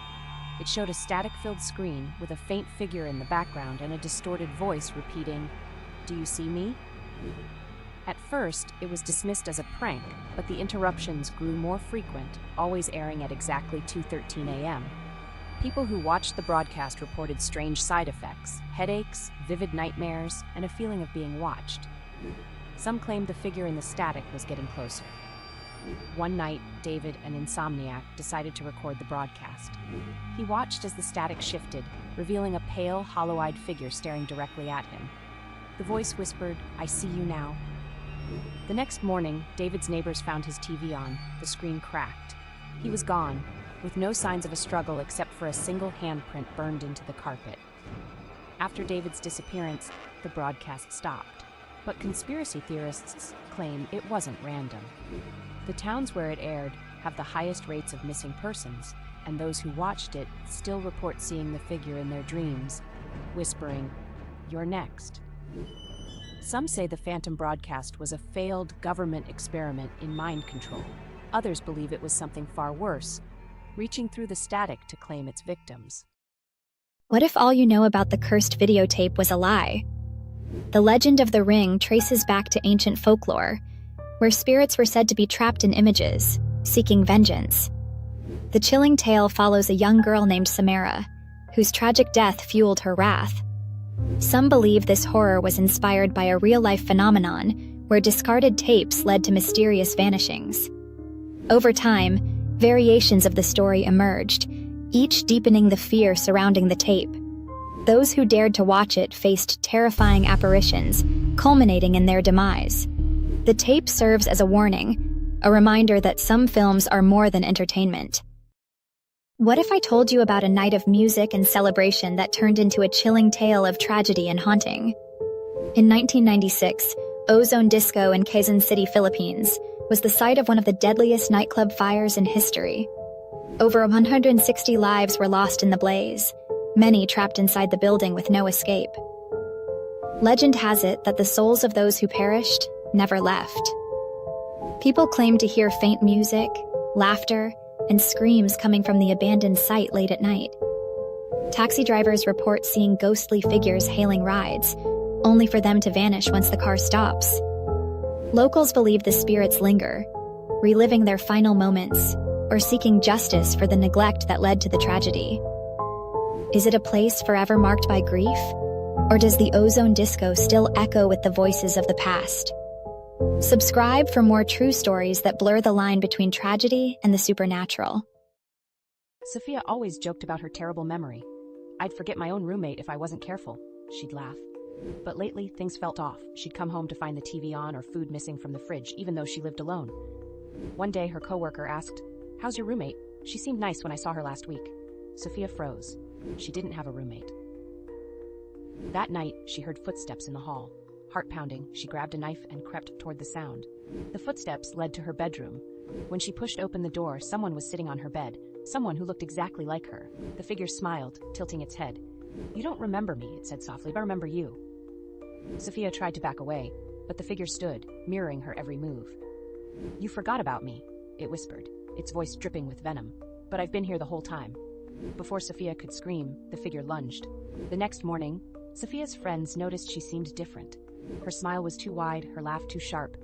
It showed a static-filled screen with a faint figure in the background and a distorted voice repeating, "Do you see me?" At first, it was dismissed as a prank, but the interruptions grew more frequent, always airing at exactly 2:13 a.m. People who watched the broadcast reported strange side effects: headaches, vivid nightmares, and a feeling of being watched. Some claimed the figure in the static was getting closer. One night, David, an insomniac, decided to record the broadcast. He watched as the static shifted, revealing a pale, hollow-eyed figure staring directly at him. The voice whispered, "I see you now." The next morning, David's neighbors found his TV on, the screen cracked. He was gone, with no signs of a struggle except for a single handprint burned into the carpet. After David's disappearance, the broadcast stopped. But conspiracy theorists claim it wasn't random. The towns where it aired have the highest rates of missing persons, and those who watched it still report seeing the figure in their dreams, whispering, "You're next." Some say the phantom broadcast was a failed government experiment in mind control. Others believe it was something far worse, reaching through the static to claim its victims. What if all you know about the cursed videotape was a lie? The legend of the ring traces back to ancient folklore, where spirits were said to be trapped in images, seeking vengeance. The chilling tale follows a young girl named Samara, whose tragic death fueled her wrath. Some believe this horror was inspired by a real-life phenomenon where discarded tapes led to mysterious vanishings. Over time, variations of the story emerged, each deepening the fear surrounding the tape. Those who dared to watch it faced terrifying apparitions, culminating in their demise. The tape serves as a warning, a reminder that some films are more than entertainment. What if I told you about a night of music and celebration that turned into a chilling tale of tragedy and haunting? In 1996, Ozone Disco in Quezon City, Philippines, was the site of one of the deadliest nightclub fires in history. Over 160 lives were lost in the blaze, many trapped inside the building with no escape. Legend has it that the souls of those who perished never left. People claim to hear faint music, laughter, and screams coming from the abandoned site late at night. Taxi drivers report seeing ghostly figures hailing rides, only for them to vanish once the car stops. Locals believe the spirits linger, reliving their final moments, or seeking justice for the neglect that led to the tragedy. Is it a place forever marked by grief? Or does the Ozone Disco still echo with the voices of the past? Subscribe for more true stories that blur the line between tragedy and the supernatural. Sophia always joked about her terrible memory. "I'd forget my own roommate if I wasn't careful," she'd laugh. But lately, things felt off. She'd come home to find the TV on or food missing from the fridge, even though she lived alone. One day, her coworker asked, "How's your roommate? She seemed nice when I saw her last week." Sophia froze. She didn't have a roommate. That night, she heard footsteps in the hall. Heart pounding, she grabbed a knife and crept toward the sound. The footsteps led to her bedroom. When she pushed open the door, someone was sitting on her bed, someone who looked exactly like her. The figure smiled, tilting its head. "You don't remember me," it said softly, "but I remember you." Sophia tried to back away, but the figure stood, mirroring her every move. "You forgot about me," it whispered, its voice dripping with venom. "But I've been here the whole time." Before Sophia could scream, the figure lunged. The next morning, Sophia's friends noticed she seemed different. Her smile was too wide, her laugh too sharp.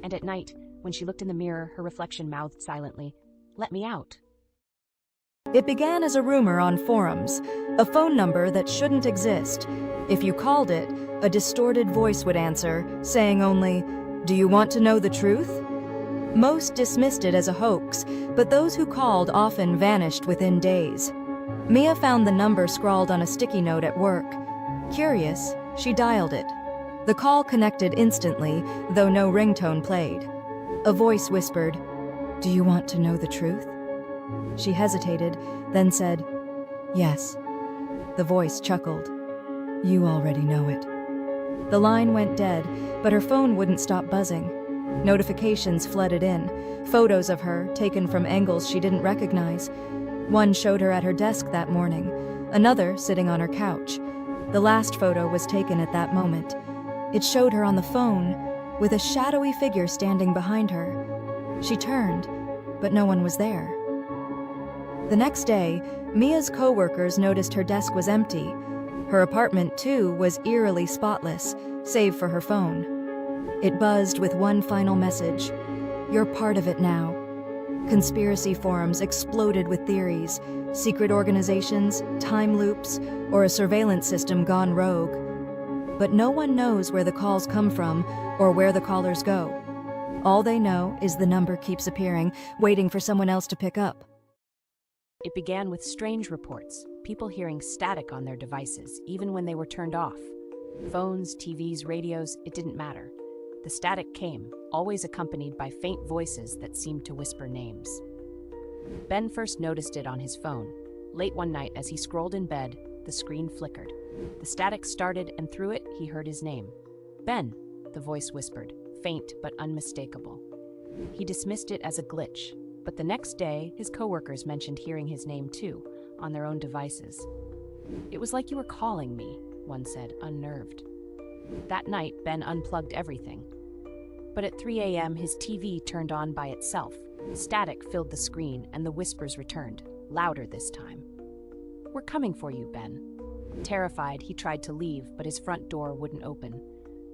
And at night, when she looked in the mirror, her reflection mouthed silently, "Let me out." It began as a rumor on forums, a phone number that shouldn't exist. If you called it, a distorted voice would answer, saying only, "Do you want to know the truth?" Most dismissed it as a hoax, but those who called often vanished within days. Mia found the number scrawled on a sticky note at work. Curious, she dialed it. The call connected instantly, though no ringtone played. A voice whispered, "Do you want to know the truth?" She hesitated, then said, "Yes." The voice chuckled, "You already know it." The line went dead, but her phone wouldn't stop buzzing. Notifications flooded in, photos of her taken from angles she didn't recognize. One showed her at her desk that morning, another sitting on her couch. The last photo was taken at that moment. It showed her on the phone, with a shadowy figure standing behind her. She turned, but no one was there. The next day, Mia's co-workers noticed her desk was empty. Her apartment, too, was eerily spotless, save for her phone. It buzzed with one final message: "You're part of it now." Conspiracy forums exploded with theories, secret organizations, time loops, or a surveillance system gone rogue. But no one knows where the calls come from or where the callers go. All they know is the number keeps appearing, waiting for someone else to pick up. It began with strange reports, people hearing static on their devices, even when they were turned off. Phones, TVs, radios, it didn't matter. The static came, always accompanied by faint voices that seemed to whisper names. Ben first noticed it on his phone. Late one night, as he scrolled in bed, the screen flickered. The static started, and through it, he heard his name. "Ben," the voice whispered, faint but unmistakable. He dismissed it as a glitch, but the next day, his coworkers mentioned hearing his name too, on their own devices. "It was like you were calling me," one said, unnerved. That night, Ben unplugged everything. But at 3 a.m., his TV turned on by itself. Static filled the screen, and the whispers returned, louder this time. "We're coming for you, Ben." Terrified, he tried to leave, but his front door wouldn't open.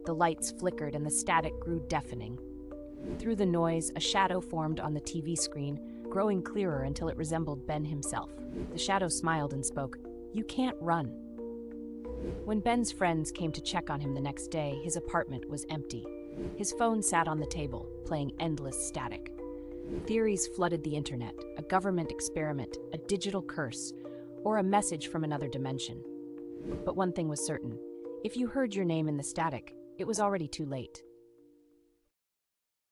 The lights flickered, and the static grew deafening. Through the noise, a shadow formed on the TV screen, growing clearer until it resembled Ben himself. The shadow smiled and spoke, "You can't run." When Ben's friends came to check on him the next day, his apartment was empty. His phone sat on the table, playing endless static. Theories flooded the internet: a government experiment, a digital curse, or a message from another dimension. But one thing was certain: if you heard your name in the static, it was already too late.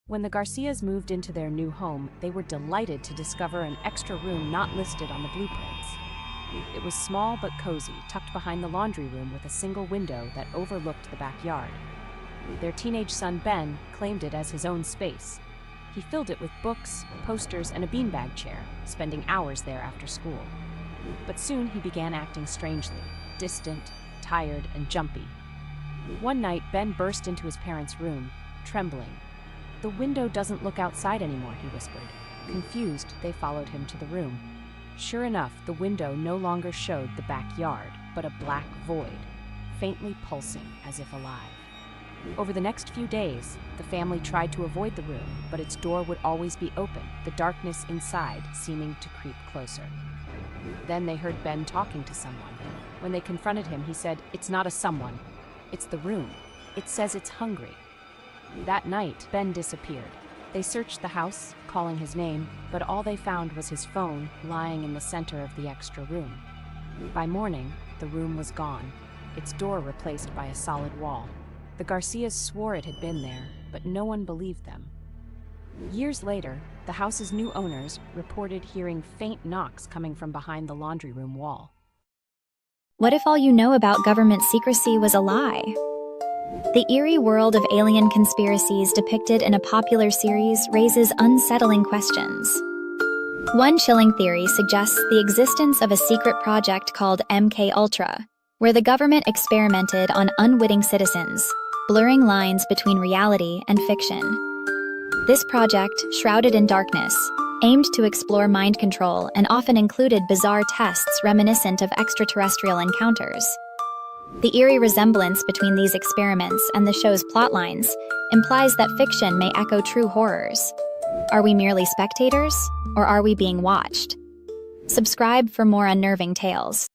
When the Garcias moved into their new home, they were delighted to discover an extra room not listed on the blueprints. It was small but cozy, tucked behind the laundry room with a single window that overlooked the backyard. Their teenage son, Ben, claimed it as his own space. He filled it with books, posters, and a beanbag chair, spending hours there after school. But soon he began acting strangely, distant, tired, and jumpy. One night, Ben burst into his parents' room, trembling. "The window doesn't look outside anymore," he whispered. Confused, they followed him to the room. Sure enough, the window no longer showed the backyard, but a black void, faintly pulsing as if alive. Over the next few days, the family tried to avoid the room, but its door would always be open, the darkness inside seeming to creep closer. Then they heard Ben talking to someone. When they confronted him, he said, "It's not a someone. It's the room. It says it's hungry." That night, Ben disappeared. They searched the house, calling his name, but all they found was his phone lying in the center of the extra room. By morning, the room was gone, its door replaced by a solid wall. The Garcias swore it had been there, but no one believed them. Years later, the house's new owners reported hearing faint knocks coming from behind the laundry room wall. What if all you know about government secrecy was a lie? The eerie world of alien conspiracies depicted in a popular series raises unsettling questions. One chilling theory suggests the existence of a secret project called MK Ultra, where the government experimented on unwitting citizens, blurring lines between reality and fiction. This project, shrouded in darkness, aimed to explore mind control and often included bizarre tests reminiscent of extraterrestrial encounters. The eerie resemblance between these experiments and the show's plotlines implies that fiction may echo true horrors. Are we merely spectators, or are we being watched? Subscribe for more unnerving tales.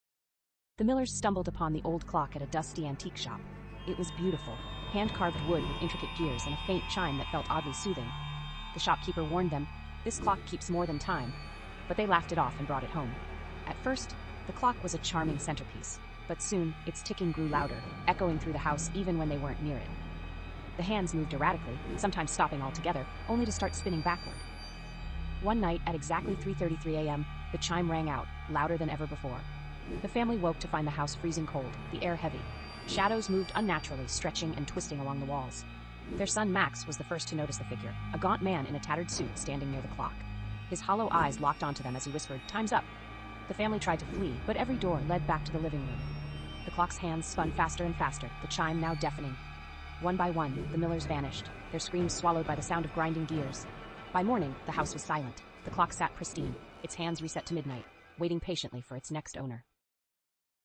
The Millers stumbled upon the old clock at a dusty antique shop. It was beautiful, hand-carved wood with intricate gears and a faint chime that felt oddly soothing. The shopkeeper warned them, "This clock keeps more than time," but they laughed it off and brought it home. At first, the clock was a charming centerpiece, but soon its ticking grew louder, echoing through the house even when they weren't near it. The hands moved erratically, sometimes stopping altogether, only to start spinning backward. One night, at exactly 3:33 a.m., the chime rang out, louder than ever before. The family woke to find the house freezing cold, the air heavy. Shadows moved unnaturally, stretching and twisting along the walls. Their son Max was the first to notice the figure, a gaunt man in a tattered suit standing near the clock. His hollow eyes locked onto them as he whispered, "Time's up." The family tried to flee, but every door led back to the living room. The clock's hands spun faster and faster, the chime now deafening. One by one, the Millers vanished, their screams swallowed by the sound of grinding gears. By morning, the house was silent. The clock sat pristine, its hands reset to midnight, waiting patiently for its next owner.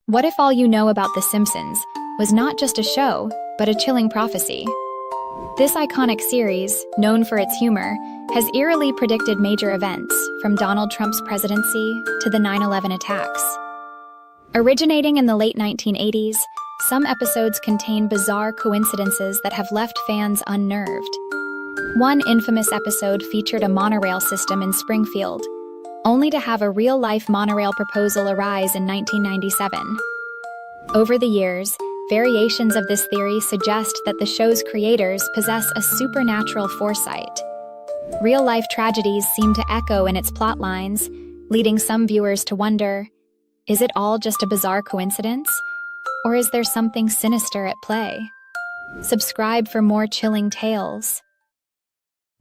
What if all you know about The Simpsons was not just a show, but a chilling prophecy? This iconic series, known for its humor, has eerily predicted major events, from Donald Trump's presidency to the 9/11 attacks. Originating in the late 1980s, some episodes contain bizarre coincidences that have left fans unnerved. One infamous episode featured a monorail system in Springfield, only to have a real-life monorail proposal arise in 1997. Over the years, Variations of this theory suggest that the show's creators possess a supernatural foresight. Real-life tragedies seem to echo in its plot lines, leading some viewers to wonder, is it all just a bizarre coincidence? Or is there something sinister at play? Subscribe for more chilling tales.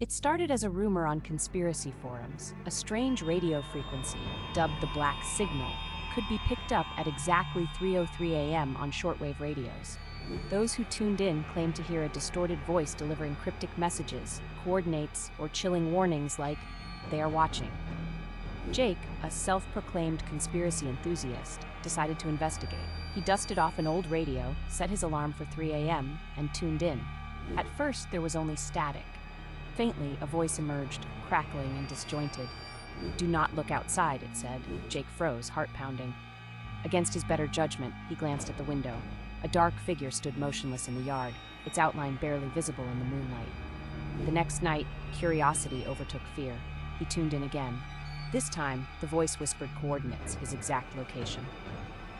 It started as a rumor on conspiracy forums. A strange radio frequency, dubbed the Black Signal, could be picked up at exactly 3:03 a.m. on shortwave radios. Those who tuned in claimed to hear a distorted voice delivering cryptic messages, coordinates, or chilling warnings like, "They are watching." Jake, a self-proclaimed conspiracy enthusiast, decided to investigate. He dusted off an old radio, set his alarm for 3 a.m., and tuned in. At first, there was only static. Faintly, a voice emerged, crackling and disjointed. "Do not look outside," it said. Jake froze, heart pounding. Against his better judgment, he glanced at the window. A dark figure stood motionless in the yard, its outline barely visible in the moonlight. The next night, curiosity overtook fear. He tuned in again. This time, the voice whispered coordinates, his exact location.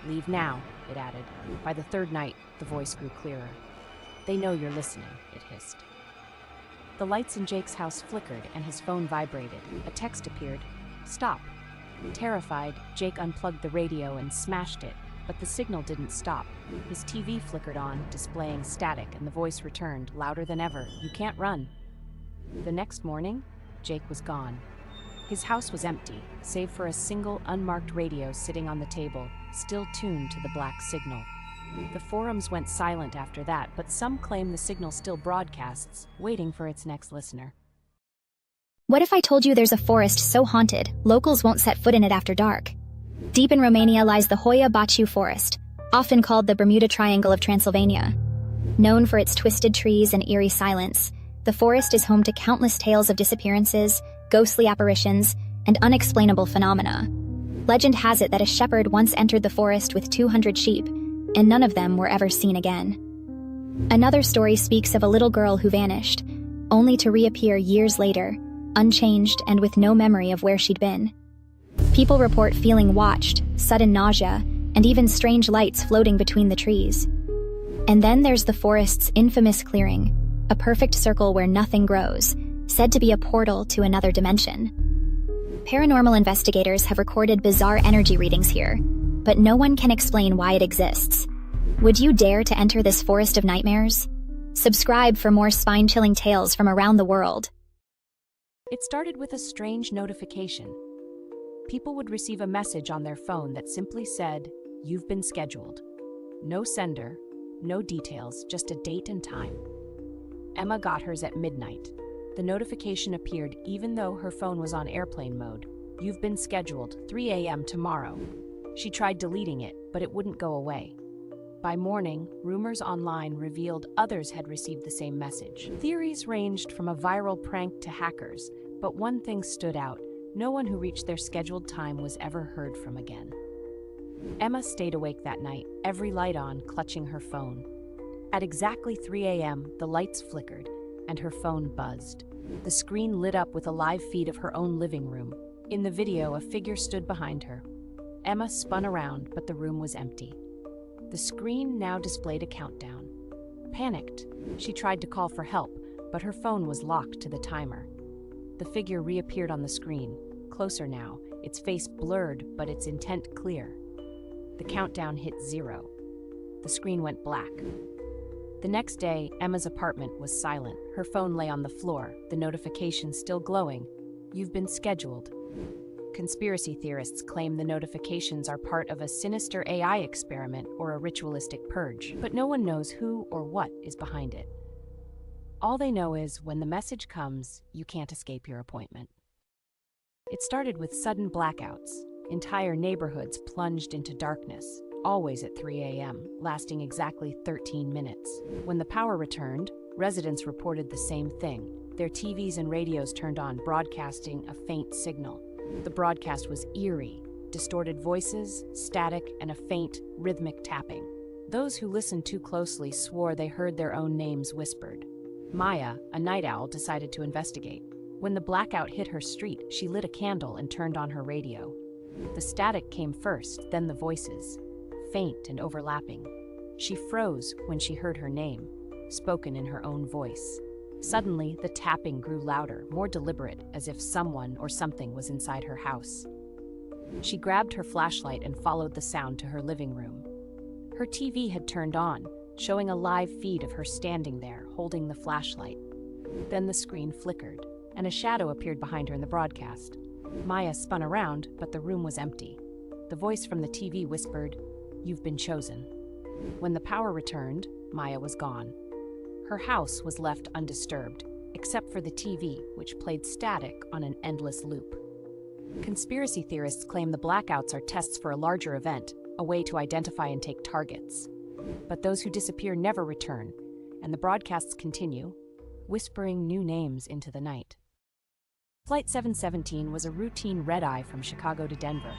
"Leave now," it added. By the third night, the voice grew clearer. "They know you're listening," it hissed. The lights in Jake's house flickered and his phone vibrated. A text appeared. "Stop." Terrified, Jake unplugged the radio and smashed it, but the signal didn't stop. His TV flickered on, displaying static, and the voice returned, louder than ever. "You can't run." The next morning, Jake was gone. His house was empty, save for a single unmarked radio sitting on the table, still tuned to the Black Signal. The forums went silent after that, but some claim the signal still broadcasts, waiting for its next listener. What if I told you there's a forest so haunted, locals won't set foot in it after dark? Deep in Romania lies the Hoia Baciu Forest, often called the Bermuda Triangle of Transylvania. Known for its twisted trees and eerie silence, the forest is home to countless tales of disappearances, ghostly apparitions, and unexplainable phenomena. Legend has it that a shepherd once entered the forest with 200 sheep, and none of them were ever seen again. Another story speaks of a little girl who vanished, only to reappear years later, unchanged and with no memory of where she'd been. People report feeling watched, sudden nausea, and even strange lights floating between the trees. And then there's the forest's infamous clearing, a perfect circle where nothing grows, said to be a portal to another dimension. Paranormal investigators have recorded bizarre energy readings here, but no one can explain why it exists. Would you dare to enter this forest of nightmares? Subscribe for more spine-chilling tales from around the world. It started with a strange notification. People would receive a message on their phone that simply said, "You've been scheduled." No sender, no details, just a date and time. Emma got hers at midnight. The notification appeared even though her phone was on airplane mode. "You've been scheduled, 3 a.m. tomorrow." She tried deleting it, but it wouldn't go away. By morning, rumors online revealed others had received the same message. Theories ranged from a viral prank to hackers, but one thing stood out: no one who reached their scheduled time was ever heard from again. Emma stayed awake that night, every light on, clutching her phone. At exactly 3 a.m., the lights flickered, and her phone buzzed. The screen lit up with a live feed of her own living room. In the video, a figure stood behind her. Emma spun around, but the room was empty. The screen now displayed a countdown. Panicked, she tried to call for help, but her phone was locked to the timer. The figure reappeared on the screen, closer now, its face blurred but its intent clear. The countdown hit 0. The screen went black. The next day, Emma's apartment was silent. Her phone lay on the floor, the notification still glowing. "You've been scheduled." Conspiracy theorists claim the notifications are part of a sinister AI experiment or a ritualistic purge, but no one knows who or what is behind it. All they know is when the message comes, you can't escape your appointment. It started with sudden blackouts. Entire neighborhoods plunged into darkness, always at 3 a.m., lasting exactly 13 minutes. When the power returned, residents reported the same thing. Their TVs and radios turned on, broadcasting a faint signal. The broadcast was eerie, distorted voices, static, and a faint, rhythmic tapping. Those who listened too closely swore they heard their own names whispered. Maya, a night owl, decided to investigate. When the blackout hit her street, she lit a candle and turned on her radio. The static came first, then the voices, faint and overlapping. She froze when she heard her name, spoken in her own voice. Suddenly, the tapping grew louder, more deliberate, as if someone or something was inside her house. She grabbed her flashlight and followed the sound to her living room. Her TV had turned on, showing a live feed of her standing there, holding the flashlight. Then the screen flickered, and a shadow appeared behind her in the broadcast. Maya spun around, but the room was empty. The voice from the TV whispered, "You've been chosen." When the power returned, Maya was gone. Her house was left undisturbed, except for the TV, which played static on an endless loop. Conspiracy theorists claim the blackouts are tests for a larger event, a way to identify and take targets. But those who disappear never return, and the broadcasts continue, whispering new names into the night. Flight 717 was a routine red-eye from Chicago to Denver.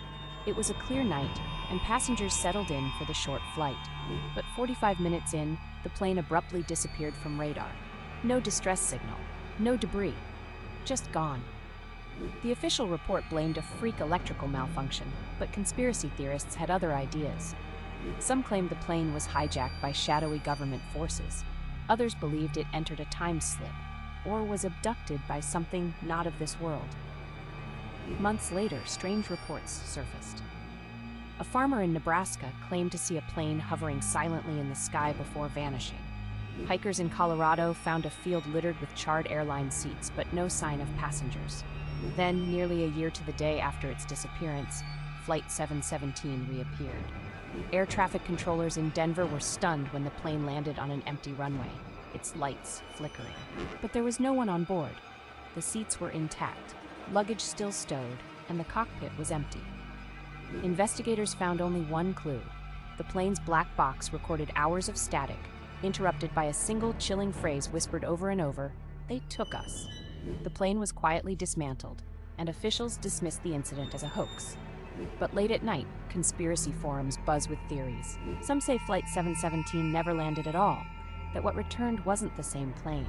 It was a clear night, and passengers settled in for the short flight. But 45 minutes in, the plane abruptly disappeared from radar. No distress signal, no debris, just gone. The official report blamed a freak electrical malfunction, but conspiracy theorists had other ideas. Some claimed the plane was hijacked by shadowy government forces. Others believed it entered a time slip, or was abducted by something not of this world. Months later, strange reports surfaced. A farmer in Nebraska claimed to see a plane hovering silently in the sky before vanishing. Hikers in Colorado found a field littered with charred airline seats, but no sign of passengers. Then, nearly a year to the day after its disappearance, Flight 717 reappeared. Air traffic controllers in Denver were stunned when the plane landed on an empty runway, its lights flickering. But there was no one on board. The seats were intact, luggage still stowed, and the cockpit was empty. Investigators found only one clue. The plane's black box recorded hours of static, interrupted by a single chilling phrase whispered over and over, "They took us." The plane was quietly dismantled, and officials dismissed the incident as a hoax. But late at night, conspiracy forums buzz with theories. Some say Flight 717 never landed at all, that what returned wasn't the same plane.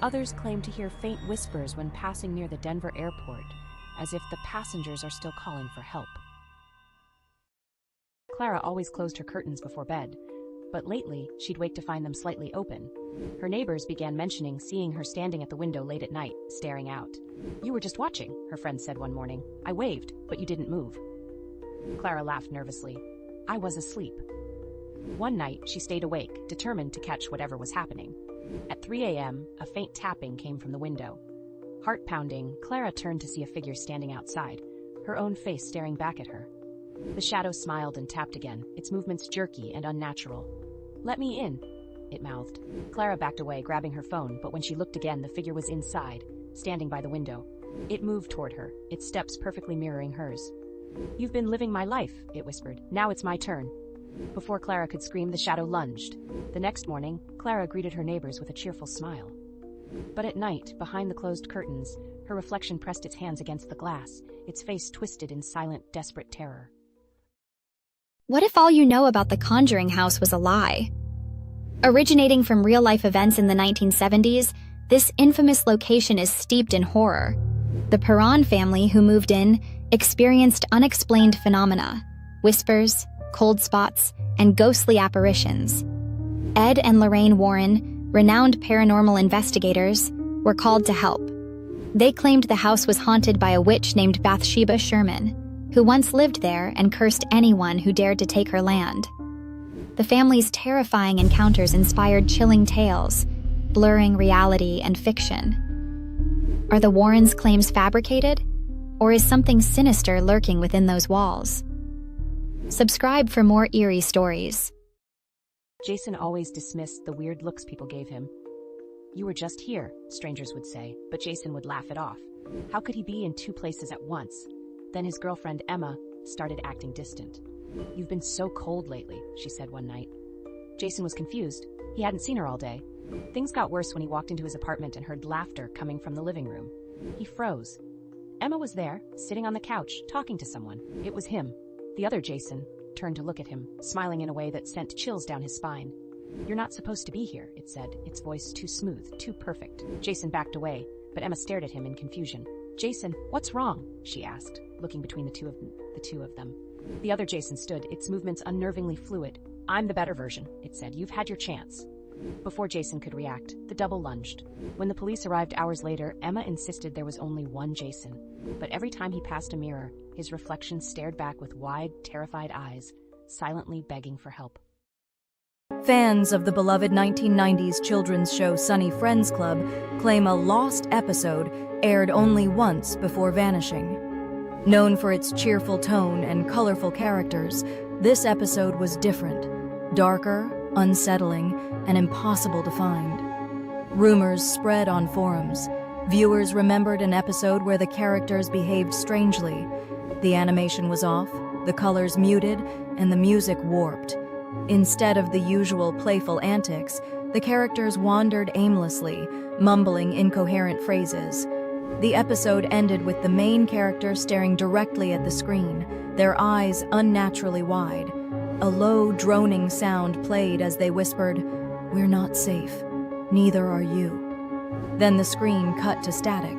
Others claim to hear faint whispers when passing near the Denver airport, as if the passengers are still calling for help. Clara always closed her curtains before bed, but lately she'd wake to find them slightly open. Her neighbors began mentioning seeing her standing at the window late at night, staring out. "You were just watching," her friend said one morning. "I waved, but you didn't move." Clara laughed nervously. "I was asleep." One night, she stayed awake, determined to catch whatever was happening. At 3 a.m., a faint tapping came from the window. Heart pounding, Clara turned to see a figure standing outside, her own face staring back at her. The shadow smiled and tapped again, its movements jerky and unnatural. "Let me in," it mouthed. Clara backed away, grabbing her phone, but when she looked again, the figure was inside, standing by the window. It moved toward her, its steps perfectly mirroring hers. "You've been living my life," it whispered. "Now it's my turn." Before Clara could scream, the shadow lunged. The next morning, Clara greeted her neighbors with a cheerful smile. But at night, behind the closed curtains, her reflection pressed its hands against the glass, its face twisted in silent, desperate terror. What if all you know about the Conjuring House was a lie? Originating from real-life events in the 1970s, this infamous location is steeped in horror. The Perron family who moved in experienced unexplained phenomena, whispers, cold spots, and ghostly apparitions. Ed and Lorraine Warren, renowned paranormal investigators, were called to help. They claimed the house was haunted by a witch named Bathsheba Sherman, who once lived there and cursed anyone who dared to take her land. The family's terrifying encounters inspired chilling tales, blurring reality and fiction. Are the Warrens' claims fabricated? Or is something sinister lurking within those walls? Subscribe for more eerie stories. Jason always dismissed the weird looks people gave him. "You were just here," strangers would say, but Jason would laugh it off. How could he be in two places at once? Then his girlfriend, Emma, started acting distant. "You've been so cold lately," she said one night. Jason was confused. He hadn't seen her all day. Things got worse when he walked into his apartment and heard laughter coming from the living room. He froze. Emma was there, sitting on the couch, talking to someone. It was him. The other Jason turned to look at him, smiling in a way that sent chills down his spine. "You're not supposed to be here," it said, its voice too smooth, too perfect. Jason backed away, but Emma stared at him in confusion. "Jason, what's wrong?" she asked, looking between the two of them. The other Jason stood, its movements unnervingly fluid. "I'm the better version," it said. "You've had your chance." Before Jason could react, the double lunged. When the police arrived hours later, Emma insisted there was only one Jason. But every time he passed a mirror, his reflection stared back with wide, terrified eyes, silently begging for help. Fans of the beloved 1990s children's show Sunny Friends Club claim a lost episode aired only once before vanishing. Known for its cheerful tone and colorful characters, this episode was different, darker, unsettling, and impossible to find. Rumors spread on forums. Viewers remembered an episode where the characters behaved strangely. The animation was off, the colors muted, and the music warped. Instead of the usual playful antics, the characters wandered aimlessly, mumbling incoherent phrases. The episode ended with the main character staring directly at the screen, their eyes unnaturally wide. A low, droning sound played as they whispered, "We're not safe. Neither are you." Then the screen cut to static.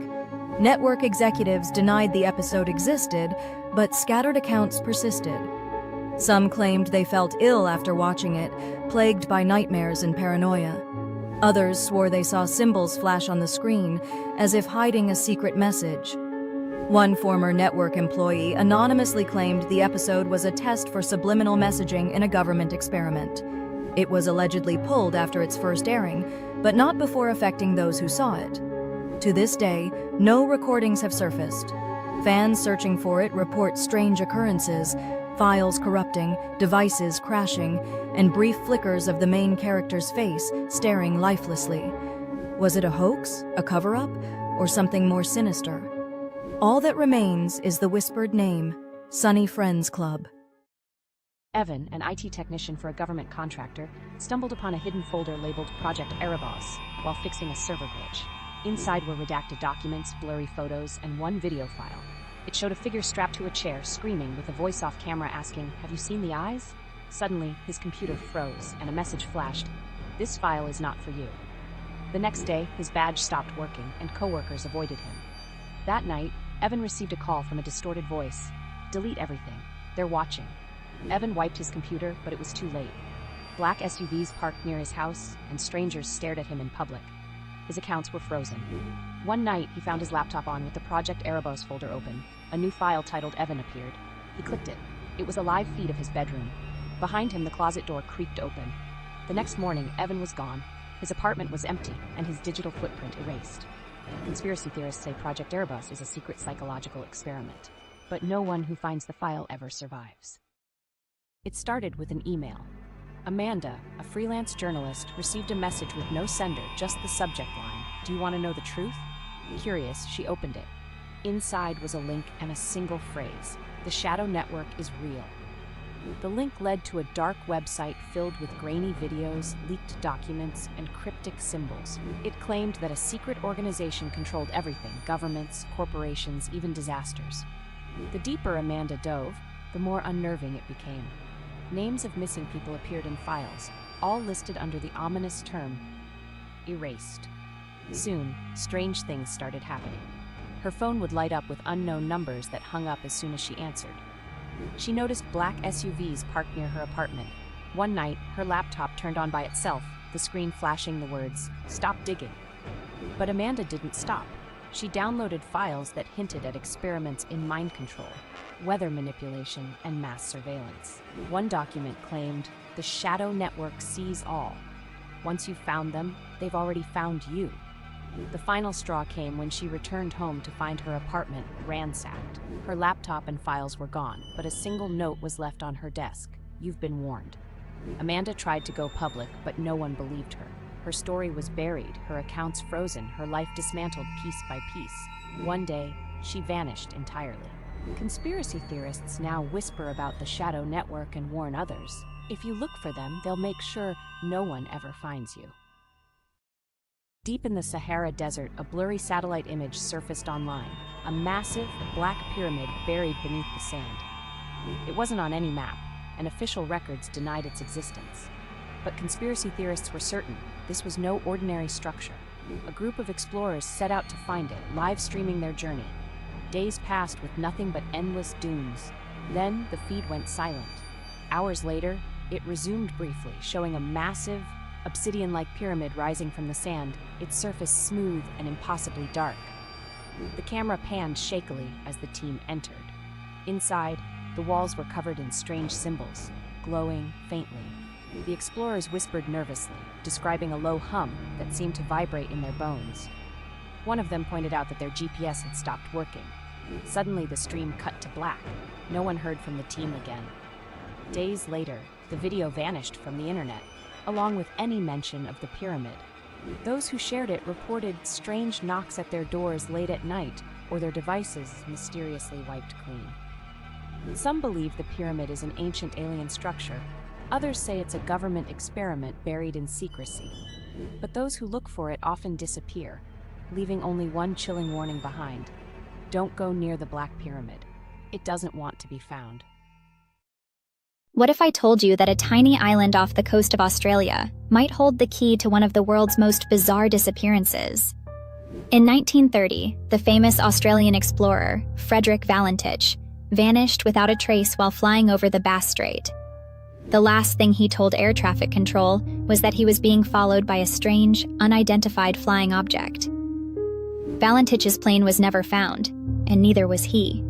Network executives denied the episode existed, but scattered accounts persisted. Some claimed they felt ill after watching it, plagued by nightmares and paranoia. Others swore they saw symbols flash on the screen, as if hiding a secret message. One former network employee anonymously claimed the episode was a test for subliminal messaging in a government experiment. It was allegedly pulled after its first airing, but not before affecting those who saw it. To this day, no recordings have surfaced. Fans searching for it report strange occurrences, files corrupting, devices crashing, and brief flickers of the main character's face staring lifelessly. Was it a hoax, a cover-up, or something more sinister? All that remains is the whispered name, Sunny Friends Club. Evan, an IT technician for a government contractor, stumbled upon a hidden folder labeled Project Erebos while fixing a server glitch. Inside were redacted documents, blurry photos, and one video file. It showed a figure strapped to a chair, screaming, with a voice off camera asking, "Have you seen the eyes?" Suddenly, his computer froze, and a message flashed, "This file is not for you." The next day, his badge stopped working, and coworkers avoided him. That night, Evan received a call from a distorted voice. "Delete everything. They're watching." Evan wiped his computer, but it was too late. Black SUVs parked near his house, and strangers stared at him in public. His accounts were frozen. One night, he found his laptop on with the Project Erebos folder open. A new file titled Evan appeared. He clicked it. It was a live feed of his bedroom. Behind him, the closet door creaked open. The next morning, Evan was gone. His apartment was empty, and his digital footprint erased. Conspiracy theorists say Project Erebos is a secret psychological experiment, but no one who finds the file ever survives. It started with an email. Amanda, a freelance journalist, received a message with no sender, just the subject line, "Do you want to know the truth?" Curious, she opened it. Inside was a link and a single phrase, "The Shadow Network is real." The link led to a dark website filled with grainy videos, leaked documents, and cryptic symbols. It claimed that a secret organization controlled everything: governments, corporations, even disasters. The deeper Amanda dove, the more unnerving it became. Names of missing people appeared in files, all listed under the ominous term, erased. Soon, strange things started happening. Her phone would light up with unknown numbers that hung up as soon as she answered. She noticed black SUVs parked near her apartment. One night, her laptop turned on by itself, the screen flashing the words, "Stop digging." But Amanda didn't stop. She downloaded files that hinted at experiments in mind control, weather manipulation, and mass surveillance. One document claimed, "The Shadow Network sees all. Once you've found them, they've already found you." The final straw came when she returned home to find her apartment ransacked. Her laptop and files were gone, but a single note was left on her desk: "You've been warned." Amanda tried to go public, but no one believed her. Her story was buried, her accounts frozen, her life dismantled piece by piece. One day, she vanished entirely. Conspiracy theorists now whisper about the Shadow Network and warn others. If you look for them, they'll make sure no one ever finds you. Deep in the Sahara Desert, a blurry satellite image surfaced online, a massive, black pyramid buried beneath the sand. It wasn't on any map, and official records denied its existence. But conspiracy theorists were certain this was no ordinary structure. A group of explorers set out to find it, live streaming their journey. Days passed with nothing but endless dunes. Then the feed went silent. Hours later, It resumed briefly, showing a massive, obsidian-like pyramid rising from the sand, its surface smooth and impossibly dark. The camera panned shakily as the team entered. Inside, the walls were covered in strange symbols, glowing faintly. The explorers whispered nervously, describing a low hum that seemed to vibrate in their bones. One of them pointed out that their GPS had stopped working. Suddenly, the stream cut to black. No one heard from the team again. Days later, the video vanished from the internet, along with any mention of the pyramid. Those who shared it reported strange knocks at their doors late at night, or their devices mysteriously wiped clean. Some believe the pyramid is an ancient alien structure. Others say it's a government experiment buried in secrecy. But those who look for it often disappear, leaving only one chilling warning behind. Don't go near the Black Pyramid. It doesn't want to be found. What if I told you that a tiny island off the coast of Australia might hold the key to one of the world's most bizarre disappearances? In 1930, the famous Australian explorer, Frederick Valentich, vanished without a trace while flying over the Bass Strait. The last thing he told air traffic control was that he was being followed by a strange, unidentified flying object. Valentich's plane was never found, and neither was he.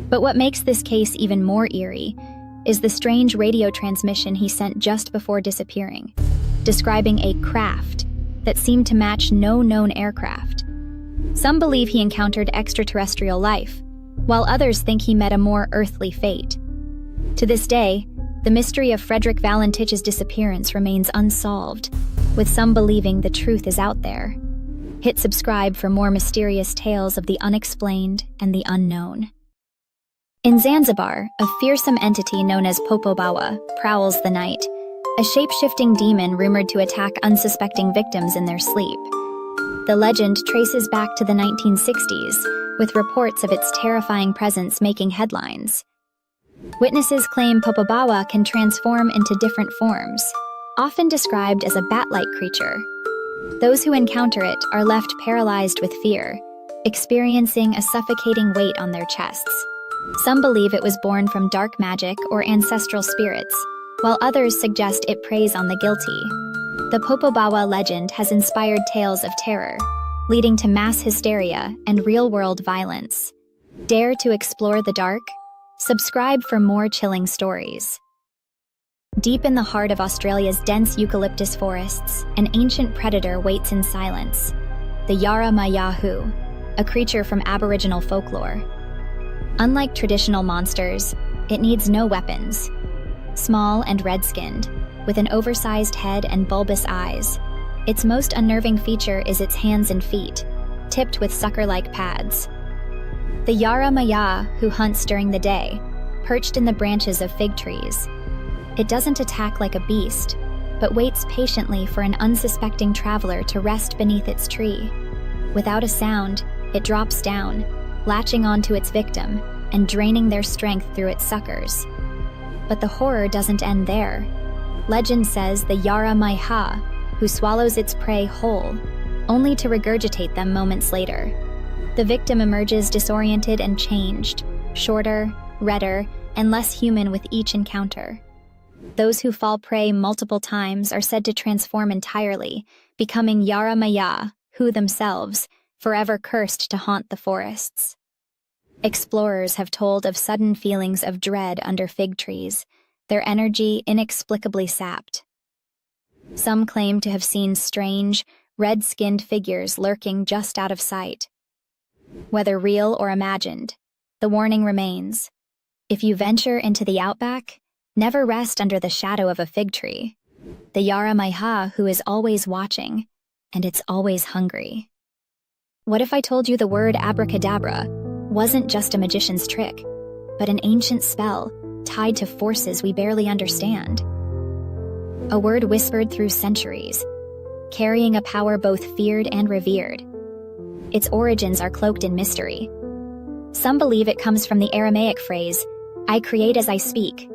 But what makes this case even more eerie is the strange radio transmission he sent just before disappearing, describing a craft that seemed to match no known aircraft. Some believe he encountered extraterrestrial life, while others think he met a more earthly fate. To this day, the mystery of Frederick Valentich's disappearance remains unsolved, with some believing the truth is out there. Hit subscribe for more mysterious tales of the unexplained and the unknown. In Zanzibar, a fearsome entity known as Popobawa prowls the night, a shape-shifting demon rumored to attack unsuspecting victims in their sleep. The legend traces back to the 1960s, with reports of its terrifying presence making headlines. Witnesses claim Popobawa can transform into different forms, often described as a bat-like creature. Those who encounter it are left paralyzed with fear, experiencing a suffocating weight on their chests. Some believe it was born from dark magic or ancestral spirits, while others suggest it preys on the guilty. The Popobawa legend has inspired tales of terror, leading to mass hysteria and real-world violence. Dare to explore the dark? Subscribe for more chilling stories. Deep in the heart of Australia's dense eucalyptus forests, an ancient predator waits in silence. The Yara Mayahu, a creature from Aboriginal folklore. Unlike traditional monsters, it needs no weapons. Small and red-skinned, with an oversized head and bulbous eyes, its most unnerving feature is its hands and feet, tipped with sucker-like pads. The Yara Maya, who hunts during the day, perched in the branches of fig trees. It doesn't attack like a beast, but waits patiently for an unsuspecting traveler to rest beneath its tree. Without a sound, it drops down, latching onto its victim and draining their strength through its suckers. But the horror doesn't end there. Legend says the Yara Maiha, who swallows its prey whole, only to regurgitate them moments later. The victim emerges disoriented and changed, shorter, redder, and less human with each encounter. Those who fall prey multiple times are said to transform entirely, becoming Yara Maya, who themselves, forever cursed to haunt the forests. Explorers have told of sudden feelings of dread under fig trees, their energy inexplicably sapped. Some claim to have seen strange, red-skinned figures lurking just out of sight. Whether real or imagined, the warning remains. If you venture into the outback, never rest under the shadow of a fig tree. The Yara Maiha who is always watching, and it's always hungry. What if I told you the word abracadabra wasn't just a magician's trick, but an ancient spell tied to forces we barely understand? A word whispered through centuries, carrying a power both feared and revered. Its origins are cloaked in mystery. Some believe it comes from the Aramaic phrase, "I create as I speak,"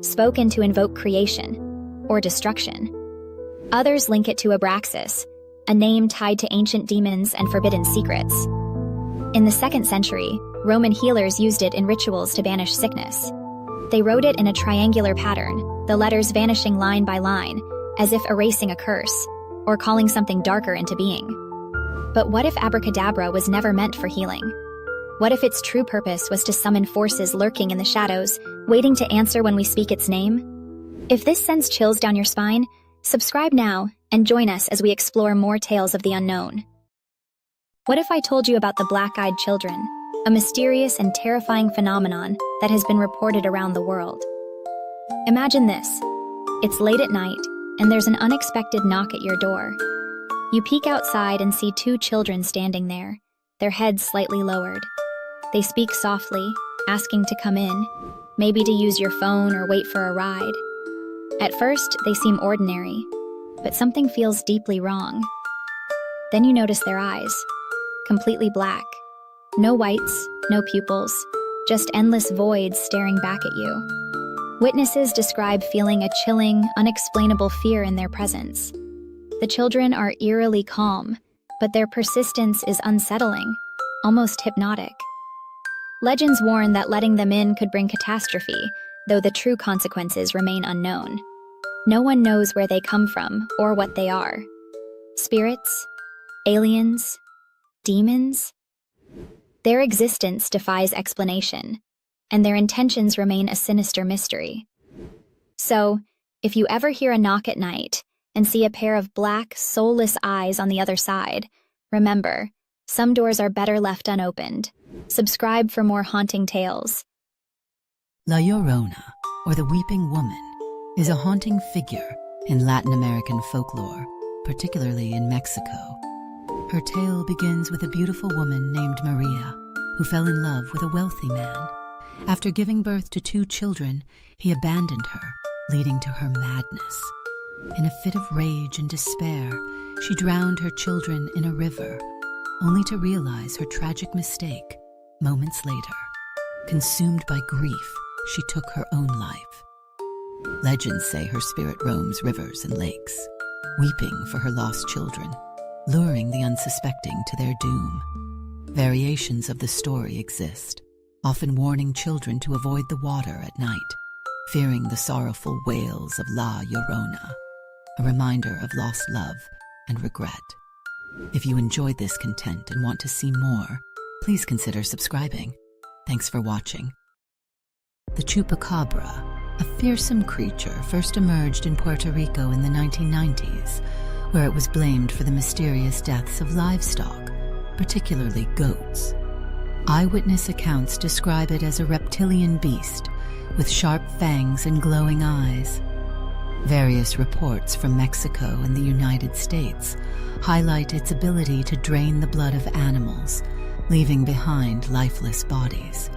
spoken to invoke creation or destruction. Others link it to Abraxas, a name tied to ancient demons and forbidden secrets. In the 2nd century, Roman healers used it in rituals to banish sickness. They wrote it in a triangular pattern, the letters vanishing line by line, as if erasing a curse, or calling something darker into being. But what if abracadabra was never meant for healing? What if its true purpose was to summon forces lurking in the shadows, waiting to answer when we speak its name? If this sends chills down your spine, subscribe now and join us as we explore more tales of the unknown. What if I told you about the black-eyed children, a mysterious and terrifying phenomenon that has been reported around the world? Imagine this. It's late at night, and there's an unexpected knock at your door. You peek outside and see two children standing there, their heads slightly lowered. They speak softly, asking to come in, maybe to use your phone or wait for a ride. At first, they seem ordinary, but something feels deeply wrong. Then you notice their eyes, completely black. No whites, no pupils, just endless voids staring back at you. Witnesses describe feeling a chilling, unexplainable fear in their presence. The children are eerily calm, but their persistence is unsettling, almost hypnotic. Legends warn that letting them in could bring catastrophe, though the true consequences remain unknown. No one knows where they come from or what they are. Spirits? Aliens? Demons? Their existence defies explanation, and their intentions remain a sinister mystery. So, if you ever hear a knock at night and see a pair of black, soulless eyes on the other side, remember, some doors are better left unopened. Subscribe for more haunting tales. La Llorona, or the Weeping Woman, is a haunting figure in Latin American folklore, particularly in Mexico. Her tale begins with a beautiful woman named Maria, who fell in love with a wealthy man. After giving birth to 2 children, he abandoned her, leading to her madness. In a fit of rage and despair, she drowned her children in a river, only to realize her tragic mistake moments later. Consumed by grief, she took her own life. Legends say her spirit roams rivers and lakes, weeping for her lost children, luring the unsuspecting to their doom. Variations of the story exist, often warning children to avoid the water at night, fearing the sorrowful wails of La Llorona, a reminder of lost love and regret. If you enjoyed this content and want to see more, please consider subscribing. Thanks for watching. The chupacabra, a fearsome creature, first emerged in Puerto Rico in the 1990s, where it was blamed for the mysterious deaths of livestock, particularly goats. Eyewitness accounts describe it as a reptilian beast with sharp fangs and glowing eyes. Various reports from Mexico and the United States highlight its ability to drain the blood of animals, leaving behind lifeless bodies.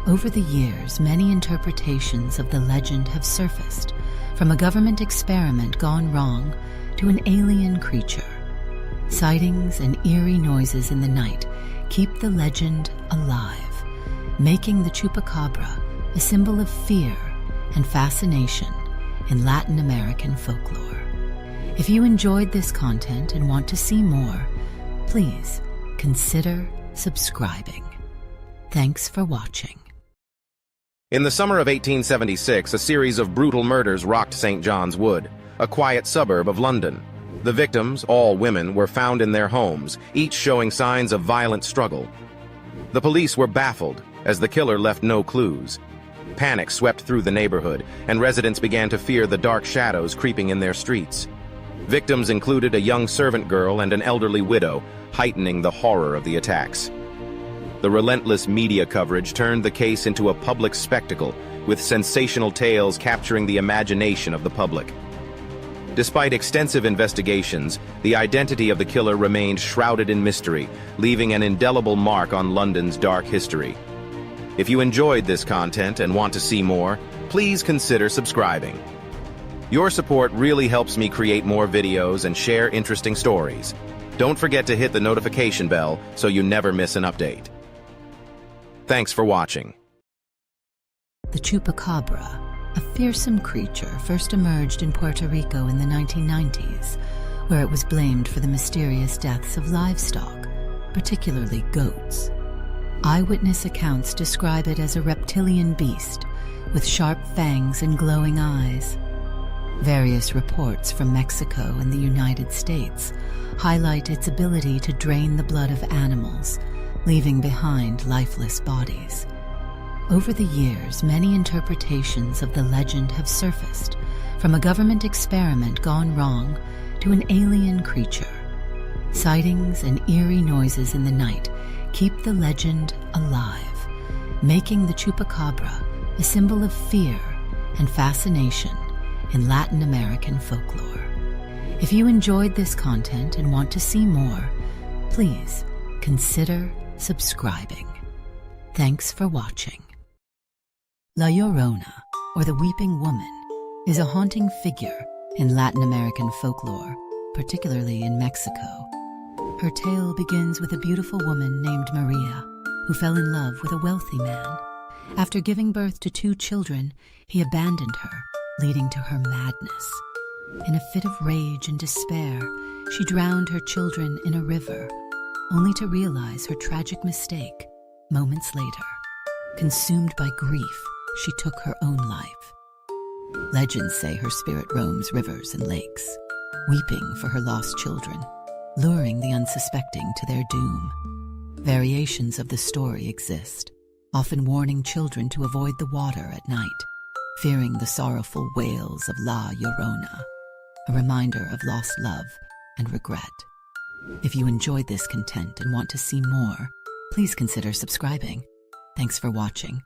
Over the years, many interpretations of the legend have surfaced, from a government experiment gone wrong to an alien creature. Sightings and eerie noises in the night keep the legend alive, making the chupacabra a symbol of fear and fascination in Latin American folklore. If you enjoyed this content and want to see more, please consider subscribing. Thanks for watching. In the summer of 1876, a series of brutal murders rocked St. John's Wood, a quiet suburb of London. The victims, all women, were found in their homes, each showing signs of violent struggle. The police were baffled, as the killer left no clues. Panic swept through the neighborhood, and residents began to fear the dark shadows creeping in their streets. Victims included a young servant girl and an elderly widow, heightening the horror of the attacks. The relentless media coverage turned the case into a public spectacle, with sensational tales capturing the imagination of the public. Despite extensive investigations, the identity of the killer remained shrouded in mystery, leaving an indelible mark on London's dark history. If you enjoyed this content and want to see more, please consider subscribing. Your support really helps me create more videos and share interesting stories. Don't forget to hit the notification bell so you never miss an update. Thanks for watching. The chupacabra, a fearsome creature, first emerged in Puerto Rico in the 1990s, where it was blamed for the mysterious deaths of livestock, particularly goats. Eyewitness accounts describe it as a reptilian beast with sharp fangs and glowing eyes. Various reports from Mexico and the United States highlight its ability to drain the blood of animals, leaving behind lifeless bodies. Over the years, many interpretations of the legend have surfaced, from a government experiment gone wrong to an alien creature. Sightings and eerie noises in the night keep the legend alive, making the chupacabra a symbol of fear and fascination in Latin American folklore. If you enjoyed this content and want to see more, please consider subscribing. Thanks for watching. La Llorona, or the Weeping Woman, is a haunting figure in Latin American folklore, particularly in Mexico. Her tale begins with a beautiful woman named Maria, who fell in love with a wealthy man. After giving birth to 2 children, he abandoned her, leading to her madness. In a fit of rage and despair, she drowned her children in a river, only to realize her tragic mistake moments later. Consumed by grief, she took her own life. Legends say her spirit roams rivers and lakes, weeping for her lost children, luring the unsuspecting to their doom. Variations of the story exist, often warning children to avoid the water at night, fearing the sorrowful wails of La Llorona, a reminder of lost love and regret. If you enjoyed this content and want to see more, please consider subscribing. Thanks for watching.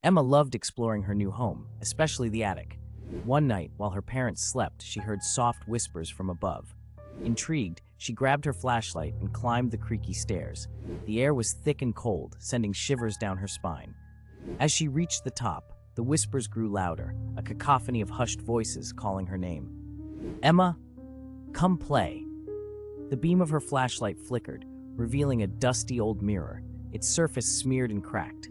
Emma loved exploring her new home, especially the attic. One night, while her parents slept, she heard soft whispers from above. Intrigued, she grabbed her flashlight and climbed the creaky stairs. The air was thick and cold, sending shivers down her spine. As she reached the top, the whispers grew louder, a cacophony of hushed voices calling her name. "Emma, come play." The beam of her flashlight flickered, revealing a dusty old mirror, its surface smeared and cracked.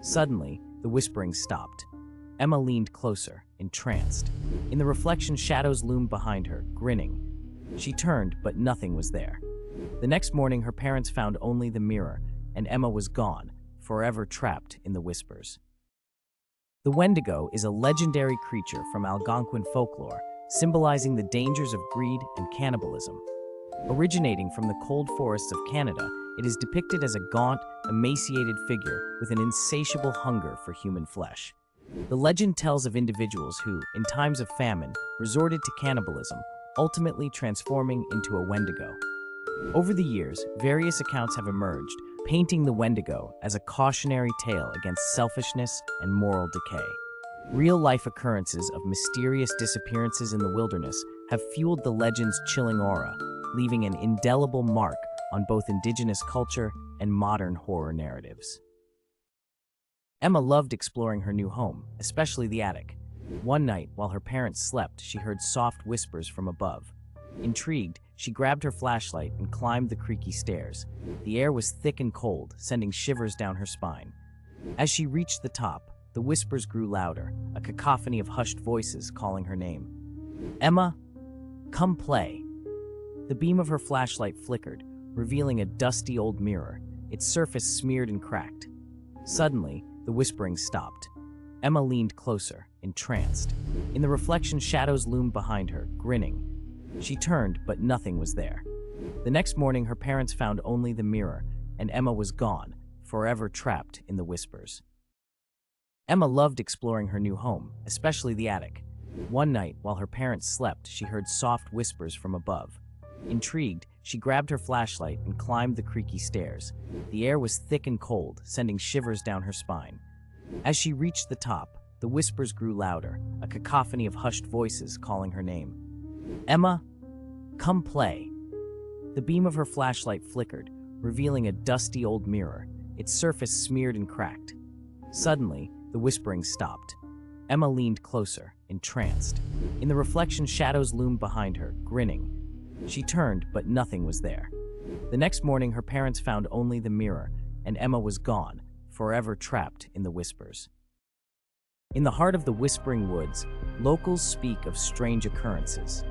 Suddenly, the whispering stopped. Emma leaned closer, entranced. In the reflection, shadows loomed behind her, grinning. She turned, but nothing was there. The next morning, her parents found only the mirror, and Emma was gone, forever trapped in the whispers. The Wendigo is a legendary creature from Algonquin folklore, symbolizing the dangers of greed and cannibalism. Originating from the cold forests of Canada, it is depicted as a gaunt, emaciated figure with an insatiable hunger for human flesh. The legend tells of individuals who, in times of famine, resorted to cannibalism, ultimately transforming into a Wendigo. Over the years, various accounts have emerged, painting the Wendigo as a cautionary tale against selfishness and moral decay. Real-life occurrences of mysterious disappearances in the wilderness have fueled the legend's chilling aura, leaving an indelible mark on both indigenous culture and modern horror narratives. Emma loved exploring her new home, especially the attic. One night, while her parents slept, she heard soft whispers from above. Intrigued, she grabbed her flashlight and climbed the creaky stairs. The air was thick and cold, sending shivers down her spine. As she reached the top, the whispers grew louder, a cacophony of hushed voices calling her name. "Emma, come play." The beam of her flashlight flickered, revealing a dusty old mirror, its surface smeared and cracked. Suddenly, the whispering stopped. Emma leaned closer, entranced. In the reflection, shadows loomed behind her, grinning. She turned, but nothing was there. The next morning, her parents found only the mirror, and Emma was gone, forever trapped in the whispers. Emma loved exploring her new home, especially the attic. One night, while her parents slept, she heard soft whispers from above. Intrigued, she grabbed her flashlight and climbed the creaky stairs. The air was thick and cold, sending shivers down her spine. As she reached the top, the whispers grew louder, a cacophony of hushed voices calling her name. "Emma, come play." The beam of her flashlight flickered, revealing a dusty old mirror, its surface smeared and cracked. Suddenly, the whispering stopped. Emma leaned closer, entranced. In the reflection, shadows loomed behind her, grinning. She turned, but nothing was there. The next morning, her parents found only the mirror, and Emma was gone, forever trapped in the whispers. In the heart of the Whispering Woods, locals speak of strange occurrences.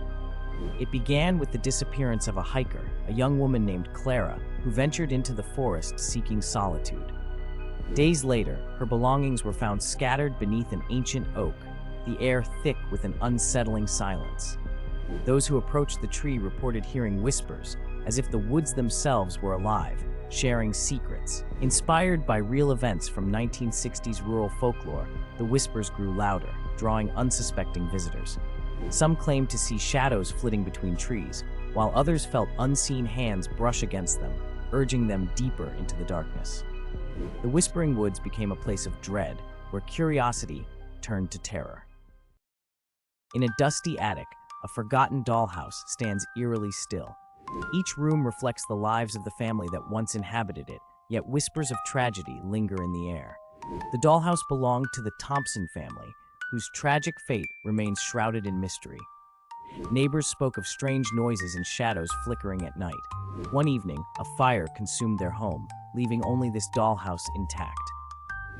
It began with the disappearance of a hiker, a young woman named Clara, who ventured into the forest seeking solitude. Days later, her belongings were found scattered beneath an ancient oak, the air thick with an unsettling silence. Those who approached the tree reported hearing whispers, as if the woods themselves were alive, sharing secrets. Inspired by real events from 1960s rural folklore, the whispers grew louder, drawing unsuspecting visitors. Some claimed to see shadows flitting between trees, while others felt unseen hands brush against them, urging them deeper into the darkness. The Whispering Woods became a place of dread, where curiosity turned to terror. In a dusty attic, a forgotten dollhouse stands eerily still. Each room reflects the lives of the family that once inhabited it, yet whispers of tragedy linger in the air. The dollhouse belonged to the Thompson family, whose tragic fate remains shrouded in mystery. Neighbors spoke of strange noises and shadows flickering at night. One evening, a fire consumed their home, leaving only this dollhouse intact.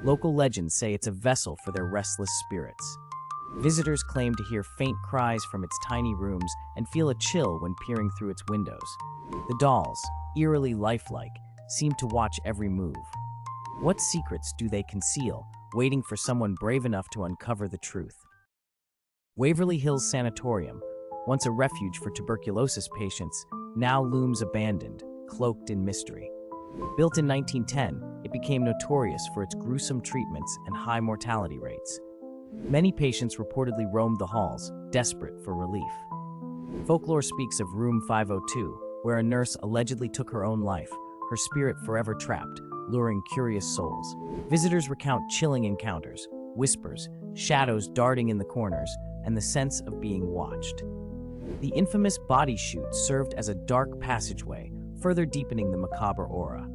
Local legends say it's a vessel for their restless spirits. Visitors claim to hear faint cries from its tiny rooms and feel a chill when peering through its windows. The dolls, eerily lifelike, seem to watch every move. What secrets do they conceal, waiting for someone brave enough to uncover the truth? Waverly Hills Sanatorium, once a refuge for tuberculosis patients, now looms abandoned, cloaked in mystery. Built in 1910, it became notorious for its gruesome treatments and high mortality rates. Many patients reportedly roamed the halls, desperate for relief. Folklore speaks of Room 502, where a nurse allegedly took her own life, her spirit forever trapped, luring curious souls. Visitors recount chilling encounters, whispers, shadows darting in the corners, and the sense of being watched. The infamous body chute served as a dark passageway, further deepening the macabre aura.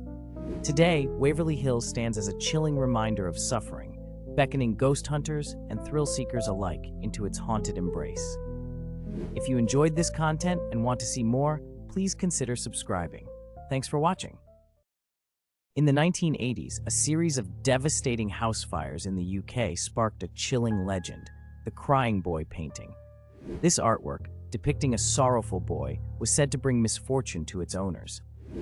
Today, Waverly Hills stands as a chilling reminder of suffering, beckoning ghost hunters and thrill seekers alike into its haunted embrace. If you enjoyed this content and want to see more, please consider subscribing. Thanks for watching. In the 1980s, a series of devastating house fires in the UK sparked a chilling legend, the Crying Boy painting. This artwork, depicting a sorrowful boy, was said to bring misfortune to its owners.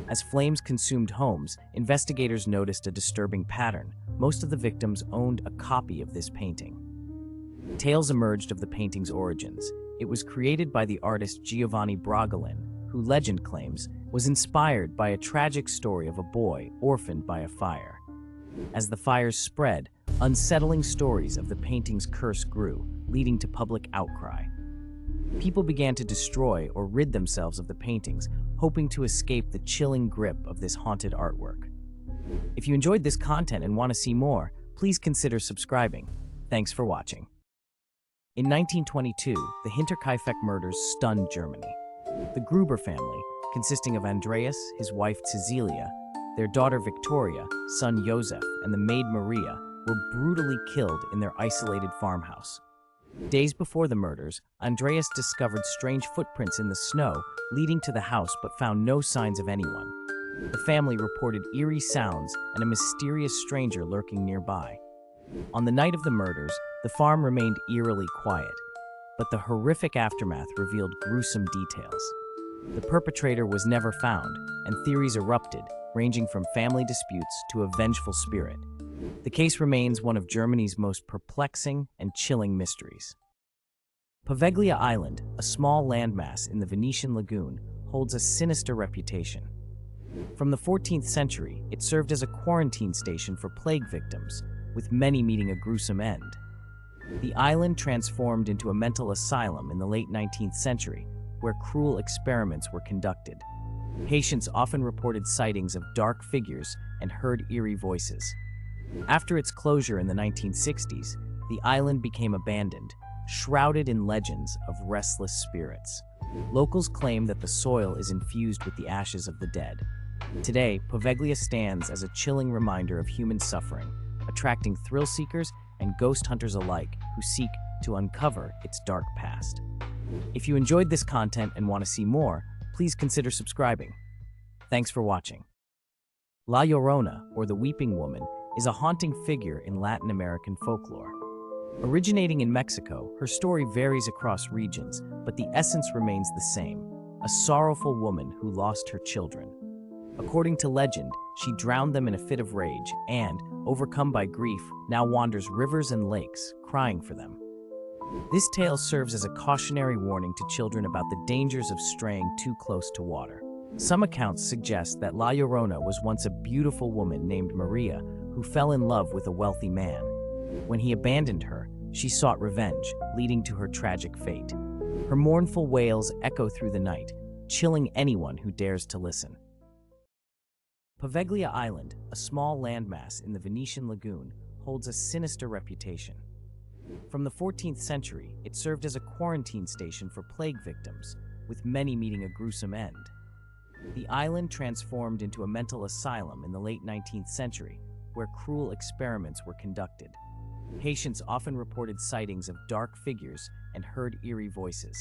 As flames consumed homes, investigators noticed a disturbing pattern. Most of the victims owned a copy of this painting. Tales emerged of the painting's origins. It was created by the artist Giovanni Bragolin, who legend claims was inspired by a tragic story of a boy orphaned by a fire. As the fires spread, unsettling stories of the painting's curse grew, leading to public outcry. People began to destroy or rid themselves of the paintings, hoping to escape the chilling grip of this haunted artwork. If you enjoyed this content and want to see more, please consider subscribing. Thanks for watching. In 1922, the Hinterkaifeck murders stunned Germany. The Gruber family, consisting of Andreas, his wife Cecilia, their daughter Victoria, son Josef, and the maid Maria, were brutally killed in their isolated farmhouse. Days before the murders, Andreas discovered strange footprints in the snow leading to the house but found no signs of anyone. The family reported eerie sounds and a mysterious stranger lurking nearby. On the night of the murders, the farm remained eerily quiet, but the horrific aftermath revealed gruesome details. The perpetrator was never found, and theories erupted, ranging from family disputes to a vengeful spirit. The case remains one of Germany's most perplexing and chilling mysteries. Poveglia Island, a small landmass in the Venetian lagoon, holds a sinister reputation. From the 14th century, it served as a quarantine station for plague victims, with many meeting a gruesome end. The island transformed into a mental asylum in the late 19th century, where cruel experiments were conducted. Patients often reported sightings of dark figures and heard eerie voices. After its closure in the 1960s, the island became abandoned, shrouded in legends of restless spirits. Locals claim that the soil is infused with the ashes of the dead. Today, Poveglia stands as a chilling reminder of human suffering, attracting thrill seekers and ghost hunters alike who seek to uncover its dark past. If you enjoyed this content and want to see more, please consider subscribing. Thanks for watching. La Llorona, or the Weeping Woman, is a haunting figure in Latin American folklore. Originating in Mexico, her story varies across regions, but the essence remains the same: a sorrowful woman who lost her children. According to legend, she drowned them in a fit of rage and, overcome by grief, now wanders rivers and lakes, crying for them. This tale serves as a cautionary warning to children about the dangers of straying too close to water. Some accounts suggest that La Llorona was once a beautiful woman named Maria who fell in love with a wealthy man. When he abandoned her, she sought revenge, leading to her tragic fate. Her mournful wails echo through the night, chilling anyone who dares to listen. Poveglia Island, a small landmass in the Venetian lagoon, holds a sinister reputation. From the 14th century, it served as a quarantine station for plague victims, with many meeting a gruesome end. The island transformed into a mental asylum in the late 19th century, where cruel experiments were conducted. Patients often reported sightings of dark figures and heard eerie voices.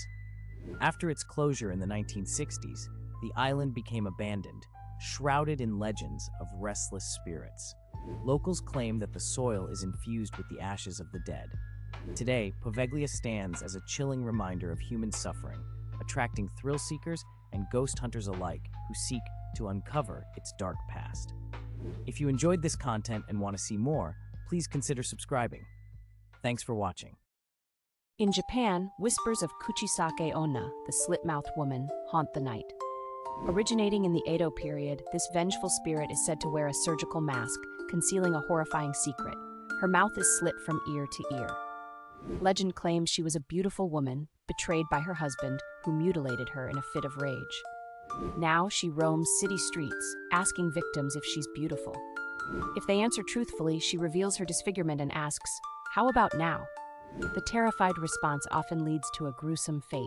After its closure in the 1960s, the island became abandoned, shrouded in legends of restless spirits. Locals claim that the soil is infused with the ashes of the dead. Today, Poveglia stands as a chilling reminder of human suffering, attracting thrill seekers and ghost hunters alike who seek to uncover its dark past. If you enjoyed this content and want to see more, please consider subscribing. Thanks for watching. In Japan, whispers of Kuchisake Onna, the slit-mouthed woman, haunt the night. Originating in the Edo period, this vengeful spirit is said to wear a surgical mask, concealing a horrifying secret. Her mouth is slit from ear to ear. Legend claims she was a beautiful woman, betrayed by her husband, who mutilated her in a fit of rage. Now she roams city streets, asking victims if she's beautiful. If they answer truthfully, she reveals her disfigurement and asks, "How about now?" The terrified response often leads to a gruesome fate.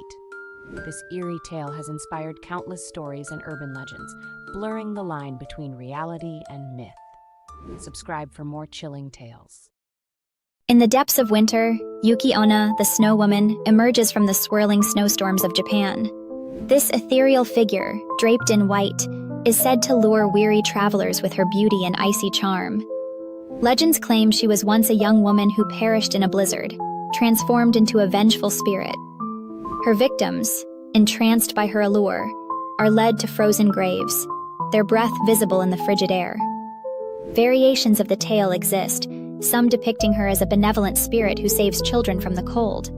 This eerie tale has inspired countless stories and urban legends, blurring the line between reality and myth. Subscribe for more chilling tales. In the depths of winter, Yuki Onna, the snow woman, emerges from the swirling snowstorms of Japan. This ethereal figure, draped in white, is said to lure weary travelers with her beauty and icy charm. Legends claim she was once a young woman who perished in a blizzard, transformed into a vengeful spirit. Her victims, entranced by her allure, are led to frozen graves, their breath visible in the frigid air. Variations of the tale exist, some depicting her as a benevolent spirit who saves children from the cold.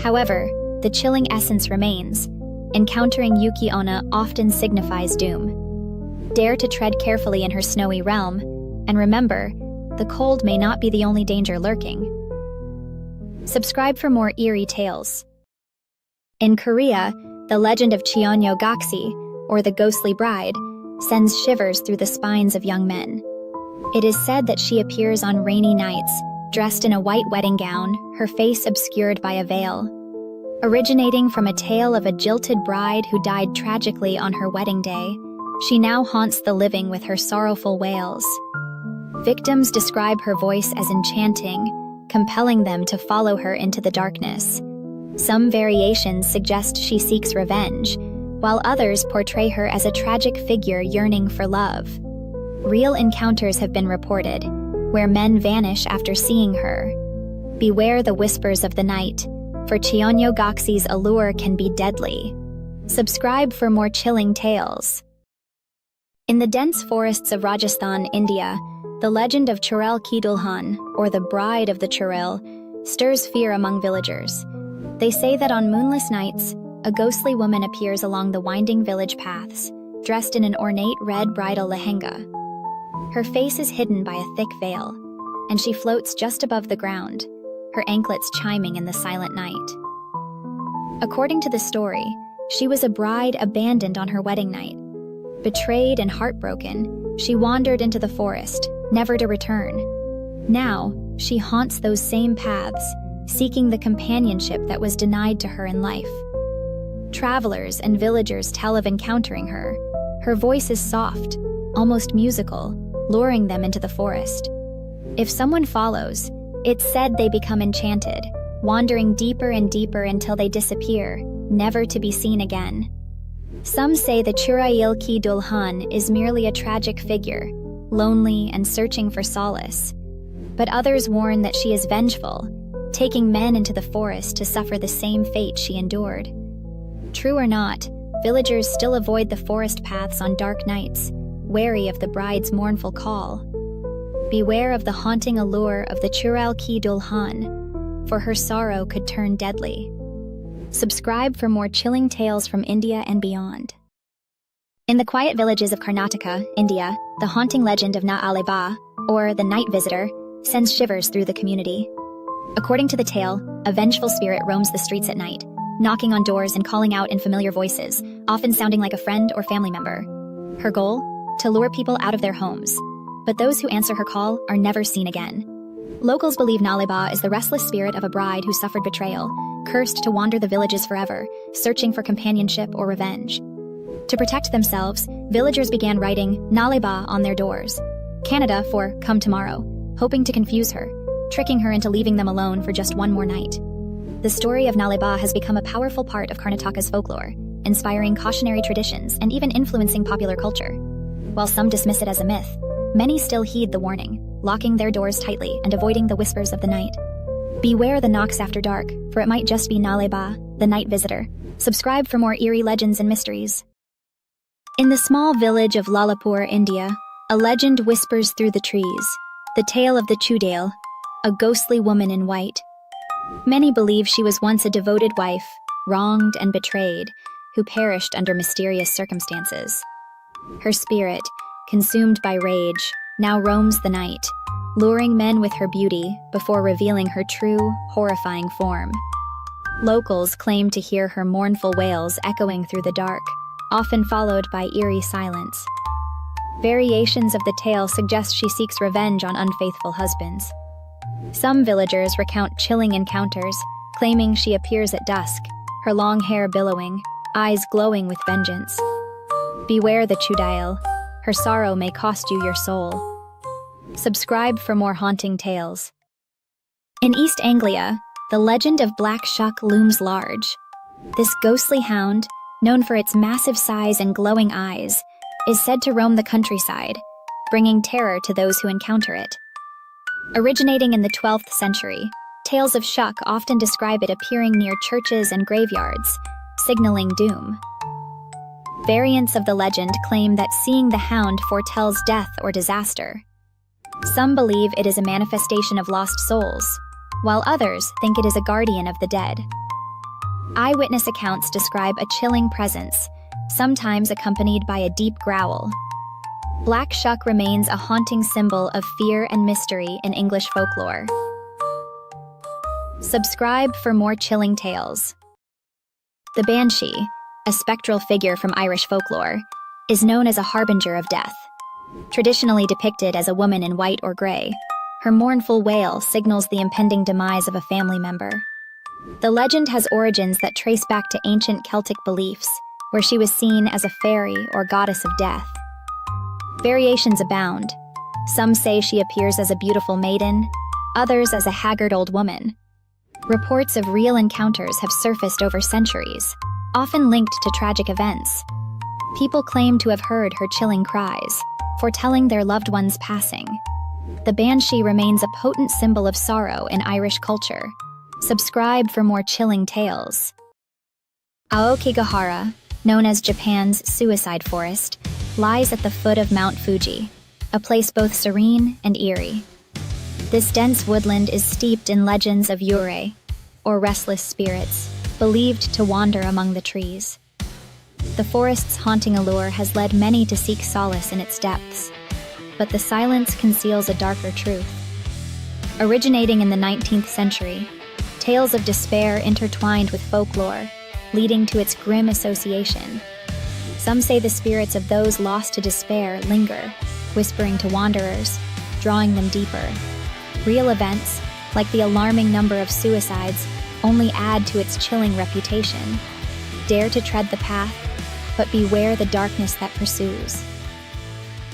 However, the chilling essence remains. Encountering Yuki Onna often signifies doom. Dare to tread carefully in her snowy realm, and remember, the cold may not be the only danger lurking. Subscribe for more eerie tales. In Korea, the legend of Cheonyo Gaksi, or the ghostly bride, sends shivers through the spines of young men. It is said that she appears on rainy nights, dressed in a white wedding gown, her face obscured by a veil. Originating from a tale of a jilted bride who died tragically on her wedding day, she now haunts the living with her sorrowful wails. Victims describe her voice as enchanting, compelling them to follow her into the darkness. Some variations suggest she seeks revenge, while others portray her as a tragic figure yearning for love. Real encounters have been reported, where men vanish after seeing her. Beware the whispers of the night, for Cheonyo Gaksi's allure can be deadly. Subscribe for more chilling tales. In the dense forests of Rajasthan, India, the legend of Churel Ki Dulhan, or the Bride of the Churel, stirs fear among villagers. They say that on moonless nights, a ghostly woman appears along the winding village paths, dressed in an ornate red bridal lehenga. Her face is hidden by a thick veil, and she floats just above the ground, her anklets chiming in the silent night. According to the story, she was a bride abandoned on her wedding night. Betrayed and heartbroken, she wandered into the forest, never to return. Now, she haunts those same paths, seeking the companionship that was denied to her in life. Travelers and villagers tell of encountering her. Her voice is soft, almost musical, luring them into the forest. If someone follows, it's said they become enchanted, wandering deeper and deeper until they disappear, never to be seen again. Some say the Churail Ki Dulhan is merely a tragic figure, lonely and searching for solace. But others warn that she is vengeful, taking men into the forest to suffer the same fate she endured. True or not, villagers still avoid the forest paths on dark nights, wary of the bride's mournful call. Beware of the haunting allure of the Chural Ki Dulhan, for her sorrow could turn deadly. Subscribe for more chilling tales from India and beyond. In the quiet villages of Karnataka, India, the haunting legend of Na Ale Ba, or the night visitor, sends shivers through the community. According to the tale, a vengeful spirit roams the streets at night, knocking on doors and calling out in familiar voices, often sounding like a friend or family member. Her goal? To lure people out of their homes. But those who answer her call are never seen again. Locals believe Naleba is the restless spirit of a bride who suffered betrayal, cursed to wander the villages forever, searching for companionship or revenge. To protect themselves, villagers began writing Naleba on their doors, Canada for come tomorrow, hoping to confuse her, tricking her into leaving them alone for just one more night. The story of Naleba has become a powerful part of Karnataka's folklore, inspiring cautionary traditions and even influencing popular culture. While some dismiss it as a myth, many still heed the warning, locking their doors tightly and avoiding the whispers of the night. Beware the knocks after dark, for it might just be Naleba, the night visitor. Subscribe for more eerie legends and mysteries. In the small village of Lalapur, India, a legend whispers through the trees, the tale of the Chudale, a ghostly woman in white. Many believe she was once a devoted wife, wronged and betrayed, who perished under mysterious circumstances. Her spirit, consumed by rage, now roams the night, luring men with her beauty before revealing her true, horrifying form. Locals claim to hear her mournful wails echoing through the dark, often followed by eerie silence. Variations of the tale suggest she seeks revenge on unfaithful husbands. Some villagers recount chilling encounters, claiming she appears at dusk, her long hair billowing, eyes glowing with vengeance. Beware the Chudale. Her sorrow may cost you your soul. Subscribe for more haunting tales. In East Anglia, the legend of Black Shuck looms large. This ghostly hound, known for its massive size and glowing eyes, is said to roam the countryside, bringing terror to those who encounter it. Originating in the 12th century, tales of Shuck often describe it appearing near churches and graveyards, signaling doom. Variants of the legend claim that seeing the hound foretells death or disaster. Some believe it is a manifestation of lost souls, while others think it is a guardian of the dead. Eyewitness accounts describe a chilling presence, sometimes accompanied by a deep growl. Black Shuck remains a haunting symbol of fear and mystery in English folklore. Subscribe for more chilling tales. The Banshee, a spectral figure from Irish folklore, is known as a harbinger of death. Traditionally depicted as a woman in white or gray, her mournful wail signals the impending demise of a family member. The legend has origins that trace back to ancient Celtic beliefs, where she was seen as a fairy or goddess of death. Variations abound. Some say she appears as a beautiful maiden, others as a haggard old woman. Reports of real encounters have surfaced over centuries, often linked to tragic events. People claim to have heard her chilling cries, foretelling their loved one's passing. The Banshee remains a potent symbol of sorrow in Irish culture. Subscribe for more chilling tales. Aokigahara, known as Japan's suicide forest, lies at the foot of Mount Fuji, a place both serene and eerie. This dense woodland is steeped in legends of yurei, or restless spirits, believed to wander among the trees. The forest's haunting allure has led many to seek solace in its depths, but the silence conceals a darker truth. Originating in the 19th century, tales of despair intertwined with folklore, leading to its grim association. Some say the spirits of those lost to despair linger, whispering to wanderers, drawing them deeper. Real events, like the alarming number of suicides, only add to its chilling reputation. Dare to tread the path, but beware the darkness that pursues.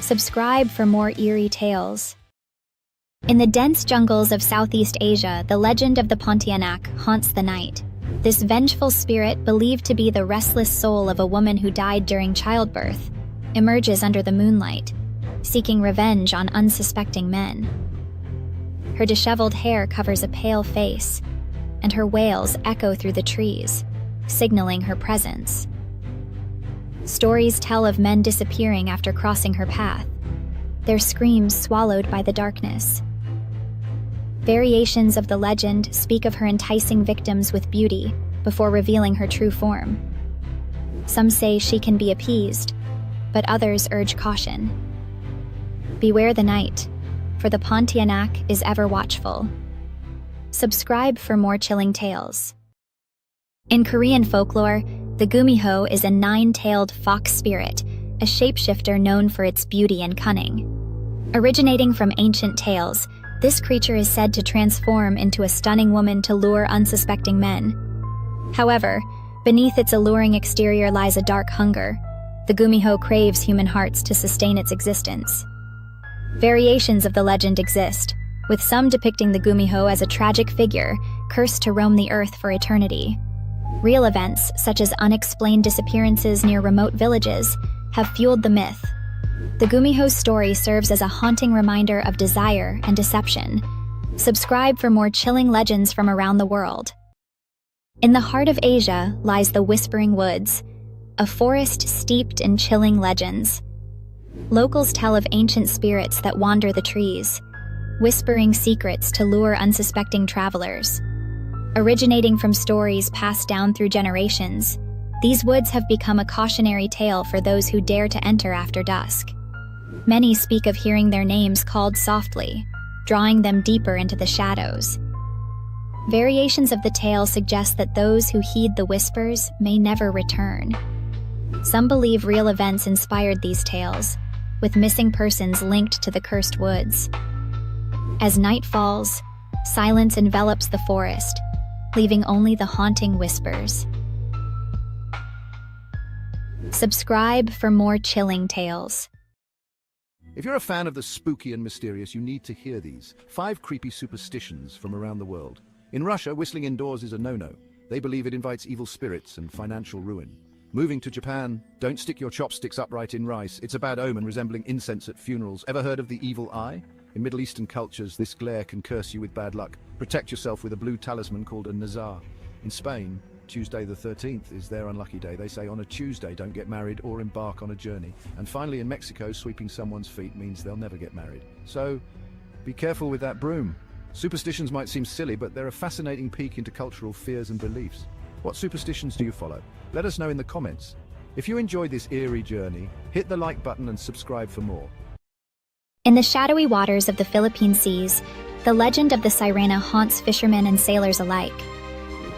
Subscribe for more eerie tales. In the dense jungles of Southeast Asia, the legend of the Pontianak haunts the night. This vengeful spirit, believed to be the restless soul of a woman who died during childbirth, emerges under the moonlight, seeking revenge on unsuspecting men. Her disheveled hair covers a pale face, and her wails echo through the trees, signaling her presence. Stories tell of men disappearing after crossing her path, their screams swallowed by the darkness. Variations of the legend speak of her enticing victims with beauty before revealing her true form. Some say she can be appeased, but others urge caution. Beware the night, for the Pontianak is ever watchful. Subscribe for more chilling tales. In Korean folklore, the gumiho is a nine-tailed fox spirit, a shapeshifter known for its beauty and cunning. Originating from ancient tales, this creature is said to transform into a stunning woman to lure unsuspecting men. However, beneath its alluring exterior lies a dark hunger. The gumiho craves human hearts to sustain its existence. Variations of the legend exist, with some depicting the gumiho as a tragic figure, cursed to roam the earth for eternity. Real events, such as unexplained disappearances near remote villages, have fueled the myth. The gumiho's story serves as a haunting reminder of desire and deception. Subscribe for more chilling legends from around the world. In the heart of Asia lies the Whispering Woods, a forest steeped in chilling legends. Locals tell of ancient spirits that wander the trees, whispering secrets to lure unsuspecting travelers. Originating from stories passed down through generations, these woods have become a cautionary tale for those who dare to enter after dusk. Many speak of hearing their names called softly, drawing them deeper into the shadows. Variations of the tale suggest that those who heed the whispers may never return. Some believe real events inspired these tales, with missing persons linked to the cursed woods. As night falls, silence envelops the forest, leaving only the haunting whispers. Subscribe for more chilling tales. If you're a fan of the spooky and mysterious, you need to hear these 5 creepy superstitions from around the world. In Russia, whistling indoors is a no-no. They believe it invites evil spirits and financial ruin. Moving to Japan, don't stick your chopsticks upright in rice. It's a bad omen, resembling incense at funerals. Ever heard of the evil eye? In Middle Eastern cultures, this glare can curse you with bad luck. Protect yourself with a blue talisman called a nazar. In Spain, Tuesday the 13th is their unlucky day. They say on a Tuesday, don't get married or embark on a journey. And finally, in Mexico, sweeping someone's feet means they'll never get married. So, be careful with that broom. Superstitions might seem silly, but they're a fascinating peek into cultural fears and beliefs. What superstitions do you follow? Let us know in the comments. If you enjoyed this eerie journey, hit the like button and subscribe for more. In the shadowy waters of the Philippine seas, the legend of the sirena haunts fishermen and sailors alike.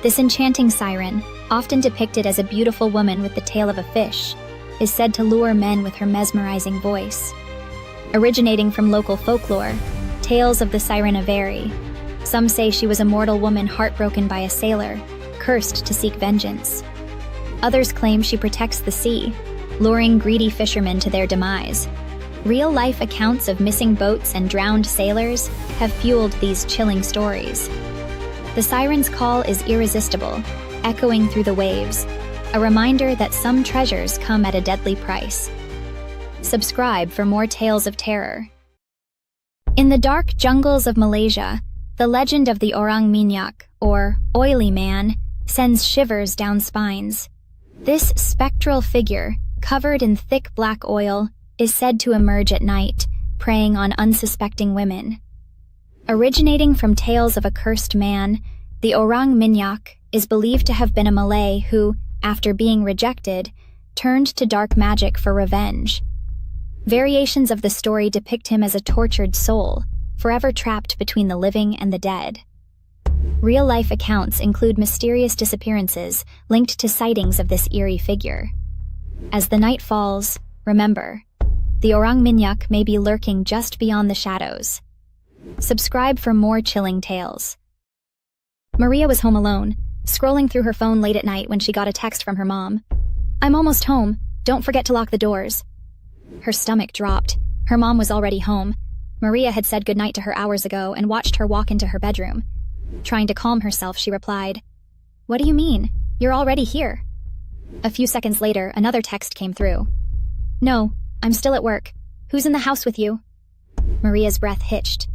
This enchanting siren, often depicted as a beautiful woman with the tail of a fish, is said to lure men with her mesmerizing voice. Originating from local folklore, tales of the sirena vary. Some say she was a mortal woman heartbroken by a sailor, cursed to seek vengeance. Others claim she protects the sea, luring greedy fishermen to their demise. Real-life accounts of missing boats and drowned sailors have fueled these chilling stories. The siren's call is irresistible, echoing through the waves, a reminder that some treasures come at a deadly price. Subscribe for more tales of terror. In the dark jungles of Malaysia, the legend of the Orang Minyak, or Oily Man, sends shivers down spines. This spectral figure, covered in thick black oil, is said to emerge at night, preying on unsuspecting women. Originating from tales of a cursed man, the Orang Minyak is believed to have been a Malay who, after being rejected, turned to dark magic for revenge. Variations of the story depict him as a tortured soul, forever trapped between the living and the dead. Real-life accounts include mysterious disappearances linked to sightings of this eerie figure. As the night falls, remember, the Orang Minyak may be lurking just beyond the shadows. Subscribe for more chilling tales. Maria was home alone, scrolling through her phone late at night when she got a text from her mom. "I'm almost home. Don't forget to lock the doors." Her stomach dropped. Her mom was already home. Maria had said goodnight to her hours ago and watched her walk into her bedroom. Trying to calm herself, she replied, "What do you mean? You're already here." A few seconds later, another text came through. "No, I'm still at work. Who's in the house with you?" Maria's breath hitched.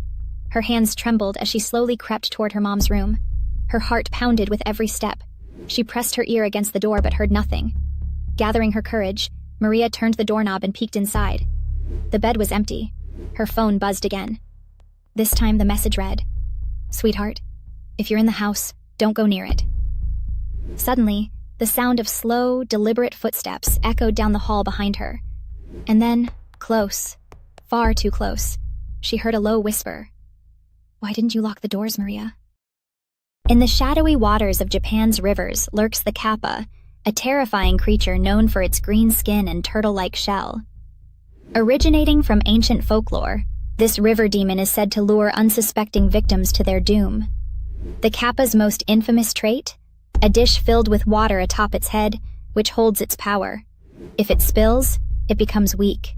Her hands trembled as she slowly crept toward her mom's room. Her heart pounded with every step. She pressed her ear against the door but heard nothing. Gathering her courage, Maria turned the doorknob and peeked inside. The bed was empty. Her phone buzzed again. This time the message read, "Sweetheart, if you're in the house, don't go near it." Suddenly, the sound of slow, deliberate footsteps echoed down the hall behind her. And then, close, far too close, she heard a low whisper. "Why didn't you lock the doors, Maria?" In the shadowy waters of Japan's rivers lurks the kappa, a terrifying creature known for its green skin and turtle-like shell. Originating from ancient folklore, this river demon is said to lure unsuspecting victims to their doom. The kappa's most infamous trait? A dish filled with water atop its head, which holds its power. If it spills, it becomes weak.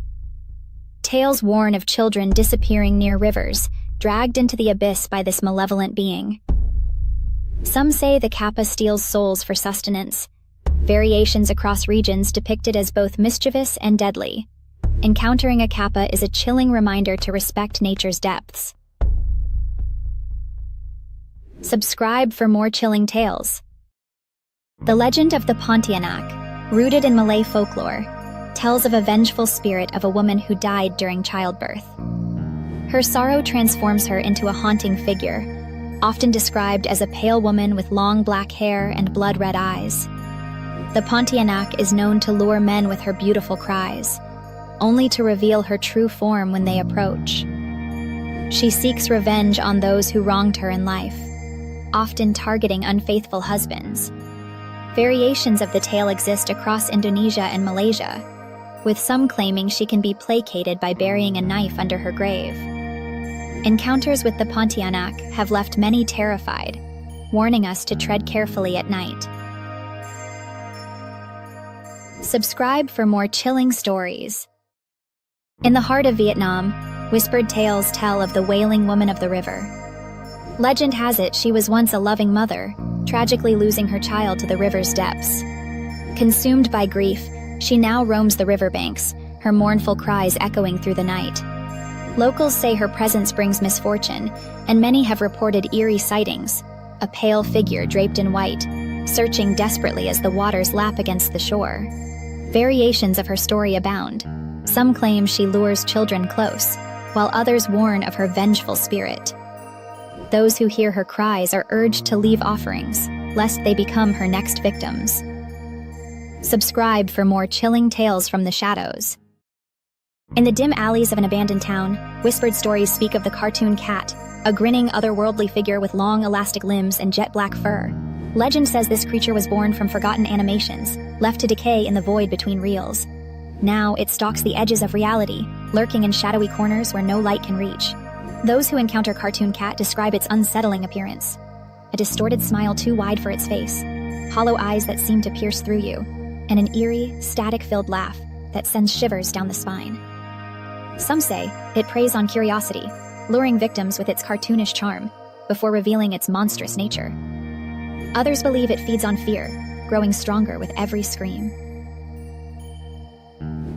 Tales warn of children disappearing near rivers, dragged into the abyss by this malevolent being. Some say the kappa steals souls for sustenance. Variations across regions depict it as both mischievous and deadly. Encountering a kappa is a chilling reminder to respect nature's depths. Subscribe for more chilling tales. The legend of the Pontianak, rooted in Malay folklore, tells of a vengeful spirit of a woman who died during childbirth. Her sorrow transforms her into a haunting figure, often described as a pale woman with long black hair and blood-red eyes. The Pontianak is known to lure men with her beautiful cries, only to reveal her true form when they approach. She seeks revenge on those who wronged her in life, often targeting unfaithful husbands. Variations of the tale exist across Indonesia and Malaysia, with some claiming she can be placated by burying a knife under her grave. Encounters with the Pontianak have left many terrified, warning us to tread carefully at night. Subscribe for more chilling stories. In the heart of Vietnam, whispered tales tell of the wailing woman of the river. Legend has it she was once a loving mother, tragically losing her child to the river's depths. Consumed by grief, she now roams the riverbanks, her mournful cries echoing through the night. Locals say her presence brings misfortune, and many have reported eerie sightings, a pale figure draped in white, searching desperately as the waters lap against the shore. Variations of her story abound. Some claim she lures children close, while others warn of her vengeful spirit. Those who hear her cries are urged to leave offerings, lest they become her next victims. Subscribe for more chilling tales from the shadows. In the dim alleys of an abandoned town, whispered stories speak of the cartoon cat, a grinning, otherworldly figure with long, elastic limbs and jet-black fur. Legend says this creature was born from forgotten animations, left to decay in the void between reels. Now it stalks the edges of reality, lurking in shadowy corners where no light can reach. Those who encounter Cartoon Cat describe its unsettling appearance. A distorted smile too wide for its face, hollow eyes that seem to pierce through you, and an eerie, static-filled laugh that sends shivers down the spine. Some say it preys on curiosity, luring victims with its cartoonish charm, before revealing its monstrous nature. Others believe it feeds on fear, growing stronger with every scream.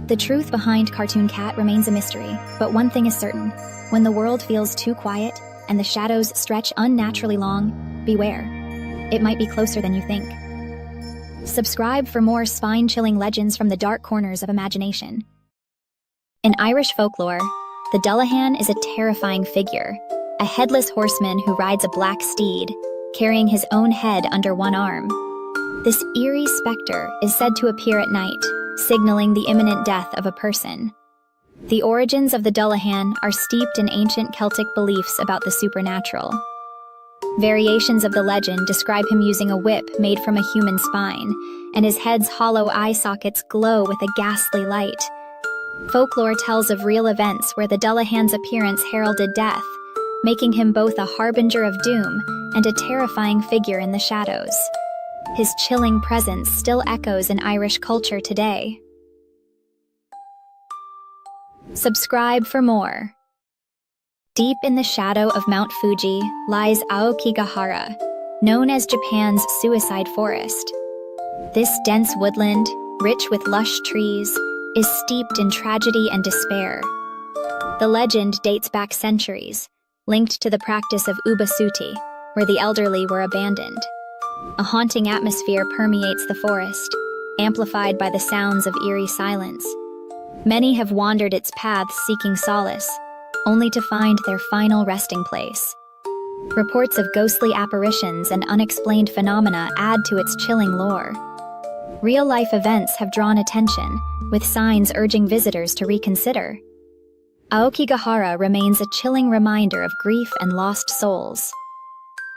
The truth behind Cartoon Cat remains a mystery, but one thing is certain. When the world feels too quiet and the shadows stretch unnaturally long, beware. It might be closer than you think. Subscribe for more spine-chilling legends from the dark corners of imagination. In Irish folklore, the Dullahan is a terrifying figure, a headless horseman who rides a black steed, carrying his own head under one arm. This eerie specter is said to appear at night, signaling the imminent death of a person. The origins of the Dullahan are steeped in ancient Celtic beliefs about the supernatural. Variations of the legend describe him using a whip made from a human spine, and his head's hollow eye sockets glow with a ghastly light. Folklore tells of real events where the Dullahan's appearance heralded death, making him both a harbinger of doom and a terrifying figure in the shadows. His chilling presence still echoes in Irish culture today. Subscribe for more. Deep in the shadow of Mount Fuji lies Aokigahara, known as Japan's suicide forest. This dense woodland, rich with lush trees, is steeped in tragedy and despair. The legend dates back centuries, linked to the practice of ubasuti, where the elderly were abandoned. A haunting atmosphere permeates the forest, amplified by the sounds of eerie silence. Many have wandered its paths seeking solace, only to find their final resting place. Reports of ghostly apparitions and unexplained phenomena add to its chilling lore. Real-life events have drawn attention, with signs urging visitors to reconsider. Aokigahara remains a chilling reminder of grief and lost souls.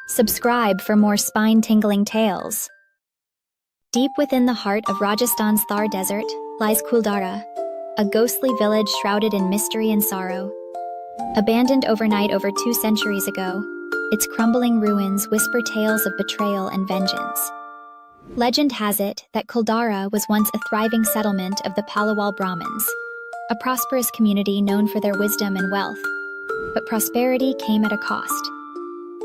Subscribe for more spine-tingling tales. Deep within the heart of Rajasthan's Thar Desert lies Kuldara, a ghostly village shrouded in mystery and sorrow. Abandoned overnight over 2 centuries ago, its crumbling ruins whisper tales of betrayal and vengeance. Legend has it that Kuldara was once a thriving settlement of the Palawal Brahmins, a prosperous community known for their wisdom and wealth. But prosperity came at a cost.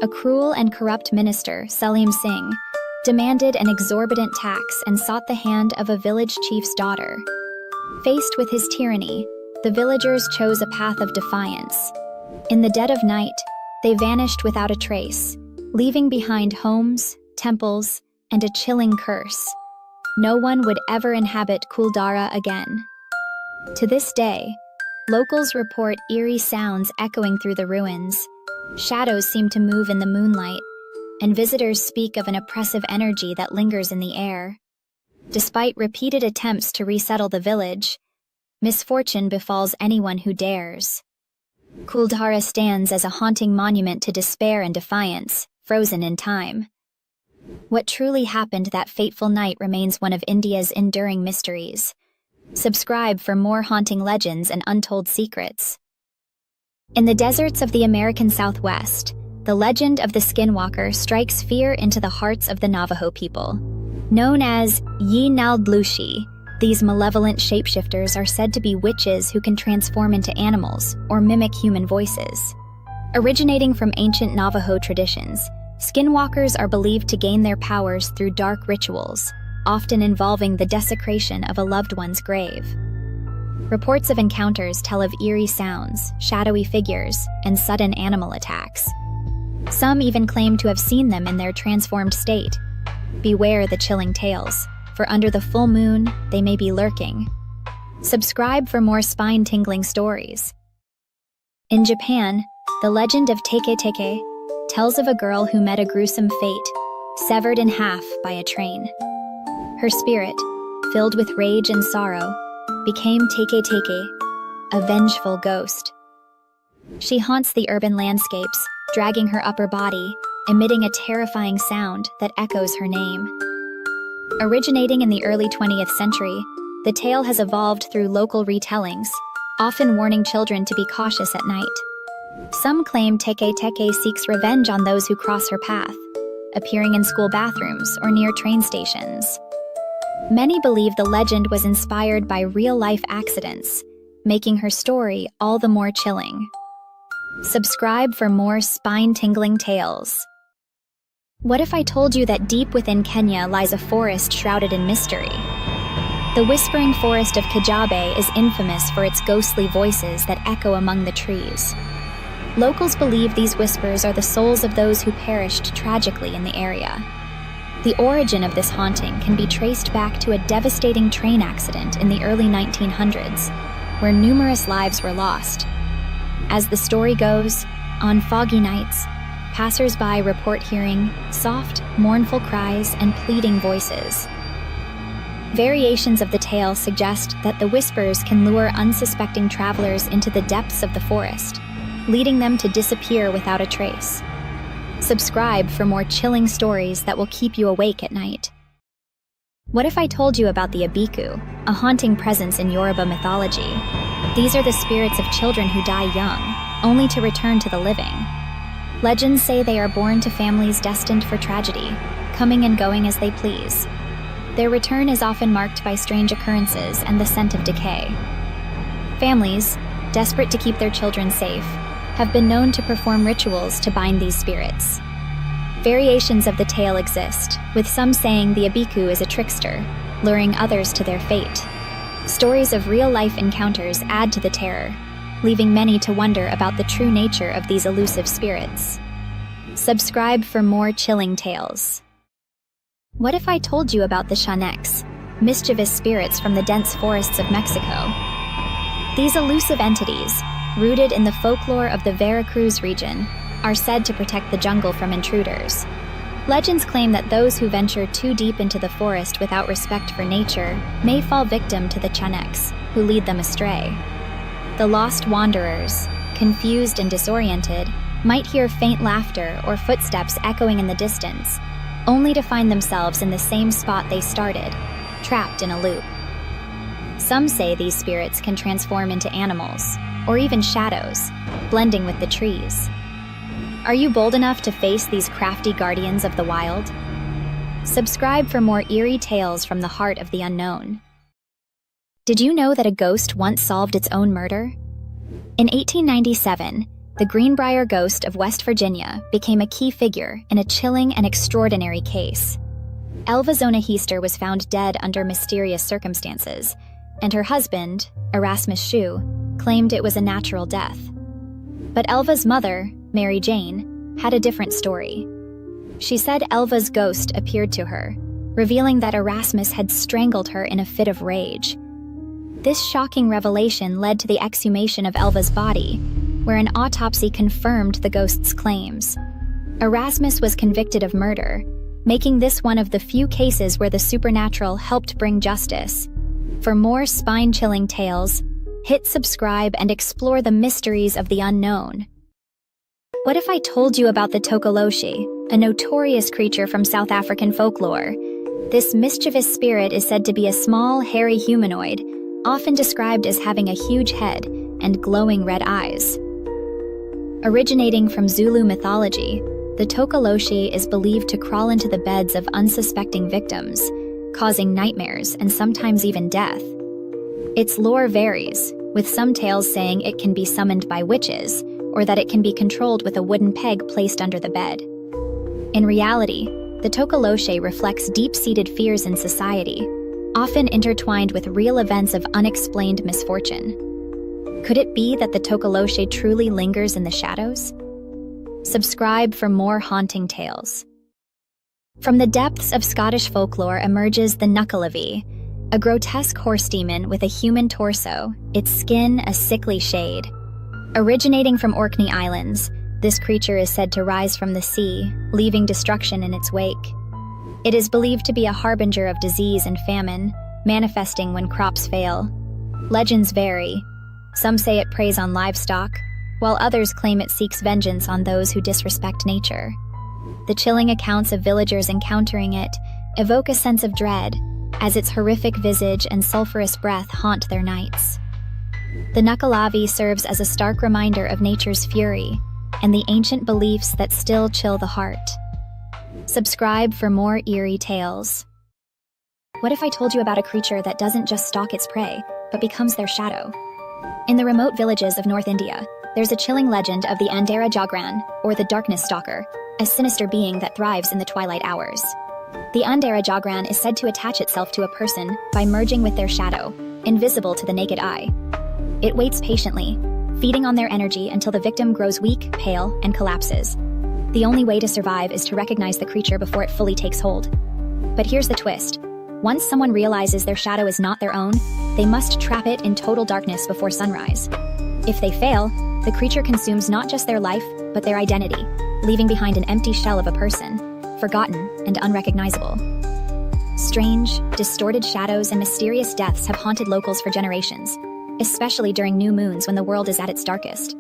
A cruel and corrupt minister, Salim Singh, demanded an exorbitant tax and sought the hand of a village chief's daughter. Faced with his tyranny, the villagers chose a path of defiance. In the dead of night, they vanished without a trace, leaving behind homes, temples, and a chilling curse. No one would ever inhabit Kuldara again. To this day, locals report eerie sounds echoing through the ruins. Shadows seem to move in the moonlight, and visitors speak of an oppressive energy that lingers in the air. Despite repeated attempts to resettle the village, misfortune befalls anyone who dares. Kuldara stands as a haunting monument to despair and defiance, frozen in time. What truly happened that fateful night remains one of India's enduring mysteries. Subscribe for more haunting legends and untold secrets. In the deserts of the American Southwest, the legend of the Skinwalker strikes fear into the hearts of the Navajo people. Known as Yi Naldlushi, these malevolent shapeshifters are said to be witches who can transform into animals or mimic human voices. Originating from ancient Navajo traditions, Skinwalkers are believed to gain their powers through dark rituals, often involving the desecration of a loved one's grave. Reports of encounters tell of eerie sounds, shadowy figures, and sudden animal attacks. Some even claim to have seen them in their transformed state. Beware the chilling tales, for under the full moon, they may be lurking. Subscribe for more spine-tingling stories. In Japan, the legend of Teke Teke tells of a girl who met a gruesome fate, severed in half by a train. Her spirit, filled with rage and sorrow, became Teke Teke, a vengeful ghost. She haunts the urban landscapes, dragging her upper body, emitting a terrifying sound that echoes her name. Originating in the early 20th century, the tale has evolved through local retellings, often warning children to be cautious at night. Some claim Teke Teke seeks revenge on those who cross her path, appearing in school bathrooms or near train stations. Many believe the legend was inspired by real-life accidents, making her story all the more chilling. Subscribe for more spine-tingling tales. What if I told you that deep within Kenya lies a forest shrouded in mystery? The whispering forest of Kijabe is infamous for its ghostly voices that echo among the trees. Locals believe these whispers are the souls of those who perished tragically in the area. The origin of this haunting can be traced back to a devastating train accident in the early 1900s, where numerous lives were lost. As the story goes, on foggy nights, passers-by report hearing soft, mournful cries and pleading voices. Variations of the tale suggest that the whispers can lure unsuspecting travelers into the depths of the forest, leading them to disappear without a trace. Subscribe for more chilling stories that will keep you awake at night. What if I told you about the Abiku, a haunting presence in Yoruba mythology? These are the spirits of children who die young, only to return to the living. Legends say they are born to families destined for tragedy, coming and going as they please. Their return is often marked by strange occurrences and the scent of decay. Families, desperate to keep their children safe, have been known to perform rituals to bind these spirits. Variations of the tale exist, with some saying the Abiku is a trickster, luring others to their fate. Stories of real-life encounters add to the terror, leaving many to wonder about the true nature of these elusive spirits. Subscribe for more chilling tales. What if I told you about the Shaneks, mischievous spirits from the dense forests of Mexico. These elusive entities, rooted in the folklore of the Veracruz region, are said to protect the jungle from intruders. Legends claim that those who venture too deep into the forest without respect for nature may fall victim to the Chaneques, who lead them astray. The lost wanderers, confused and disoriented, might hear faint laughter or footsteps echoing in the distance, only to find themselves in the same spot they started, trapped in a loop. Some say these spirits can transform into animals, or even shadows, blending with the trees. Are you bold enough to face these crafty guardians of the wild? Subscribe for more eerie tales from the heart of the unknown. Did you know that a ghost once solved its own murder? In 1897, the Greenbrier ghost of West Virginia became a key figure in a chilling and extraordinary case. Elva Zona Heaster was found dead under mysterious circumstances, and her husband, Erasmus Shue, claimed it was a natural death. But Elva's mother, Mary Jane, had a different story. She said Elva's ghost appeared to her, revealing that Erasmus had strangled her in a fit of rage. This shocking revelation led to the exhumation of Elva's body, where an autopsy confirmed the ghost's claims. Erasmus was convicted of murder, making this one of the few cases where the supernatural helped bring justice. For more spine-chilling tales, hit subscribe and explore the mysteries of the unknown. What if I told you about the Tokoloshi, a notorious creature from South African folklore? This mischievous spirit is said to be a small, hairy humanoid, often described as having a huge head and glowing red eyes. Originating from Zulu mythology, the Tokoloshi is believed to crawl into the beds of unsuspecting victims, causing nightmares and sometimes even death. Its lore varies, with some tales saying it can be summoned by witches, or that it can be controlled with a wooden peg placed under the bed. In reality, the Tokoloshi reflects deep-seated fears in society, often intertwined with real events of unexplained misfortune. Could it be that the Tokoloshi truly lingers in the shadows? Subscribe for more haunting tales. From the depths of Scottish folklore emerges the Nuckalavee, a grotesque horse demon with a human torso, its skin a sickly shade. Originating from Orkney Islands, this creature is said to rise from the sea, leaving destruction in its wake. It is believed to be a harbinger of disease and famine, manifesting when crops fail. Legends vary. Some say it preys on livestock, while others claim it seeks vengeance on those who disrespect nature. The chilling accounts of villagers encountering it evoke a sense of dread, as its horrific visage and sulphurous breath haunt their nights. The Nuckalavee serves as a stark reminder of nature's fury and the ancient beliefs that still chill the heart. Subscribe for more eerie tales. What if I told you about a creature that doesn't just stalk its prey, but becomes their shadow? In the remote villages of North India, there's a chilling legend of the Andhera Jagran, or the darkness stalker, a sinister being that thrives in the twilight hours. The Andhera Jagran is said to attach itself to a person by merging with their shadow, invisible to the naked eye. It waits patiently, feeding on their energy until the victim grows weak, pale, and collapses. The only way to survive is to recognize the creature before it fully takes hold. But here's the twist. Once someone realizes their shadow is not their own, they must trap it in total darkness before sunrise. If they fail, the creature consumes not just their life, but their identity, leaving behind an empty shell of a person, forgotten and unrecognizable. Strange, distorted shadows and mysterious deaths have haunted locals for generations, especially during new moons when the world is at its darkest.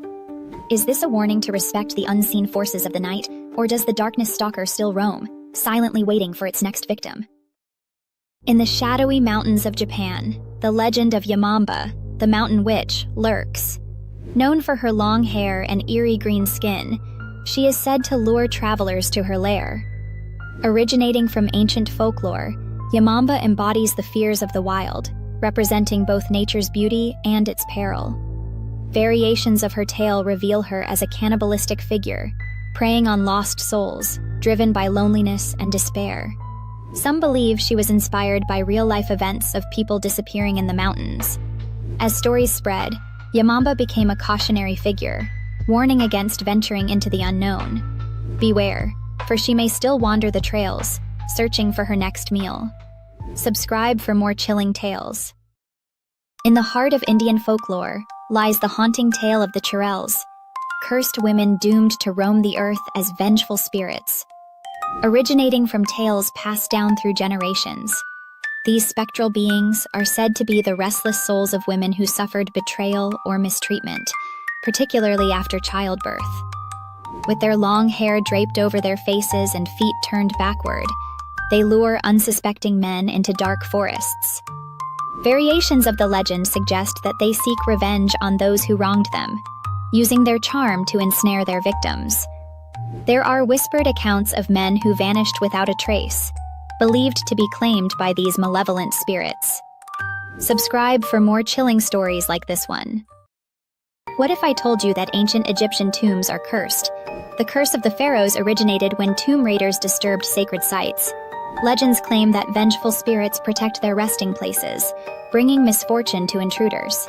Is this a warning to respect the unseen forces of the night, or does the darkness stalker still roam, silently waiting for its next victim? In the shadowy mountains of Japan, the legend of Yamamba, the mountain witch, lurks. Known for her long hair and eerie green skin, she is said to lure travelers to her lair. Originating from ancient folklore, Yamamba embodies the fears of the wild, representing both nature's beauty and its peril. Variations of her tale reveal her as a cannibalistic figure, preying on lost souls, driven by loneliness and despair. Some believe she was inspired by real-life events of people disappearing in the mountains. As stories spread, Yamamba became a cautionary figure, warning against venturing into the unknown. Beware, for she may still wander the trails, searching for her next meal. Subscribe for more chilling tales. In the heart of Indian folklore lies the haunting tale of the Churels, cursed women doomed to roam the earth as vengeful spirits. Originating from tales passed down through generations, these spectral beings are said to be the restless souls of women who suffered betrayal or mistreatment, particularly after childbirth. With their long hair draped over their faces and feet turned backward, they lure unsuspecting men into dark forests. Variations of the legend suggest that they seek revenge on those who wronged them, using their charm to ensnare their victims. There are whispered accounts of men who vanished without a trace, believed to be claimed by these malevolent spirits. Subscribe for more chilling stories like this one. What if I told you that ancient Egyptian tombs are cursed? The curse of the pharaohs originated when tomb raiders disturbed sacred sites. Legends claim that vengeful spirits protect their resting places, bringing misfortune to intruders.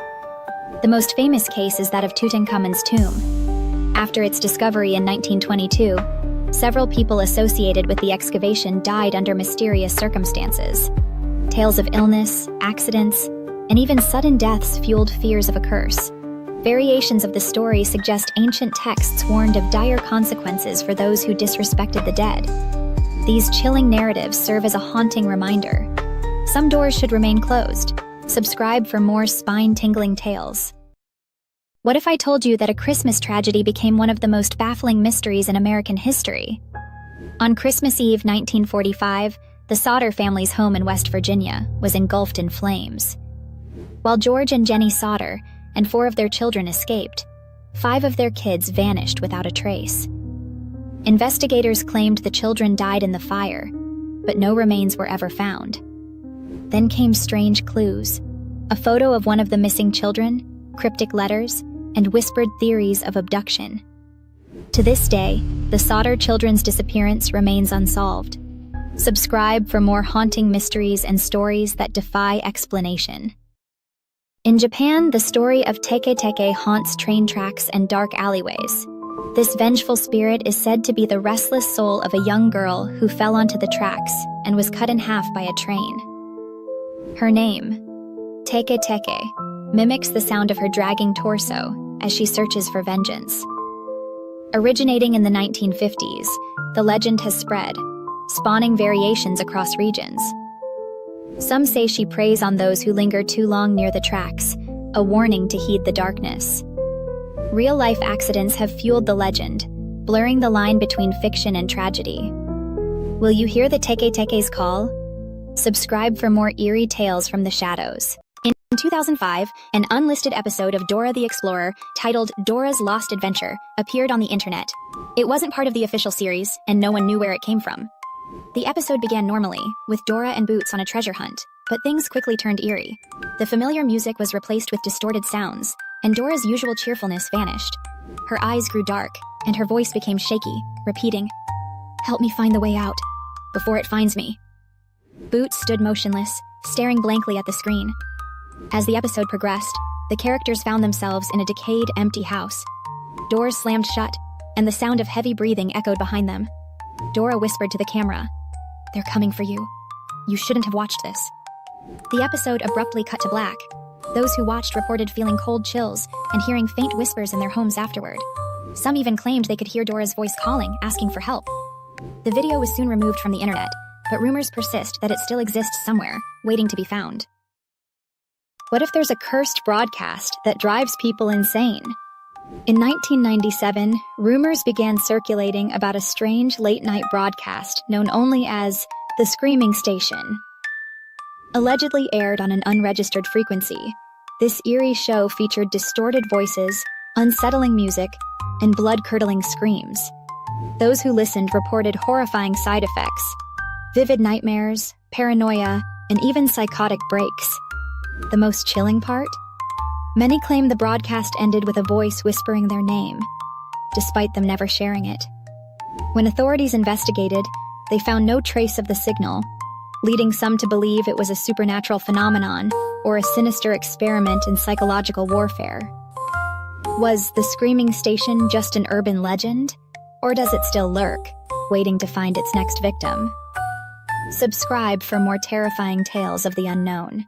The most famous case is that of Tutankhamun's tomb. After its discovery in 1922, several people associated with the excavation died under mysterious circumstances. Tales of illness, accidents, and even sudden deaths fueled fears of a curse. Variations of the story suggest ancient texts warned of dire consequences for those who disrespected the dead. These chilling narratives serve as a haunting reminder. Some doors should remain closed. Subscribe for more spine-tingling tales. What if I told you that a Christmas tragedy became one of the most baffling mysteries in American history? On Christmas Eve 1945, the Sauter family's home in West Virginia was engulfed in flames. While George and Jenny Sauter and 4 of their children escaped, 5 of their kids vanished without a trace. Investigators claimed the children died in the fire, but no remains were ever found. Then came strange clues: a photo of one of the missing children, cryptic letters, and whispered theories of abduction. To this day, the Sauter children's disappearance remains unsolved. Subscribe for more haunting mysteries and stories that defy explanation. In Japan, the story of Teke Teke haunts train tracks and dark alleyways. This vengeful spirit is said to be the restless soul of a young girl who fell onto the tracks and was cut in half by a train. Her name, Teke Teke, mimics the sound of her dragging torso as she searches for vengeance. Originating in the 1950s, the legend has spread, spawning variations across regions. Some say she preys on those who linger too long near the tracks, a warning to heed the darkness. Real-life accidents have fueled the legend, blurring the line between fiction and tragedy. Will you hear the Teke Teke's call? Subscribe for more eerie tales from the shadows. In 2005, an unlisted episode of Dora the Explorer, titled Dora's Lost Adventure, appeared on the internet. It wasn't part of the official series, and no one knew where it came from. The episode began normally, with Dora and Boots on a treasure hunt, but things quickly turned eerie. The familiar music was replaced with distorted sounds, and Dora's usual cheerfulness vanished. Her eyes grew dark, and her voice became shaky, repeating, "Help me find the way out, before it finds me." Boots stood motionless, staring blankly at the screen. As the episode progressed, the characters found themselves in a decayed, empty house. Doors slammed shut, and the sound of heavy breathing echoed behind them. Dora whispered to the camera, "They're coming for you. You shouldn't have watched this." The episode abruptly cut to black. Those who watched reported feeling cold chills and hearing faint whispers in their homes afterward. Some even claimed they could hear Dora's voice calling, asking for help. The video was soon removed from the internet, but rumors persist that it still exists somewhere, waiting to be found. What if there's a cursed broadcast that drives people insane? In 1997, rumors began circulating about a strange late-night broadcast known only as the Screaming Station. Allegedly aired on an unregistered frequency, this eerie show featured distorted voices, unsettling music, and blood-curdling screams. Those who listened reported horrifying side effects: vivid nightmares, paranoia, and even psychotic breaks. The most chilling part? Many claim the broadcast ended with a voice whispering their name, despite them never sharing it. When authorities investigated, they found no trace of the signal, leading some to believe it was a supernatural phenomenon or a sinister experiment in psychological warfare. Was the Screaming Station just an urban legend, or does it still lurk, waiting to find its next victim? Subscribe for more terrifying tales of the unknown.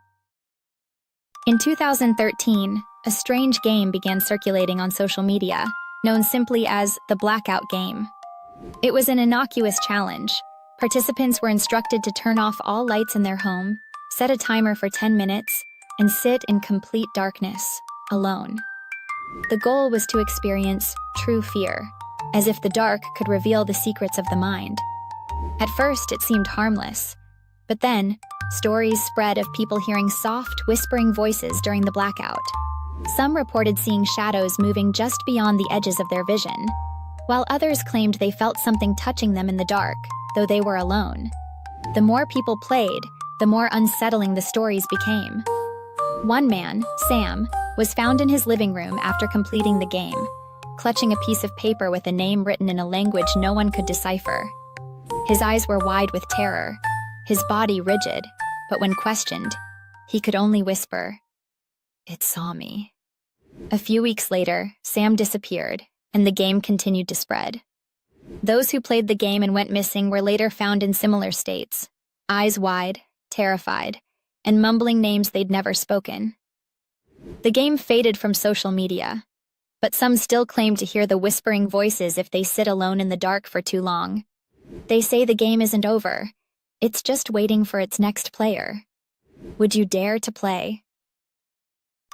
In 2013, a strange game began circulating on social media, known simply as the Blackout Game. It was an innocuous challenge. Participants were instructed to turn off all lights in their home, set a timer for 10 minutes, and sit in complete darkness, alone. The goal was to experience true fear, as if the dark could reveal the secrets of the mind. At first, it seemed harmless, but then, stories spread of people hearing soft, whispering voices during the blackout. Some reported seeing shadows moving just beyond the edges of their vision, while others claimed they felt something touching them in the dark, though they were alone. The more people played, the more unsettling the stories became. One man, Sam, was found in his living room after completing the game, clutching a piece of paper with a name written in a language no one could decipher. His eyes were wide with terror, his body rigid, but when questioned, he could only whisper, "It saw me." A few weeks later, Sam disappeared, and the game continued to spread. Those who played the game and went missing were later found in similar states, eyes wide, terrified, and mumbling names they'd never spoken. The game faded from social media, but some still claim to hear the whispering voices if they sit alone in the dark for too long. They say the game isn't over. It's just waiting for its next player. Would you dare to play?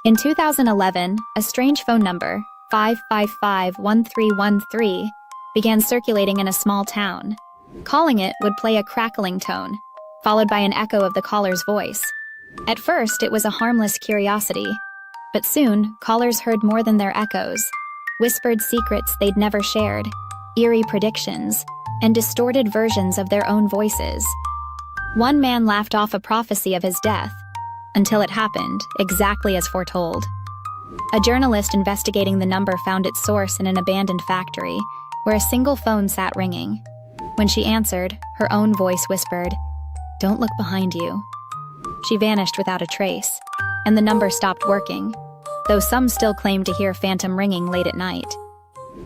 In 2011, a strange phone number, 555-1313, began circulating in a small town. Calling it would play a crackling tone, followed by an echo of the caller's voice. At first, it was a harmless curiosity, but soon, callers heard more than their echoes, whispered secrets they'd never shared, eerie predictions, and distorted versions of their own voices. One man laughed off a prophecy of his death, until it happened, exactly as foretold. A journalist investigating the number found its source in an abandoned factory, where a single phone sat ringing. When she answered, her own voice whispered, "Don't look behind you." She vanished without a trace, and the number stopped working, though some still claim to hear phantom ringing late at night.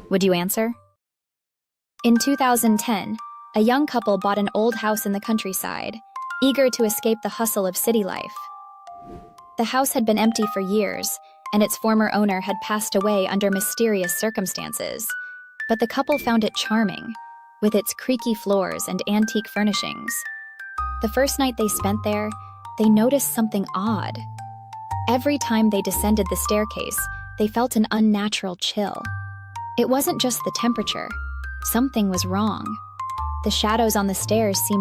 Would you answer? In 2010, a young couple bought an old house in the countryside, eager to escape the hustle of city life. The house had been empty for years, and its former owner had passed away under mysterious circumstances. But the couple found it charming, with its creaky floors and antique furnishings. The first night they spent there, they noticed something odd. Every time they descended the staircase, they felt an unnatural chill. It wasn't just the temperature. Something was wrong. The shadows on the stairs seemed